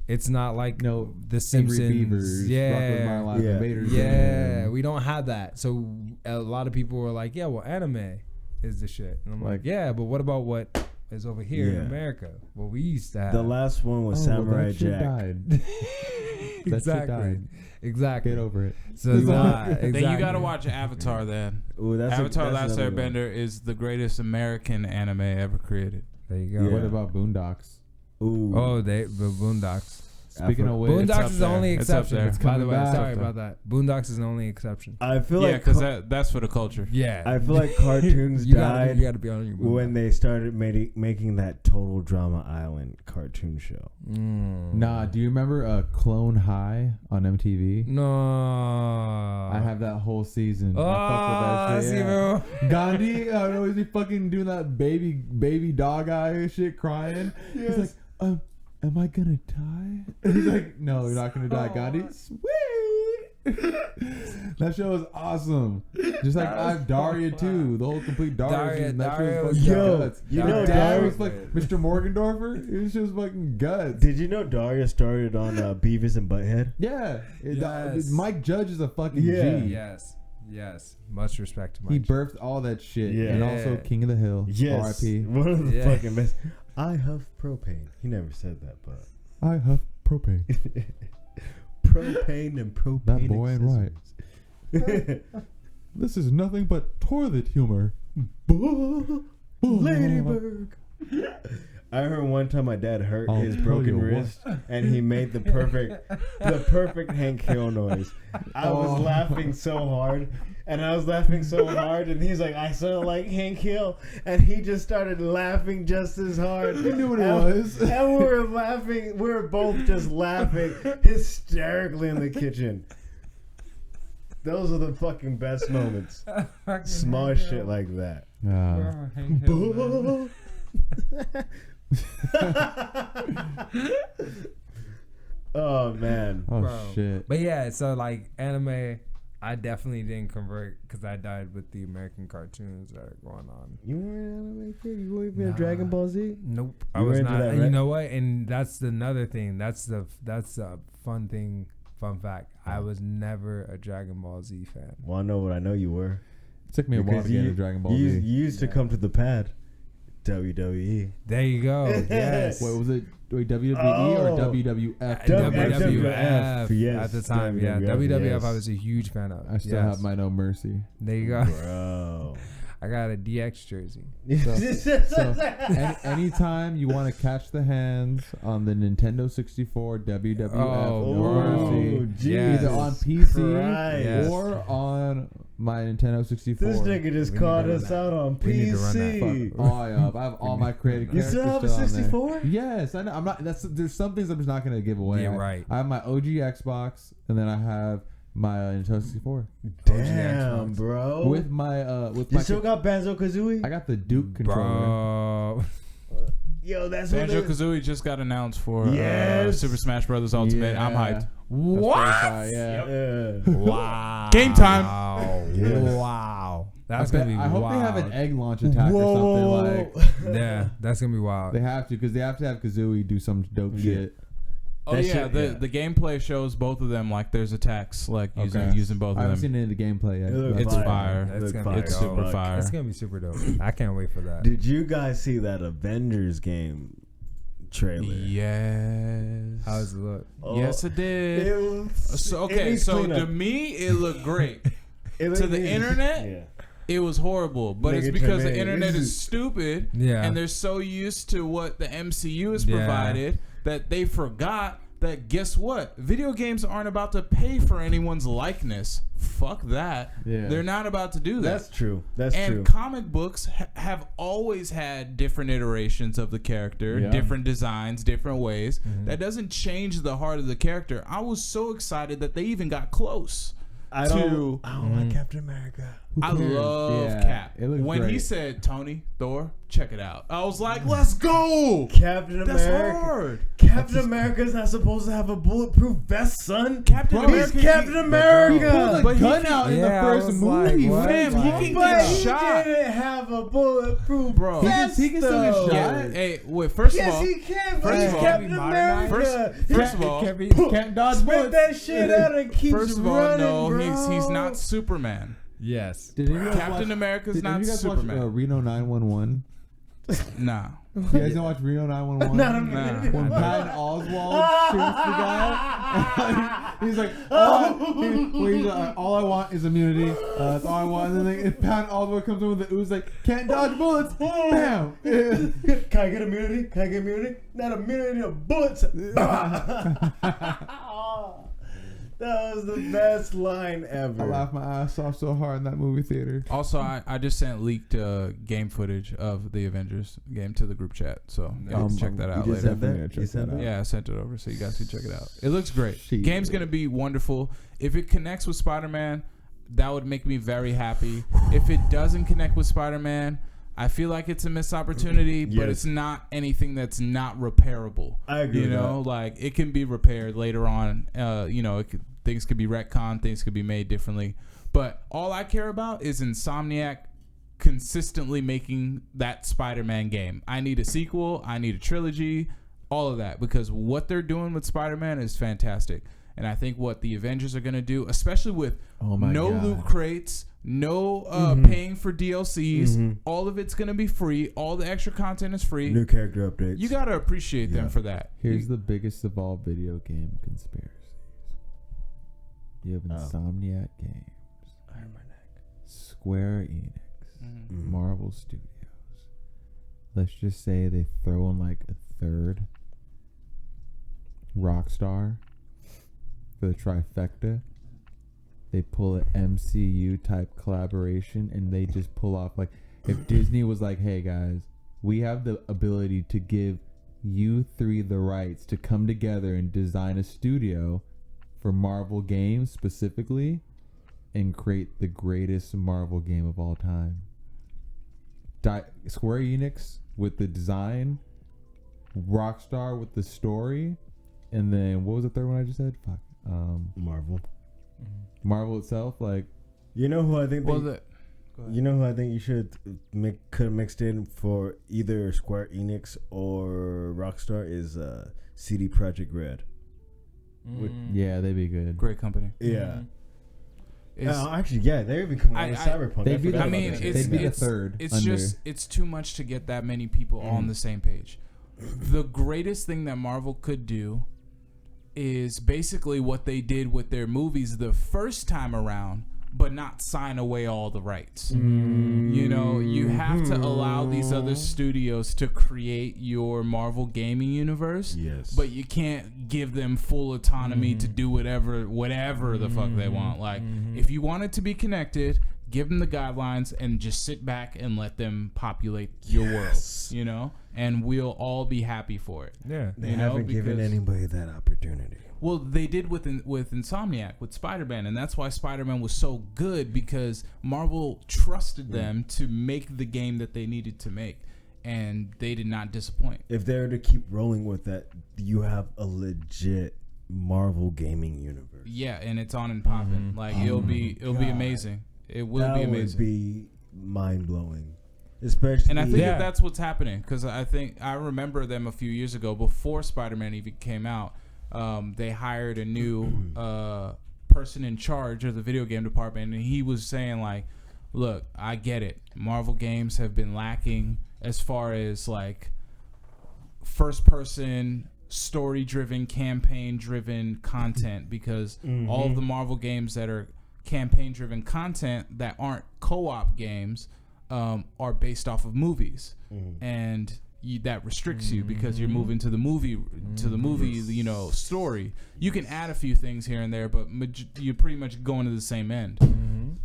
it's not like No, The Simpsons. Beavers, Yeah, Rocko's Modern Life, Invaders. yeah. We don't have that. So a lot of people were like, yeah, well, anime is the shit. And I'm like, yeah, but what about what is over here in Yeah. America? What we used to have. The last one was Samurai that shit Jack. died. That shit Exactly. died. Exactly. Get over it. So exactly. Then you gotta watch Avatar. Then Ooh, Avatar: that's Last another one. Airbender is the greatest American anime ever created. There you go. Yeah. What about Boondocks? Ooh. Oh, the Boondocks. Speaking of which, Boondocks up is the there. only It's up exception. there. It's By the coming way, back. sorry about that. Boondocks is the only exception. I feel Yeah, like because that's for the culture. Yeah. I feel like cartoons you died gotta be on your Boondocks. when they started making that Total Drama Island cartoon show. Nah, do you remember Clone High on MTV? No. I have that whole season. Oh, I fuck with that shit. see, Yeah. Gandhi, I would always be fucking doing that baby dog eye shit, crying. He's like, am I gonna die? He's like, no, you're not gonna die, Gandhi. Sweet. That show was awesome. Just like I have Daria too, the whole complete Daria season. That show Daria was was fucking Yo, guts. you know Dad Daria was like Mr. Morgendorfer. It was just fucking guts. Did you know Daria started on Beavis and Butthead? Yeah, Yes. Mike Judge is a fucking Yeah. G. Yes. Yes. Much respect to He Mike. birthed all that shit, Yeah. and also King of the Hill. Yes. R.I.P. One of the Yeah. fucking best. I huff propane. He never said that, but I huff propane. propane and propane. That boy ain't right. accessories. This is nothing but toilet humor. Ladybird. I heard one time my dad hurt I'll his tell broken you what. wrist, and he made the perfect Hank Hill noise. I was laughing so hard, and he's like, I sound like Hank Hill, and he just started laughing just as hard. You knew what it And- was. and we were laughing. We were both just laughing hysterically in the kitchen. Those are the fucking best moments. Small shit like that. Oh man. Oh Bro. shit. But yeah, so like anime, I definitely didn't convert because I died with the American cartoons that are going on. You weren't an anime kid? You weren't even a Dragon Ball Z? Nope, I You were was into not. that, And you right? know what? And that's another thing. That's a fun thing. Fun fact. I was never a Dragon Ball Z fan. Well, I know what I know you were. It took me a while to get into Dragon Ball you Z. used to come to the pad. WWE. There you go. Yes. What was it? Wait, WWE Oh. or WWF? WWF yes, at the time. Yeah, WWF, WWF yes. I was a huge fan of. I still have my No Mercy. There you go. Bro. I got a DX jersey. So anytime you want to catch the hands on the Nintendo 64, WWF, Oh, No bro. Mercy, Yes. either on PC Christ. or on my Nintendo 64. This nigga just We called need to us run out on We need to run that. PC. Fuck all up. I have all my created You characters still have a on there. 64? Yes, I know. I'm not. There's some things I'm just not gonna give away. Yeah, right. I have my OG Xbox, and then I have my Nintendo 64 Damn, bro. with my you my. still got Banjo Kazooie? I got the Duke controller. Bro. Yo, that's what Banjo it- Kazooie just got announced for Yes. Super Smash Bros. Ultimate. I'm hyped. That's What? pretty fire, yeah. Yeah. Wow. Game time. Yes. Wow. That's I gonna be hope wild. they have an egg launch attack or something like. Yeah, that's gonna be wild. They have to because they have to have Kazooie do some dope shit. Oh That yeah, shit, the gameplay shows both of them like there's attacks like using both I of haven't them. seen any of the gameplay yet. It looked It's fire. That's Looked gonna fire be It's as super fuck. fire. It's gonna be super dope. I can't wait for that. Did you guys see that Avengers game trailer? Yes. How does it look? Oh, Yes, it did. it was- So it okay, needs so cleanup. to me it looked great. It to the needs- internet, Yeah. it was horrible. But it's Nigga because the Jermaine, internet this is is- stupid, Yeah. and they're so used to what the MCU has Yeah. provided that they forgot that guess what? Video games aren't about to pay for anyone's likeness. Fuck that. Yeah. They're not about to do that. That's true. That's And true. comic books have always had different iterations of the character, Yeah. different designs, different ways. That doesn't change the heart of the character. I was so excited that they even got close. I to- don't like Captain America. I cares? love Yeah, Cap. it looks When he great. said, Tony, Thor, check it out. I was like, let's go. Captain That's America. hard. Captain America's not supposed to have a bulletproof vest, son. Captain He's America. Captain America. Pulled a he gun can- out in Yeah, the I first was movie. like, what? Fam, he can But get he shot. didn't have a bulletproof Bro. vest. He can still get though. shot. Yeah, hey, wait, first of Yes, all, he can. But first he's of all- Captain Can he modernize? America. First of all, Can't dodge Spit bullets. that shit out and keeps first of all, running, no, bro. he's not Superman. Yes. Did any of you guys Captain watch- America's did any not of you guys Superman. watch Reno 911? Nah. You guys didn't watch Reno 911? Not a Nah. minute. When Patton Oswalt shoots the guy, he's like, all I want is immunity. That's all I want. And then Patton Oswalt comes in with the ooze, like, can't dodge bullets. Bam. Can I get immunity? Can I get immunity? Not immunity to bullets. That was the best line I ever. laughed my ass off so hard in that movie theater. Also, I just sent leaked game footage of the Avengers game to the group chat, so y'all can check that out You just later. said Definitely that? gonna You check said that that? Yeah, I sent it over so you guys can check it out. It looks great. Shit. Game's gonna be wonderful. If it connects with Spider-Man, that would make me very happy. If it doesn't connect with Spider-Man, I feel like it's a missed opportunity, but Yes. it's not anything that's not repairable. I agree You with know, that. like it can be repaired later on. Things could be retconned, things could be made differently. But all I care about is Insomniac consistently making that Spider-Man game. I need a sequel. I need a trilogy. All of that, because what they're doing with Spider-Man is fantastic. And I think what the Avengers are going to do, especially with Oh my no God. loot crates, no paying for DLCs, all of it's going to be free. All the extra content is free. New character updates. You got to appreciate them Yeah. for that. Here's the biggest of all video game conspiracies. You have Insomniac Games, Iron My Neck. Square Enix, Mm-hmm. Marvel Studios. Let's just say they throw in like a third Rockstar for the trifecta. They pull an MCU type collaboration and they just pull off like if Disney was like, hey guys, we have the ability to give you three the rights to come together and design a studio for Marvel games specifically and create the greatest Marvel game of all time. Square Enix with the design, Rockstar with the story, and then what was the third one I just said? Fuck. Marvel. Marvel itself, like, You know who I think? Well, You know who I think you should could have mixed in for either Square Enix or Rockstar is CD Projekt Red. yeah, they'd be good. great company. Yeah. It's- Actually, yeah, they're even coming out with Cyberpunk. they'd be forgot the- I about mean, that it's shit. They'd be the it's third It's under. just it's too much to get that many people on the same page. The greatest thing that Marvel could do is basically what they did with their movies the first time around, but not sign away all the rights. You know, you have to allow these other studios to create your Marvel gaming universe. Yes. But you can't give them full autonomy to do whatever the fuck they want. Like, if you want it to be connected, give them the guidelines and just sit back and let them populate your world, you know? And we'll all be happy for it. Yeah. They you know, haven't given because- anybody that opportunity. Well, they did with Insomniac, with Spider-Man, and that's why Spider-Man was so good, because Marvel trusted them to make the game that they needed to make, and they did not disappoint. If they're to keep rolling with that, you have a legit Marvel gaming universe. Yeah, and it's on and popping. Like it'll be amazing. It will that be amazing. would be mind blowing, especially. And I think that that's what's happening, because I remember them a few years ago before Spider-Man even came out. They hired a new person in charge of the video game department, and he was saying like, "Look, I get it. Marvel games have been lacking as far as like first-person, story-driven, campaign-driven content, because all of the Marvel games that are campaign-driven content that aren't co-op games are based off of movies, and that restricts you because you're moving to the movie you know, story. You can add a few things here and there, but you're pretty much going to the same end.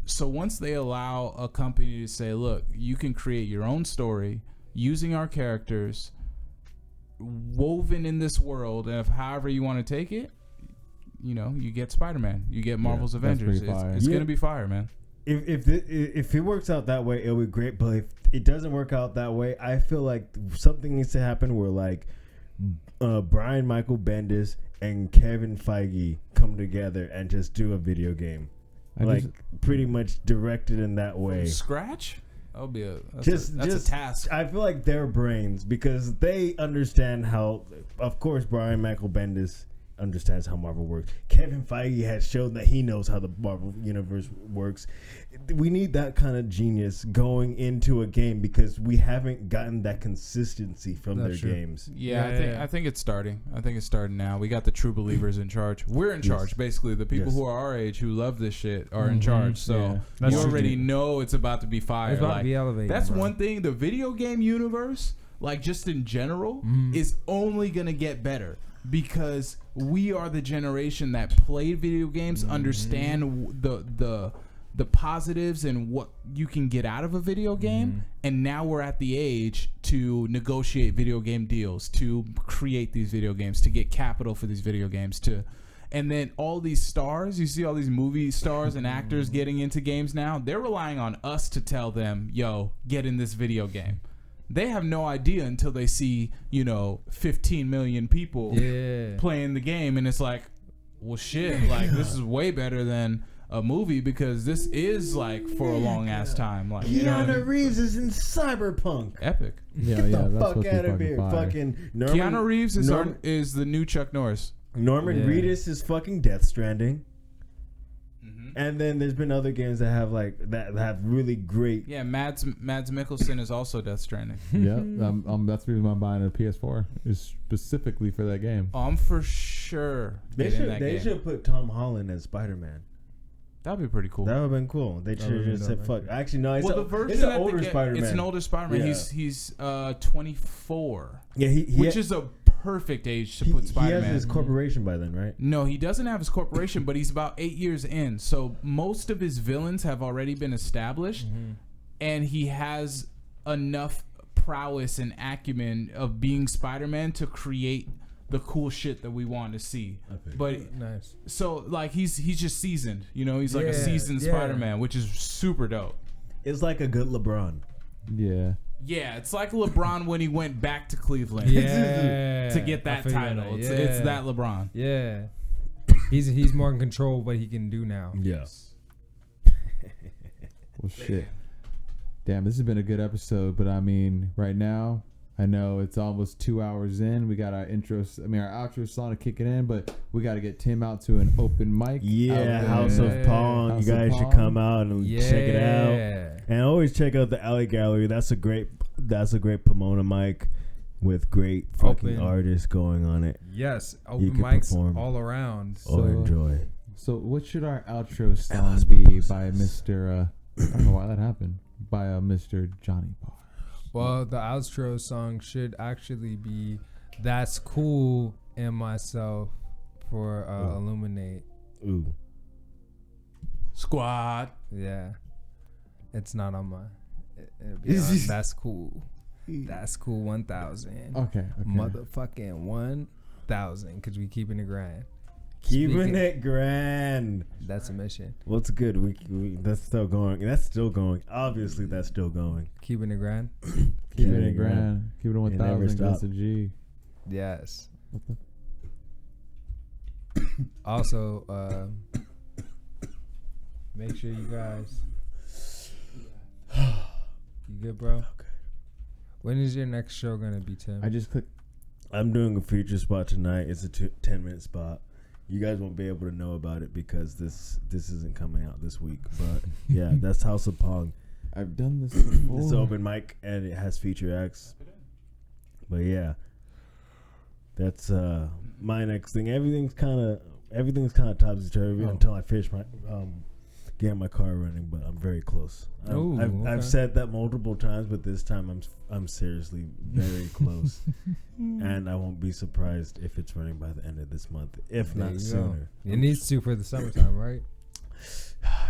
So once they allow a company to say, look, you can create your own story using our characters woven in this world, and if however you want to take it, you know, you get Spider-Man, you get Marvel's Avengers. It's gonna be fire, man. If it works out that way, it'll be great. But if it doesn't work out that way, I feel like something needs to happen where like Brian Michael Bendis and Kevin Feige come together and just do a video game, pretty much directed in that way. Scratch? That'll be that's a task. I feel like their brains, because they understand how. Of course, Brian Michael Bendis understands how Marvel works. Kevin Feige has shown that he knows how the Marvel universe works. We need that kind of genius going into a game, because we haven't gotten that consistency from their games. I think it's starting. I think it's starting now. We got the true believers in charge. We're in charge, basically. The people who are our age who love this shit are in charge. So you already know it's about to be fire. It's about to be elevated. That's one thing. The video game universe, like just in general, is only gonna get better, because we are the generation that played video games, understand the positives and what you can get out of a video game, and now we're at the age to negotiate video game deals, to create these video games, to get capital for these video games, and then all these stars, you see all these movie stars and actors getting into games now, they're relying on us to tell them, yo, get in this video game. They have no idea until they see, 15 million people playing the game, and it's like, well, shit, like this is way better than a movie, because this is like for a long ass time. Like Keanu Reeves is in Cyberpunk. Epic. Get the fuck out of here, fucking Keanu Reeves is the new Chuck Norris. Norman Reedus is fucking Death Stranding. And then there's been other games that have that have really great. Yeah, Mads Mikkelsen is also Death Stranding. That's the reason why I'm buying a PS4 is specifically for that game. I'm for sure. They should put Tom Holland as Spider-Man. That'd be pretty cool. That would have been cool. They should have just said fuck. Actually, no. It's an older Spider-Man. It's an older Spider-Man. Yeah. He's 24. Yeah, which is a perfect age to put Spider-Man. He has his corporation by then, right? No, he doesn't have his corporation, but he's about 8 years in. So most of his villains have already been established, and he has enough prowess and acumen of being Spider-Man to create the cool shit that we want to see. But nice. So like he's just seasoned, he's like a seasoned Spider-Man, which is super dope. It's like a good LeBron. Yeah. Yeah, it's like LeBron when he went back to Cleveland. Yeah. To get that title. It's that LeBron. Yeah. he's more in control of what he can do now. Yes. Well, shit. Damn, this has been a good episode, but I mean, right now, I know it's almost 2 hours in. We got our outro song to kick it in, but we got to get Tim out to an open mic. Yeah, out House of Pong. House You of guys Pong. should come out and check it out. Yeah. And always check out the Alley Gallery. That's a great Pomona mic with great fucking Open. artists going on it. Yes, You open can mics perform. all around. Or enjoy. So what should our outro song be by Mr. I don't know why that happened. By Mr. Jonnie Bars. Well, the outro song should actually be "That's Cool" and myself for Illuminate. Ooh. Squad. Yeah, it's not on my. It'll be on That's Cool. That's Cool 1000. Okay. Motherfucking 1000 because we keeping it grand. Keeping Speaking- it grand. That's a mission. What's good? We that's still going. That's still going. Obviously, that's still going. Keeping it grand. Keep it grand. Keep it on It never 1000. That's stop. a G. Yes. Also, make sure you guys. You good, bro? When is your next show gonna be, Tim? I just clicked. I'm doing a feature spot tonight. It's a 10-minute spot. You guys won't be able to know about it because this isn't coming out this week. But yeah, that's House of Pong. I've done this before. It's open mic and it has feature acts. But yeah, that's my next thing. Everything's kind of topsy turvy until I finish my getting my car running. But I'm very close. I've said that multiple times, but this time I'm seriously very close, and I won't be surprised if it's running by the end of this month, if There not you sooner. go. It needs to for the summertime, right?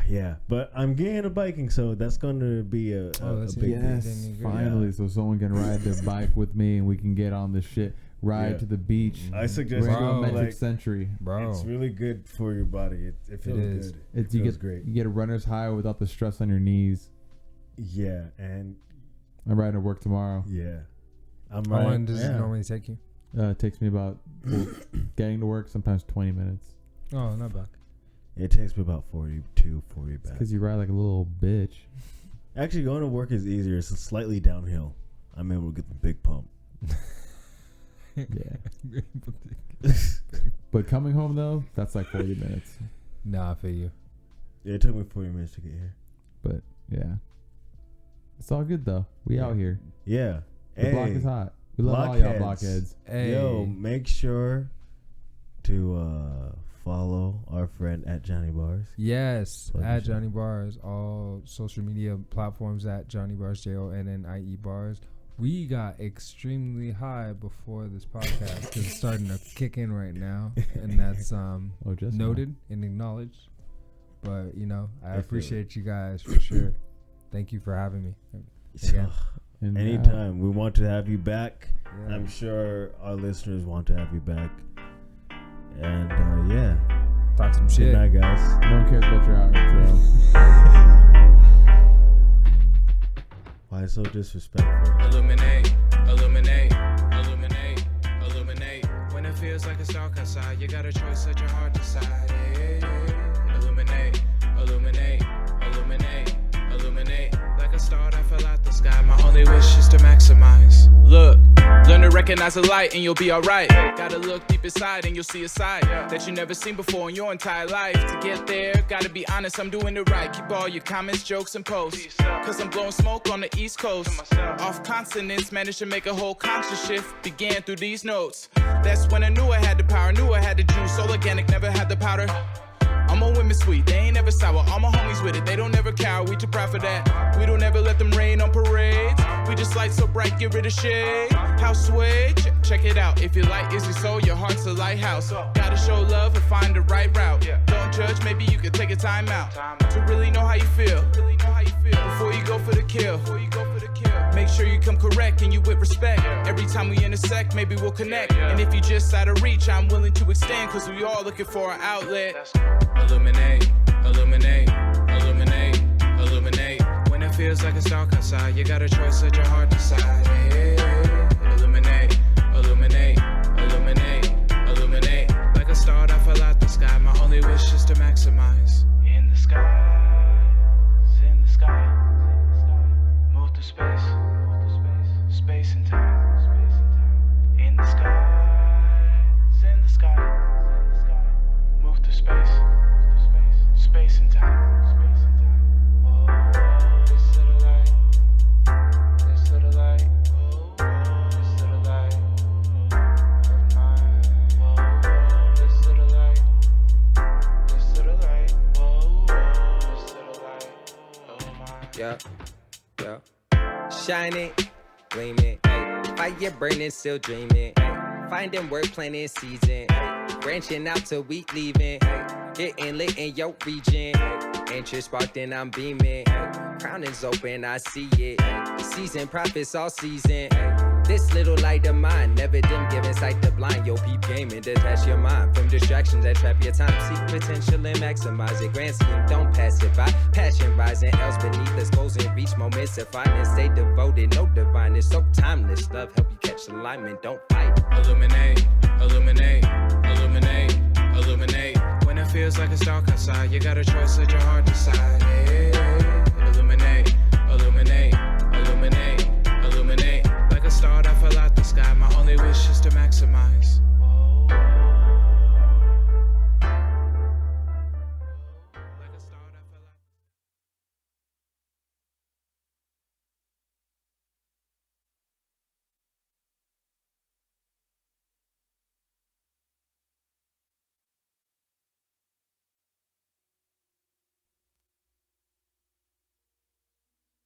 Yeah, but I'm getting into biking, so that's going to be a that's big Yes, Then you go. finally. So someone can ride their bike with me and we can get on this shit. Ride Yeah. to the beach. I suggest We're Bro, in metric like, century. Bro. it's really good for your body. It feels is. good. It's It you feels get great. You get a runner's high without the stress on your knees. Yeah, and I'm riding to work tomorrow. yeah, I'm How right. long does it yeah. normally take you? It takes me about getting to work sometimes 20 minutes. Oh, not bad. It takes me about 40 back. Because you ride like a little bitch. Actually, going to work is easier. It's slightly downhill. I'm able to get the big pump. Yeah. But coming home though, that's like 40 minutes. Nah, for you. Yeah, it took me 40 minutes to get here. But yeah, it's all good though. We out here. Yeah. The block is hot. We love all y'all blockheads. blockheads. Hey. Yo, make sure to follow our friend at Jonnie Bars. Yes, Plug at your shit. Jonnie Bars, all social media platforms at Jonnie Bars, JONNIE Bars. We got extremely high before this podcast because it's starting to kick in right now, and that's Just noted and acknowledged. But I feel appreciate you guys for sure. Thank you for having me. Again. And now- Anytime. We want to have you back. Yeah. I'm sure our listeners want to have you back. And yeah. Talk some Good shit. night, guys. No one cares about your outro. Why so disrespectful? Illuminate, illuminate, illuminate, illuminate. When it feels like it's dark outside, you got a choice that your heart decide. Illuminate, illuminate, illuminate, illuminate. Like a star that fell out the sky, my only wish is to maximize. Look, learn to recognize the light and you'll be alright. Gotta look deep inside and you'll see a side that you never seen before in your entire life. To get there, gotta be honest, I'm doing it right. Keep all your comments, jokes, and posts. Cause I'm blowing smoke on the East Coast. Off consonants, managed to make a whole conscious shift. Began through these notes. That's when I knew I had the power, knew I had the juice. All organic, never had the powder. All my women sweet, they ain't ever sour. All my homies with it, they don't ever cower. We too proud for that. We don't ever let them rain on parades. We just light so bright, get rid of shade. House sway, check it out. If your light is your soul, your heart's a lighthouse. Gotta show love and find the right route. Don't judge, maybe you could take a time out to really know how you feel. Before you go for the kill. Make sure you come correct and you with respect. Every time we intersect, maybe we'll connect. And if you just out of reach, I'm willing to extend. Cause we all looking for an outlet. Illuminate, illuminate, illuminate, illuminate. When it feels like it's dark outside, you got a choice, let your heart decide. Illuminate, illuminate, illuminate, illuminate. Like a star that fell out the sky, my Space and time. Space and time. Whoa, whoa. This little light. This little light. Whoa, whoa. This little light of mine. Whoa, whoa. This little light. This little light. Whoa, whoa. This little light of mine. Yeah, yeah. Shining, gleaming, ay. Fire burning, still dreaming, ay. Finding work, planning season, ay. Branching out till we leaving, ay. Getting lit in your region, ay. Interest sparked and I'm beaming, ay. Crown is open, I see it, ay. Season profits all season, ay. This little light of mine, never dim, giving sight to blind. Yo, peep gaming, detach your mind from distractions that trap your time. Seek potential and maximize it. Grand scheme, don't pass it by. Passion rising, else beneath us, goals and reach moments of finance. Stay devoted, no divine, it's so timeless. Love help you catch alignment, don't fight. Illuminate, illuminate, illuminate, illuminate. When it feels like it's dark outside, you got a choice, let your heart decide. Hey, illuminate, illuminate, illuminate, illuminate. Like a star that fell out the sky, my only wish is to maximize.